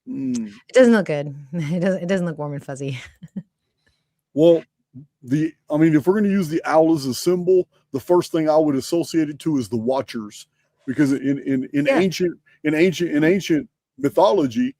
It doesn't look good. It doesn't look warm and fuzzy. Well, if we're going to use the owl as a symbol, the first thing I would associate it to is the Watchers, because in ancient mythology,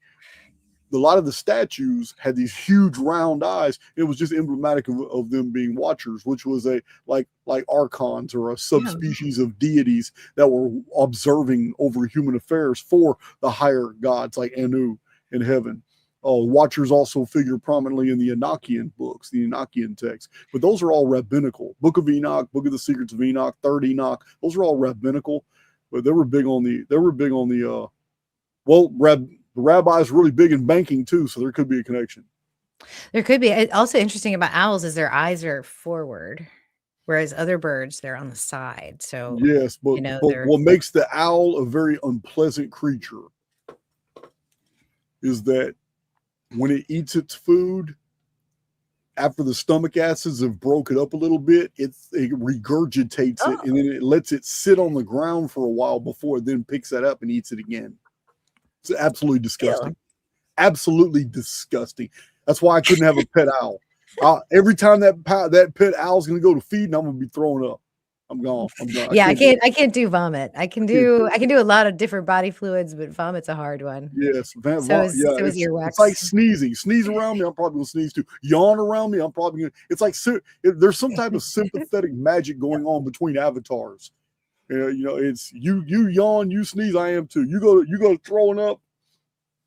a lot of the statues had these huge round eyes. It was just emblematic of them being Watchers, which was like archons or a subspecies of deities that were observing over human affairs for the higher gods like Anu in heaven. Watchers also figure prominently in the Enochian books, the Enochian texts, but those are all rabbinical. Book of Enoch, Book of the Secrets of Enoch, Third Enoch, those are all rabbinical, but they were big on the the rabbis really big in banking too, so there could be a connection. There could be. Also interesting about owls is their eyes are forward, whereas other birds, they're on the side. So, Yes, but they're what makes the owl a very unpleasant creature is that when it eats its food, after the stomach acids have broke it up a little bit, it regurgitates it, and then it lets it sit on the ground for a while before it then picks that up and eats it again. It's absolutely disgusting. Absolutely disgusting. That's why I couldn't have a pet owl. Every time that pet owl's going to go to feed, and I'm going to be throwing up. I'm gone. I'm done. Yeah, I can't do vomit. I can do a lot of different body fluids, but vomit's a hard one. Yes, So is earwax. It's like sneezing. Sneeze around me, I'm probably gonna sneeze too. Yawn around me, I'm probably gonna. It's like there's some type of sympathetic magic going on between avatars. It's you yawn, you sneeze, I am too. You go throwing up.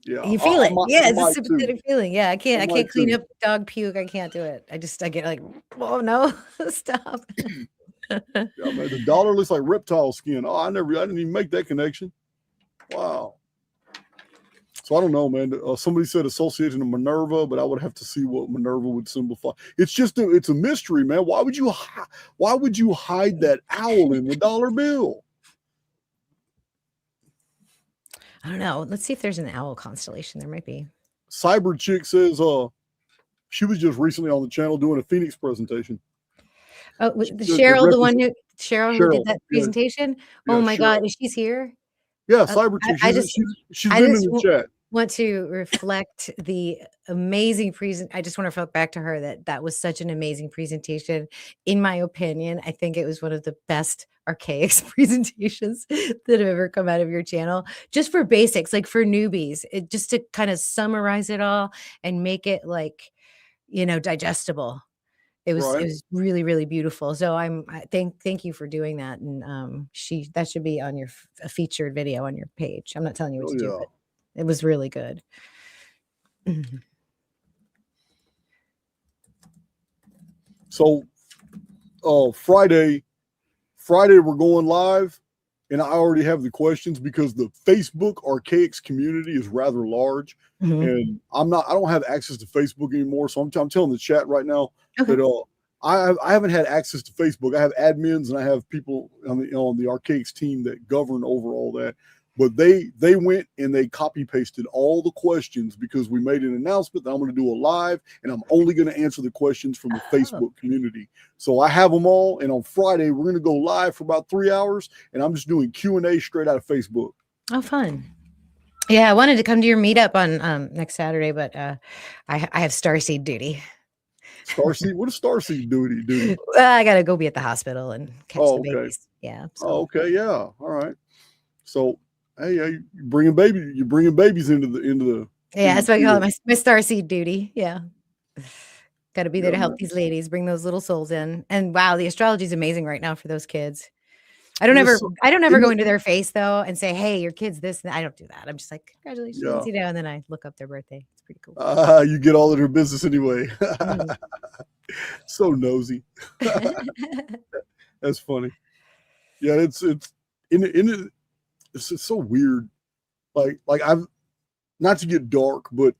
Yeah, You feel it. Yeah, it's a sympathetic feeling. Yeah, I can't clean up dog puke. I can't do it. I get like, oh no, stop. Yeah, man, the dollar looks like reptile skin. Oh, I didn't even make that connection. Wow. So I don't know, man. Somebody said association of Minerva, but I would have to see what Minerva would simplify. It's just it's a mystery, man. Why would you hide that owl in the dollar bill? I don't know. Let's see if there's an owl constellation. There might be. Cyber Chick says she was just recently on the channel doing a Phoenix presentation. Oh, Cheryl, who did that presentation? Yeah, oh my God, she's here? Yeah, Cyber Chick. She's been in the chat. Want to reflect the amazing I just want to reflect back to her that was such an amazing presentation. In my opinion, I think it was one of the best Archaix presentations that have ever come out of your channel, just for basics, like for newbies, just to kind of summarize it all and make it like, digestible. It was really, really beautiful. So thank you for doing that. And that should be on a featured video on your page. I'm not telling you what to do, but it was really good. So Friday we're going live, and I already have the questions because the Facebook Archaix community is rather large, and I don't have access to Facebook anymore. So I'm telling the chat right now that I haven't had access to Facebook. I have admins and I have people on the Archaix team that govern over all that. But they went and they copy pasted all the questions because we made an announcement that I'm going to do a live, and I'm only going to answer the questions from the Facebook community. So I have them all, and on Friday we're going to go live for about 3 hours, and I'm just doing Q&A straight out of Facebook. Oh, fun. Yeah, I wanted to come to your meetup on next Saturday, but I have starseed duty. Starseed? What is starseed duty? I got to go be at the hospital and catch the babies. Yeah. So. Oh, okay. Yeah. All right. So. Hey, you're bringing babies into the. Yeah, that's what I call it. My starseed duty. Yeah, got to be there to help these ladies, bring those little souls in. And wow, the astrology is amazing right now for those kids. I don't ever go into their face though and say, "Hey, your kid's this." I don't do that. I'm just like, "Congratulations," and then I look up their birthday. It's pretty cool. You get all of their business anyway. So nosy. That's funny. Yeah, it's so weird. Like I've, not to get dark, but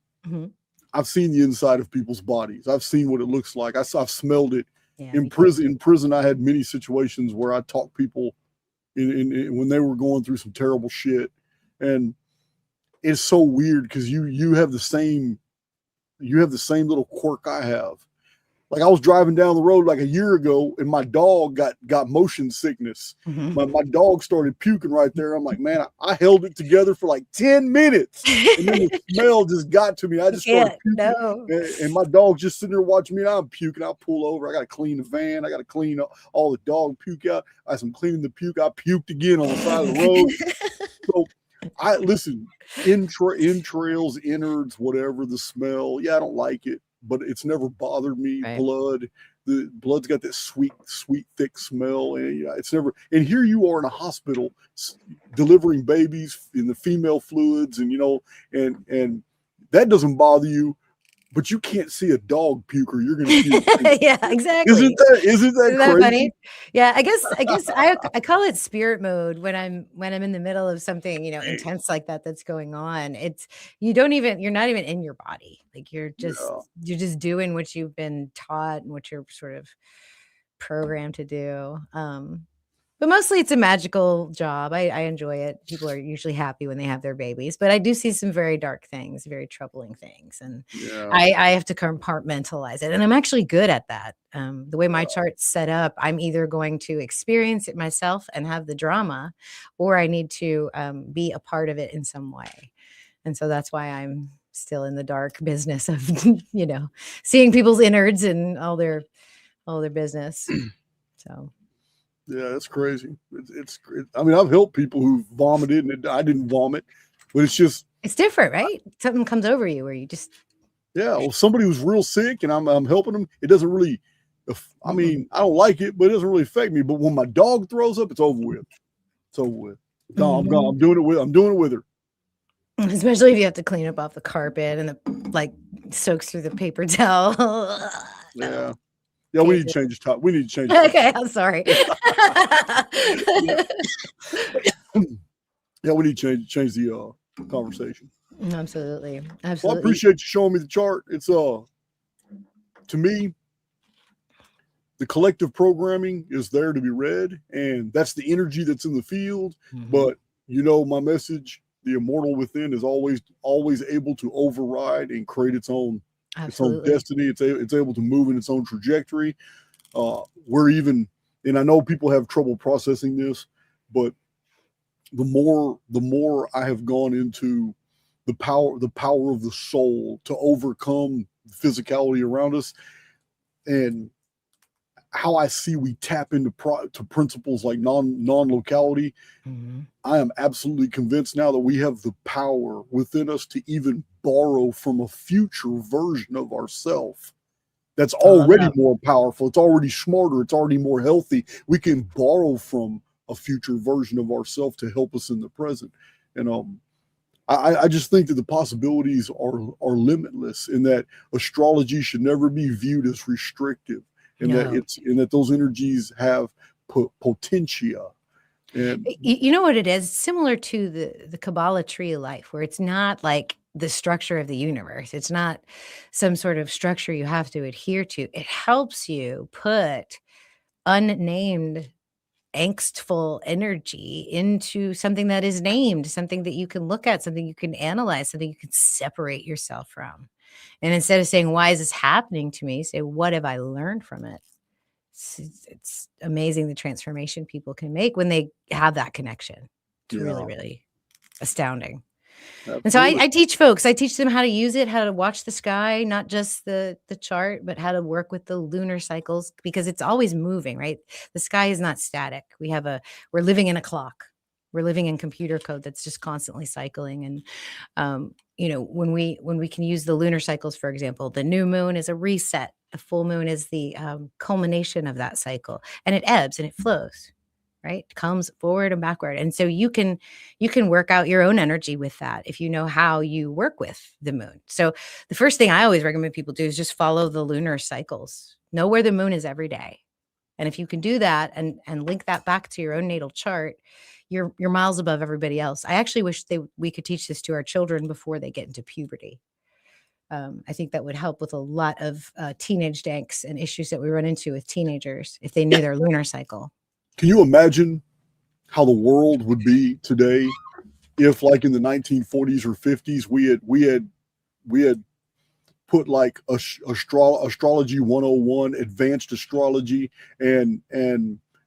I've seen the inside of people's bodies. I've seen what it looks like. I've smelled it. In prison, I had many situations where I talked people in when they were going through some terrible shit, and it's so weird because you have the same little quirk I have. Like I was driving down the road like a year ago, and my dog got motion sickness. My dog started puking right there. I'm like, man, I held it together for like 10 minutes, and then the smell just got to me. I just started puking, and my dog's just sitting there watching me, and I'm puking. I pull over. I got to clean the van. I got to clean all the dog puke out. As I'm cleaning the puke, I puked again on the side of the road. So I listen, entrails, innards, whatever the smell. Yeah, I don't like it, but it's never bothered me. Right. The blood's got that sweet, thick smell, and it's never. And here you are in a hospital delivering babies in the female fluids, and and that doesn't bother you. but you can't see a dog puke or you're going to puke. Yeah, exactly. Isn't that crazy? Funny? Yeah, I guess I call it spirit mode when I'm in the middle of something, intense like that's going on. You're not even in your body. Like you're just doing what you've been taught and what you're sort of programmed to do. But mostly it's a magical job. I enjoy it. People are usually happy when they have their babies, but I do see some very dark things, very troubling things. And I have to compartmentalize it. And I'm actually good at that. The way my chart's set up, I'm either going to experience it myself and have the drama, or I need to be a part of it in some way. And so that's why I'm still in the dark business of, seeing people's innards and all their business. So. Yeah, that's crazy. I mean, I've helped people who vomited, and I didn't vomit, but it's different, right? Something comes over you where you just. Yeah, well, somebody who's real sick, and I'm helping them. It doesn't really. I mean, I don't like it, but it doesn't really affect me. But when my dog throws up, it's over with. It's over with. No, I'm gone. I'm doing it with her. Especially if you have to clean up off the carpet and soaks through the paper towel. Yeah. Yeah, we need to change the top. We need to change. Okay, I'm sorry. Yeah, we need to change the conversation. Absolutely. Well, I appreciate you showing me the chart. It's to me, the collective programming is there to be read, and that's the energy that's in the field. Mm-hmm. But my message: the immortal within is always able to override and create its own. Absolutely. Its own destiny. It's able to move in its own trajectory. And I know people have trouble processing this, but the more I have gone into the power of the soul to overcome the physicality around us, and how I see we tap into to principles like non-locality, mm-hmm. I am absolutely convinced now that we have the power within us to even borrow from a future version of ourselves that's already more powerful. It's already smarter. It's already more healthy. We can borrow from a future version of ourselves to help us in the present. And I just think that the possibilities are limitless, in that astrology should never be viewed as restrictive. And that those energies have potentia. And you know what it is? Similar to the Kabbalah tree of life, where it's not like the structure of the universe. It's not some sort of structure you have to adhere to. It helps you put unnamed angstful energy into something that is named, something that you can look at, something you can analyze, something you can separate yourself from. And instead of saying, why is this happening to me? Say, what have I learned from it? It's amazing the transformation people can make when they have that connection. It's really, really astounding. Absolutely. And so I teach folks, I teach them how to use it, how to watch the sky, not just the chart, but how to work with the lunar cycles, because it's always moving, right? The sky is not static. We're living in a clock. We're living in computer code that's just constantly cycling. And, when we can use the lunar cycles, for example, the new moon is a reset. The full moon is the culmination of that cycle, and it ebbs and it flows, right? It comes forward and backward. And so you can work out your own energy with that if you know how you work with the moon. So the first thing I always recommend people do is just follow the lunar cycles. Know where the moon is every day. And if you can do that and link that back to your own natal chart, you're miles above everybody else. I actually wish we could teach this to our children before they get into puberty. I think that would help with a lot of teenage angst and issues that we run into with teenagers if they knew their lunar cycle. Can you imagine how the world would be today if, like in the 1940s or 50s, we had put like astrology 101, advanced astrology, and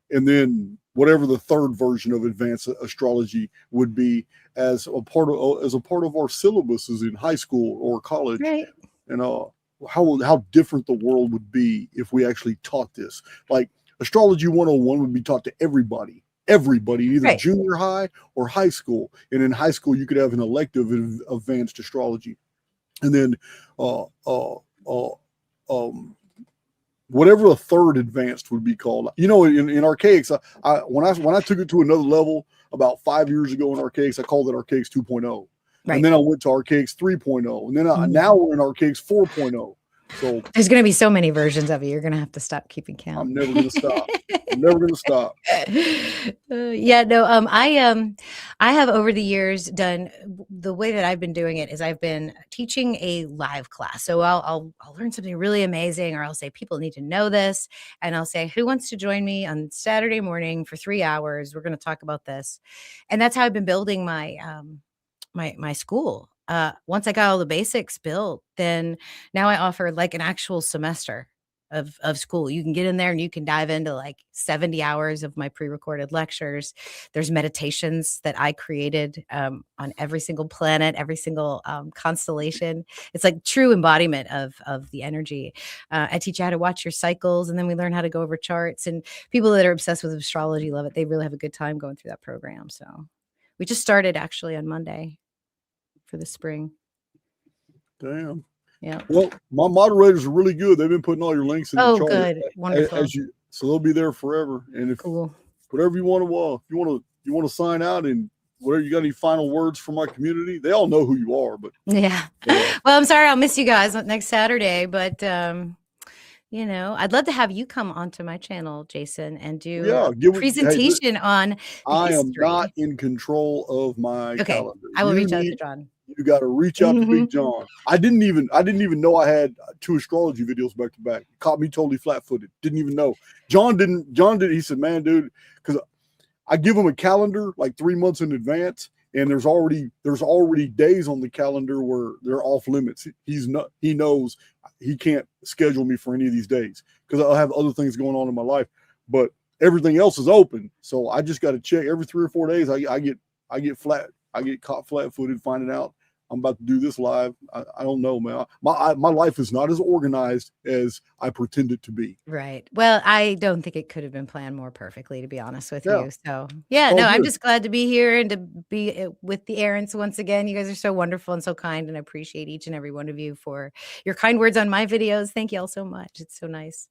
then whatever the third version of advanced astrology would be as a part of our syllabuses in high school or college. Right. And how different the world would be if we actually taught this. Like astrology 101 would be taught to everybody, either right. Junior high or high school. And in high school, you could have an elective in advanced astrology. And then whatever a third advanced would be called. In Archaix, when I took it to another level about 5 years ago in Archaix, I called it Archaix 2.0. Right. And then I went to Archaix 3.0, and then now we're in Archaix 4.0. So there's going to be so many versions of it. You're going to have to stop keeping count. I'm never going to stop. I'm never going to stop. Yeah, no, I have over the years done the way that I've been doing it is I've been teaching a live class. So I'll learn something really amazing, or I'll say people need to know this, and I'll say who wants to join me on Saturday morning for 3 hours? We're going to talk about this, and that's how I've been building my my school. Once I got all the basics built, then now I offer like an actual semester of school. You can get in there and you can dive into like 70 hours of my pre-recorded lectures. There's meditations that I created on every single planet, every single constellation. It's like true embodiment of the energy. I teach you how to watch your cycles, and then we learn how to go over charts. And people that are obsessed with astrology love it. They really have a good time going through that program. So we just started actually on Monday for the spring. Damn. Yeah. Well, my moderators are really good. They've been putting all your links in the chart. Good. Wonderful. So they'll be there forever. And if whatever you want to, you want to sign out, and whatever, you got any final words for my community? They all know who you are, but yeah. Well, I'm sorry I'll miss you guys next Saturday, but you know, I'd love to have you come onto my channel, Jason, and do a presentation on I am not in control of my calendar. I will reach out to John. You got to reach out to Big John. I didn't even know I had 2 astrology videos back to back. It caught me totally flat-footed. Didn't even know. John did. He said, "Man, dude," because I give him a calendar like 3 months in advance, and there's already days on the calendar where they're off limits. He knows he can't schedule me for any of these days because I'll have other things going on in my life, but everything else is open. So I just got to check every 3 or 4 days. I get caught flat-footed finding out I'm about to do this live. I don't know, man. My life is not as organized as I pretend it to be. Right. Well, I don't think it could have been planned more perfectly, to be honest with you. So I'm just glad to be here and to be with the Arents once again. You guys are so wonderful and so kind, and I appreciate each and every one of you for your kind words on my videos. Thank you all so much. It's so nice.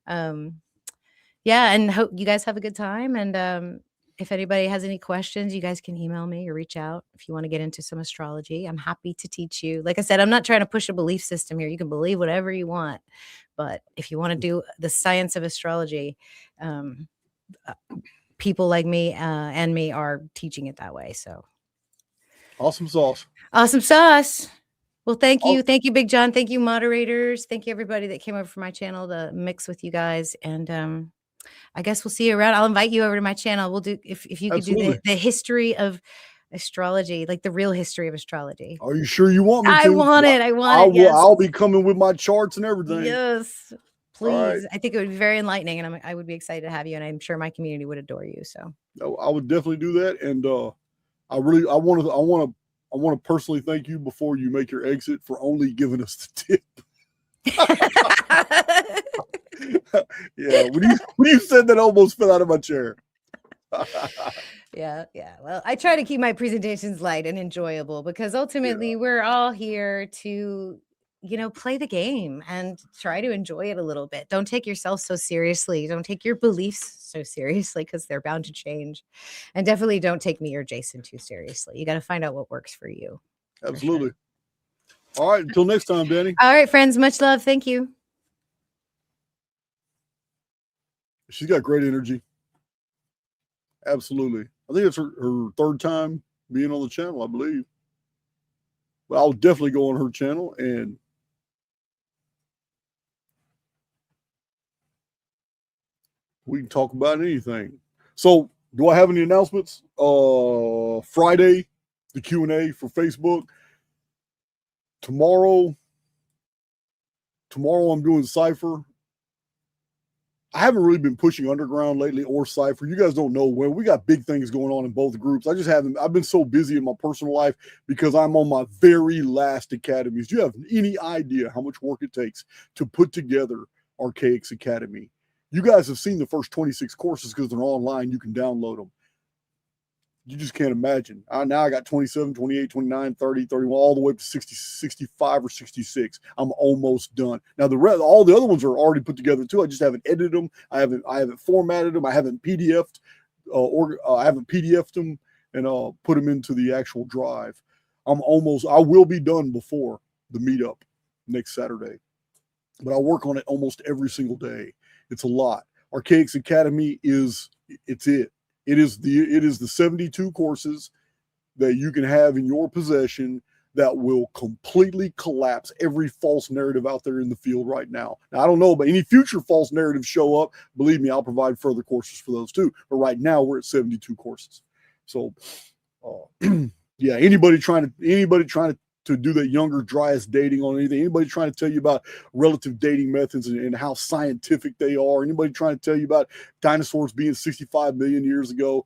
And hope you guys have a good time. And if anybody has any questions, you guys can email me or reach out if you want to get into some astrology. I'm happy to teach you. Like I said, I'm not trying to push a belief system here. You can believe whatever you want. But if you want to do the science of astrology, people like me and me are teaching it that way. So awesome sauce. Awesome sauce. Well, thank you. Thank you, Big John. Thank you, moderators. Thank you, everybody that came over for my channel to mix with you guys. And I guess we'll see you around. I'll invite you over to my channel. We'll do if you could do the history of astrology, like the real history of astrology. Are you sure you want me to? I want it. Yes. I'll be coming with my charts and everything. Yes, please. Right. I think it would be very enlightening, and I would be excited to have you, and I'm sure my community would adore you. So I would definitely do that, and I want to personally thank you before you make your exit for only giving us the tip. Yeah, when you said that, I almost fell out of my chair. Yeah. Well, I try to keep my presentations light and enjoyable because ultimately we're all here to, play the game and try to enjoy it a little bit. Don't take yourself so seriously. Don't take your beliefs so seriously because they're bound to change. And definitely don't take me or Jason too seriously. You got to find out what works for you. Absolutely. All right. Until next time, Dani. All right, friends. Much love. Thank you. She's got great energy. Absolutely. I think it's her 3rd time being on the channel, I believe. But I'll definitely go on her channel and we can talk about anything. So, do I have any announcements? Friday, the Q&A for Facebook. Tomorrow I'm doing Cypher. I haven't really been pushing Underground lately or Cypher. You guys don't know when. We got big things going on in both groups. I've been so busy in my personal life because I'm on my very last academies. Do you have any idea how much work it takes to put together Archaix Academy? You guys have seen the first 26 courses because they're online. You can download them. You just can't imagine. Now I got 27, 28, 29, 30, 31, all the way up to 60, 65 or 66. I'm almost done. Now all the other ones are already put together too. I just haven't edited them. I haven't formatted them. I haven't PDF'd I haven't PDF'd them and put them into the actual drive. I will be done before the meetup next Saturday, but I work on it almost every single day. It's a lot. Archaix Academy is it. It is the 72 courses that you can have in your possession that will completely collapse every false narrative out there in the field right now. Now, I don't know, but any future false narratives show up, believe me, I'll provide further courses for those too. But right now, we're at 72 courses. So, yeah, anybody trying to do that younger dryas dating on anything, anybody trying to tell you about relative dating methods and how scientific they are, anybody trying to tell you about dinosaurs being 65 million years ago,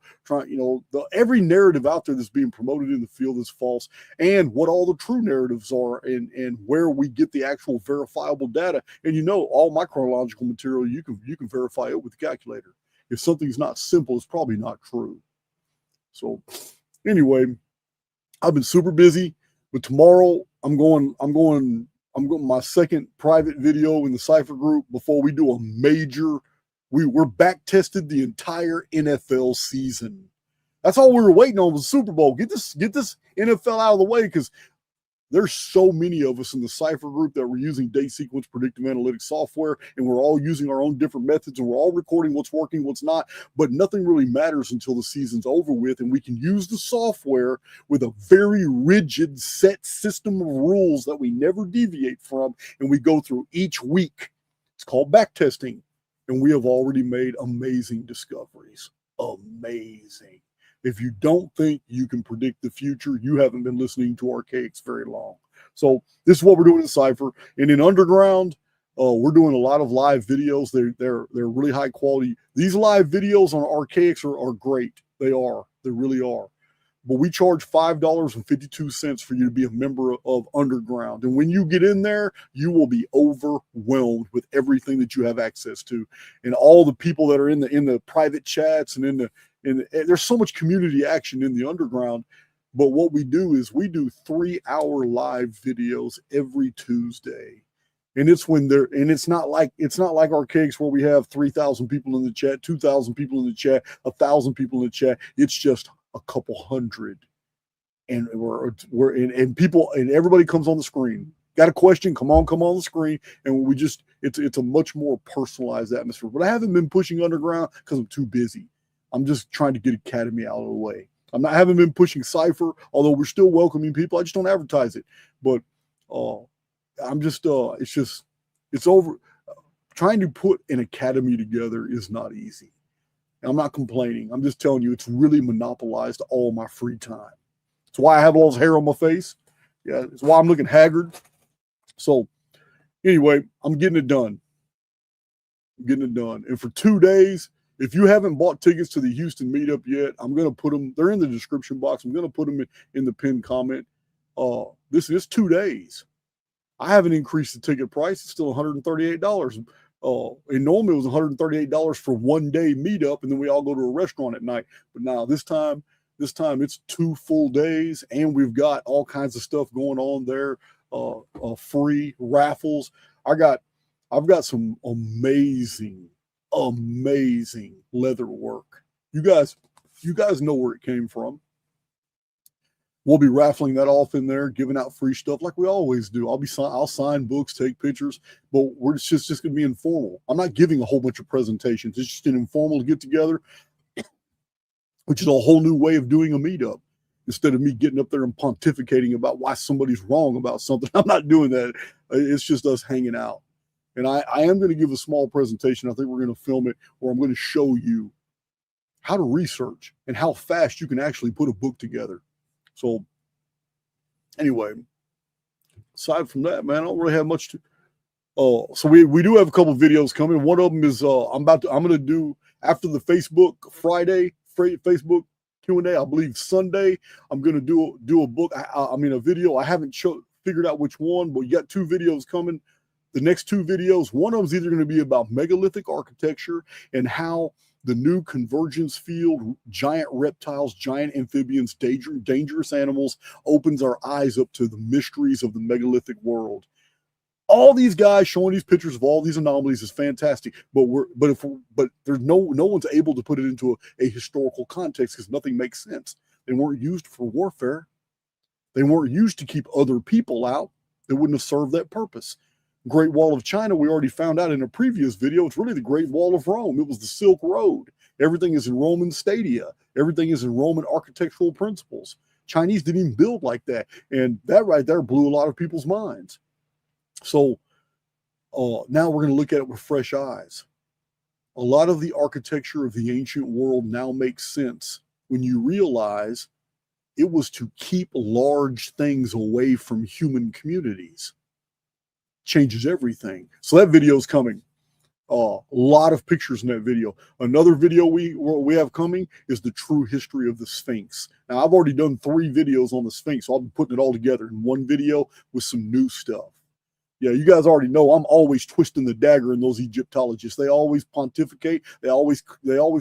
every narrative out there that's being promoted in the field is false, and what all the true narratives are, and where we get the actual verifiable data. And all my chronological material, you can verify it with the calculator. If something's not simple, it's probably not true. So anyway, I've been super busy. But tomorrow I'm going my second private video in the Cypher group before we do a major. We're back tested the entire NFL season. That's all we were waiting on was the Super Bowl. Get this NFL out of the way, because there's so many of us in the Cypher group that we're using date sequence predictive analytics software, and we're all using our own different methods, and we're all recording what's working, what's not, but nothing really matters until the season's over with, and we can use the software with a very rigid set system of rules that we never deviate from, and we go through each week. It's called backtesting, and we have already made amazing discoveries. Amazing. If you don't think you can predict the future, you haven't been listening to Archaix very long. So this is what we're doing in Cypher. And in Underground, we're doing a lot of live videos. They're really high quality. These live videos on Archaix are great. They really are. But we charge $5.52 for you to be a member of Underground. And when you get in there, you will be overwhelmed with everything that you have access to, and all the people that are in the private chats and and there's so much community action in the Underground. But what we do is we do 3-hour live videos every Tuesday. And it's not like Archaix where we have 3,000 people in the chat, 2,000 people in the chat, 1,000 people in the chat. It's just a couple hundred. And and people, and everybody comes on the screen. Got a question? Come on the screen. And it's a much more personalized atmosphere. But I haven't been pushing Underground because I'm too busy. I'm just trying to get Academy out of the way. I haven't been pushing Cypher, although we're still welcoming people. I just don't advertise it. But it's over. Trying to put an Academy together is not easy. I'm not complaining. I'm just telling you, it's really monopolized all my free time. It's why I have all this hair on my face. Yeah, it's why I'm looking haggard. So anyway, I'm getting it done. And for 2 days, if you haven't bought tickets to the Houston meetup yet, I'm going to put them, they're in the description box. I'm going to put them in the pinned comment. This is 2 days. I haven't increased the ticket price. It's still $138. And normally it was $138 for 1 day meetup, and then we all go to a restaurant at night. But now this time it's 2 full days, and we've got all kinds of stuff going on there. Free raffles. I've got some amazing leather work. You guys know where it came from. We'll be raffling that off in there, giving out free stuff like we always do. I'll sign books, take pictures, but it's just going to be informal. I'm not giving a whole bunch of presentations. It's just an informal get together, which is a whole new way of doing a meetup. Instead of me getting up there and pontificating about why somebody's wrong about something, I'm not doing that. It's just us hanging out. And I am going to give a small presentation. I think we're going to film it, where I'm going to show you how to research and how fast you can actually put a book together. So anyway, aside from that, man, I don't really have much to. So we do have a couple of videos coming. One of them is I'm going to do after the Facebook Friday Facebook Q&A. I believe Sunday I'm going to do a book. A video. I haven't figured out which one, but you got 2 videos coming. The next 2 videos, one of them is either going to be about megalithic architecture and how the new convergence field, giant reptiles, giant amphibians, dangerous animals, opens our eyes up to the mysteries of the megalithic world. All these guys showing these pictures of all these anomalies is fantastic, but there's no one's able to put it into a historical context because nothing makes sense. They weren't used for warfare. They weren't used to keep other people out. They wouldn't have served that purpose. Great Wall of China, we already found out in a previous video, it's really the Great Wall of Rome. It was the Silk Road. Everything is in Roman stadia. Everything is in Roman architectural principles. Chinese didn't even build like that. And that right there blew a lot of people's minds. So now we're going to look at it with fresh eyes. A lot of the architecture of the ancient world now makes sense when you realize it was to keep large things away from human communities. Changes everything. So that video is coming. A lot of pictures in that video. Another video we have coming is the true history of the Sphinx. Now, I've already done 3 videos on the Sphinx, so I'll be putting it all together in one video with some new stuff. Yeah, you guys already know I'm always twisting the dagger in those Egyptologists. They always pontificate. They always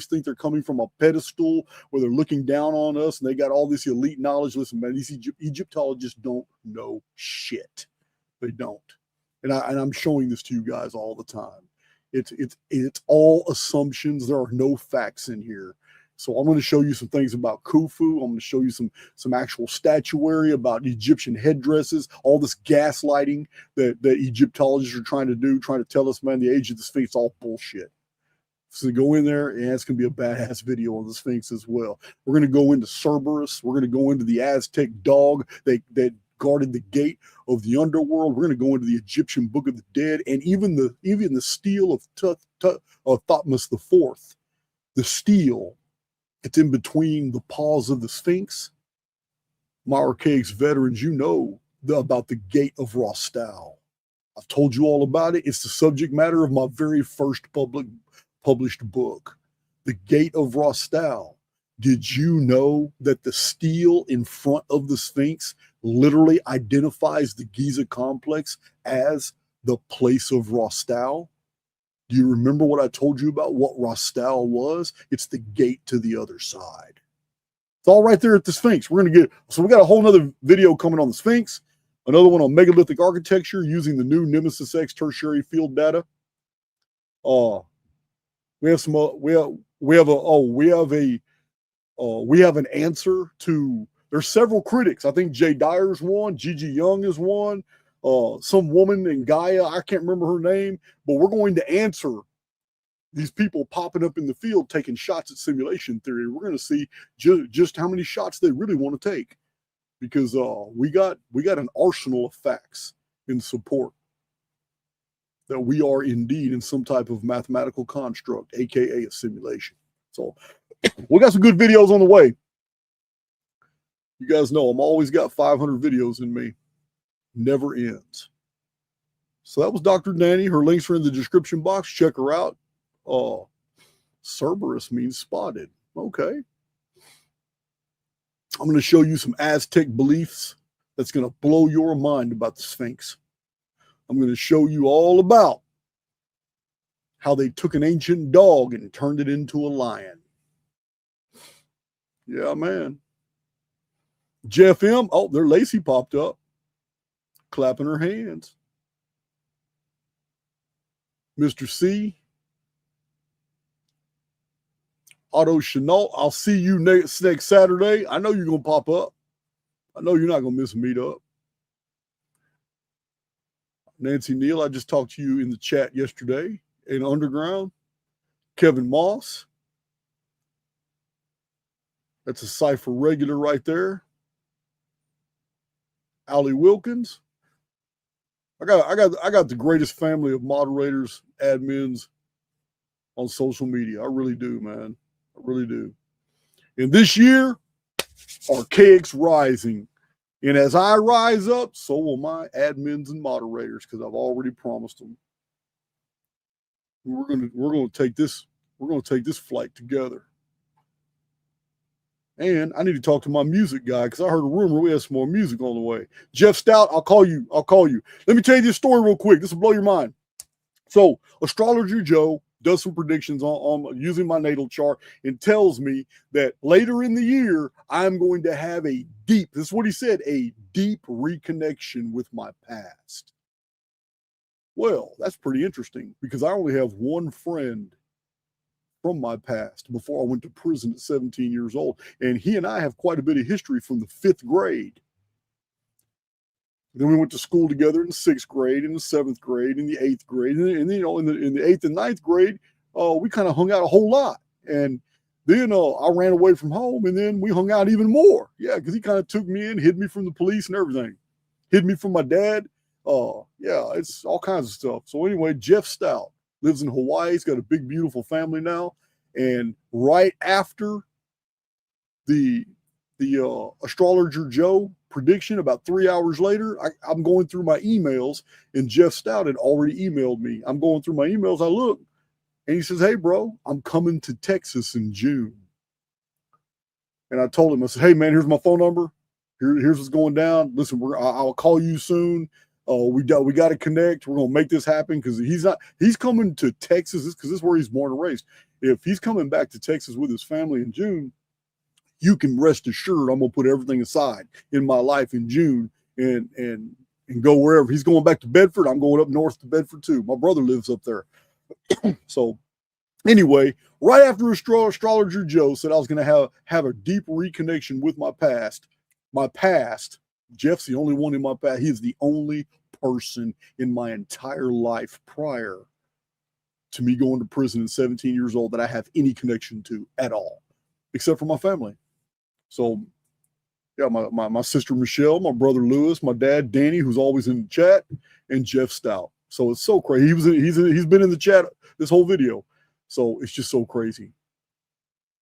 think they're coming from a pedestal where they're looking down on us and they got all this elite knowledge. Listen, man, these Egyptologists don't know shit. They don't. And I'm showing this to you guys all the time. It's all assumptions. There are no facts in here. So I'm going to show you some things about Khufu. I'm going to show you some actual statuary about Egyptian headdresses, all this gaslighting that Egyptologists are trying to do, trying to tell us, man, the age of the Sphinx, all bullshit. So go in there, and it's going to be a badass video on the Sphinx as well. We're going to go into Cerberus. We're going to go into the Aztec dog that guarded the gate of the underworld. We're going to go into the Egyptian Book of the Dead, and even the stele of Thutmose IV. The stele, it's in between the paws of the Sphinx. My Archaix veterans, you know about the Gate of Rostau. I've told you all about it. It's the subject matter of my very first published book, The Gate of Rostau. Did you know that the stele in front of the Sphinx literally identifies the Giza complex as the place of Rostau? Do you remember what I told you about what Rostau was? It's the gate to the other side. It's all right there at the Sphinx. We got a whole nother video coming on the Sphinx, another one on megalithic architecture using the new Nemesis X tertiary field data. We have an answer to. There's several critics. I think Jay Dyer's one, Gigi Young is one. Some woman in Gaia, I can't remember her name, but we're going to answer these people popping up in the field taking shots at simulation theory. We're going to see just how many shots they really want to take, because we got an arsenal of facts in support that we are indeed in some type of mathematical construct, aka a simulation. So we got some good videos on the way. You guys know I'm always got 500 videos in me. Never ends. So that was Dr. Dani. Her links are in the description box. Check her out. Cerberus means spotted. Okay. I'm going to show you some Aztec beliefs that's going to blow your mind about the Sphinx. I'm going to show you all about how they took an ancient dog and turned it into a lion. Yeah, man. Jeff M. Oh, there Lacey popped up, clapping her hands. Mr. C. Otto Chenault, I'll see you next Saturday. I know you're going to pop up. I know you're not going to miss a meetup. Nancy Neal, I just talked to you in the chat yesterday in Underground. Kevin Moss. That's a Cypher regular right there. Ali Wilkins. I got the greatest family of moderators, admins on social media. I really do, man. I really do. And this year, Archaix rising. And as I rise up, so will my admins and moderators, because I've already promised them. We're gonna take this flight together. And I need to talk to my music guy, because I heard a rumor we have some more music on the way. Jeff Stout, I'll call you. Let me tell you this story real quick. This will blow your mind. So Astrologer Joe does some predictions on using my natal chart and tells me that later in the year, I'm going to have this is what he said, a deep reconnection with my past. Well, that's pretty interesting, because I only have one friend from my past before I went to prison at 17 years old. And he and I have quite a bit of history from the 5th grade. And then we went to school together in the 6th grade, in the 7th grade, in the 8th grade, and then, you know, in the 8th and 9th grade, we kind of hung out a whole lot. And then I ran away from home, and then we hung out even more. Yeah, because he kind of took me in, hid me from the police and everything, hid me from my dad. Yeah, it's all kinds of stuff. So anyway, Jeff Stout lives in Hawaii. He's got a big, beautiful family now. And right after the Astrologer Joe prediction, about 3 hours later, I'm going through my emails, and Jeff Stout had already emailed me. I'm going through my emails. I look, and he says, "Hey, bro, I'm coming to Texas in June." And I told him, I said, "Hey, man, here's my phone number. Here's what's going down. Listen, I'll call you soon. We got to connect. We're gonna make this happen because he's coming to Texas because this is where he's born and raised. If he's coming back to Texas with his family in June, you can rest assured I'm gonna put everything aside in my life in June and go wherever. He's going back to Bedford. I'm going up north to Bedford too. My brother lives up there." So anyway, right after Astrologer Joe said I was going to have a deep reconnection with my past, Jeff's the only one in my past. He is the only person in my entire life prior to me going to prison at 17 years old that I have any connection to at all, except for my family. So yeah, my sister Michelle, my brother Lewis, my dad Danny, who's always in the chat, and Jeff Stout. So it's so crazy. He's been in the chat this whole video. So it's just so crazy.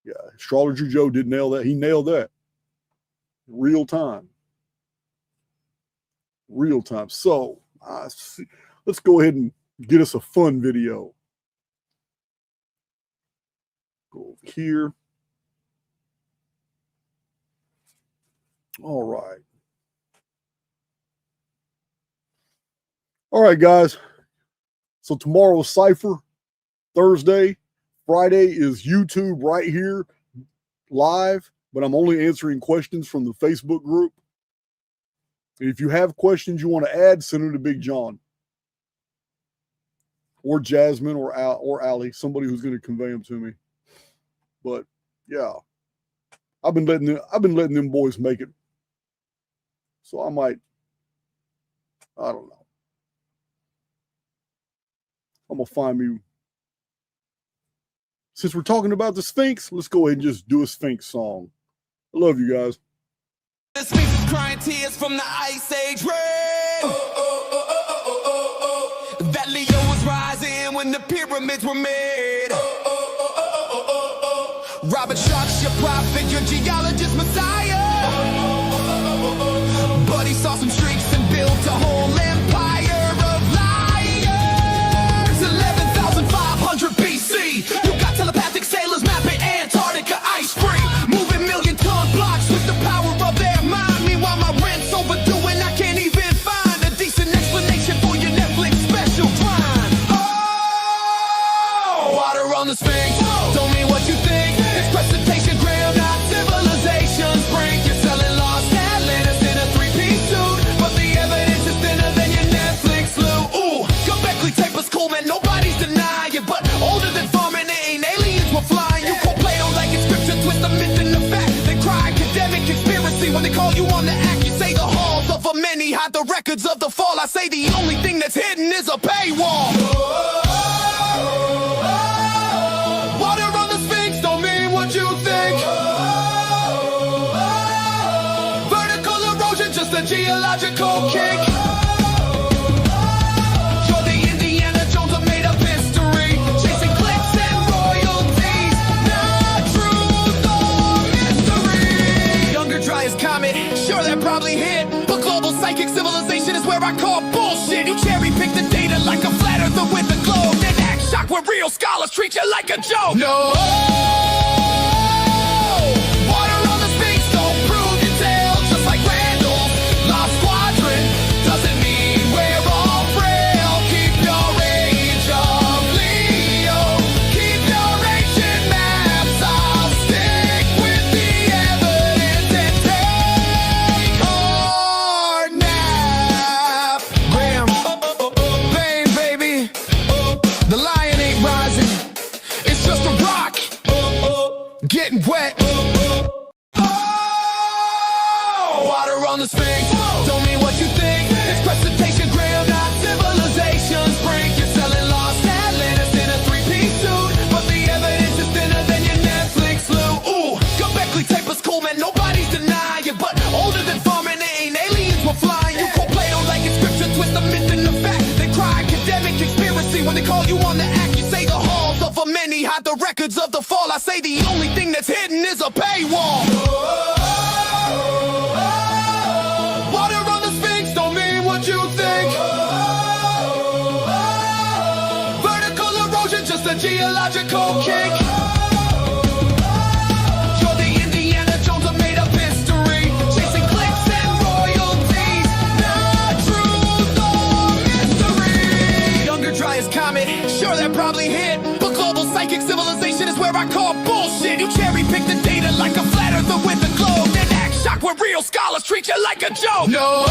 Yeah, Astrologer Joe did nail that. He nailed that. Real time. So let's go ahead and get us a fun video. Go over here. All right. All right, guys. So tomorrow is Cypher. Thursday. Friday is YouTube right here live, but I'm only answering questions from the Facebook group. And if you have questions you want to add, send them to Big John or Jasmine or Allie, somebody who's going to convey them to me. But yeah, I've been letting them boys make it. So I don't know. I'm gonna find me. Since we're talking about the Sphinx, let's go ahead and just do a Sphinx song. I love you guys. The Sphinx is crying tears from the Ice Age rain. That Leo was rising when the pyramids were made. Robert Shark's your prophet, your geologist messiah. But he saw some streaks and built a whole empire of liars. 11,500 BC. You got telepathic sailors mapping Antarctica ice free. Moving million-ton blocks with the power of their mind. Meanwhile, my rent's overdue and I can't even find a decent explanation for your Netflix special grind. Oh, water on the Sphinx. Don't mean what you think. It's presentation ground, not civilization. Spring, you're selling lost Atlantis in a three-piece suit, but the evidence is thinner than your Netflix loot. Ooh, Göbekli tape was cool, man, nobody's denying it, but older than farming, it ain't aliens were flying. You quote Plato like it's scripture, twist the myth in the fact. They cry academic conspiracy when they call you on the act. You say the halls of a many hide the records of the fall. I say the only thing that's hidden is a paywall. Water on the Sphinx don't mean what you think. Vertical erosion, just a geological kick. You're the Indiana Jones of made up history, chasing clicks and royalties, not truth or mystery. Younger Dryas comet, sure that probably hit, but global psychic civilization is where I call bullshit. You cherry pick the data like a flat earther with a globe, then act shocked when real scholars treat you like a joke. No. Water on the Sphinx don't prove your tale, just like Randall's Lost Squadron doesn't mean we're all frail. Keep your age of Leo, keep your ancient maps. I'll stick with the evidence and take hard nap. Graham, Bane, baby, the lion ain't rising, it's just a rock. many hide the records of the fall. I say the only thing that's hidden is a paywall. Water on the Sphinx don't mean what you think. Vertical erosion, just a geological kink. You're the Indiana Jones of made-up history, chasing clicks and royalties, not truth or mystery. Younger Dryas comet, sure that probably hit, but global psychic civilization is where I call bullshit. You cherry-pick the data like a flat earther with a globe, then act shocked when real scholars treat you like a joke. No.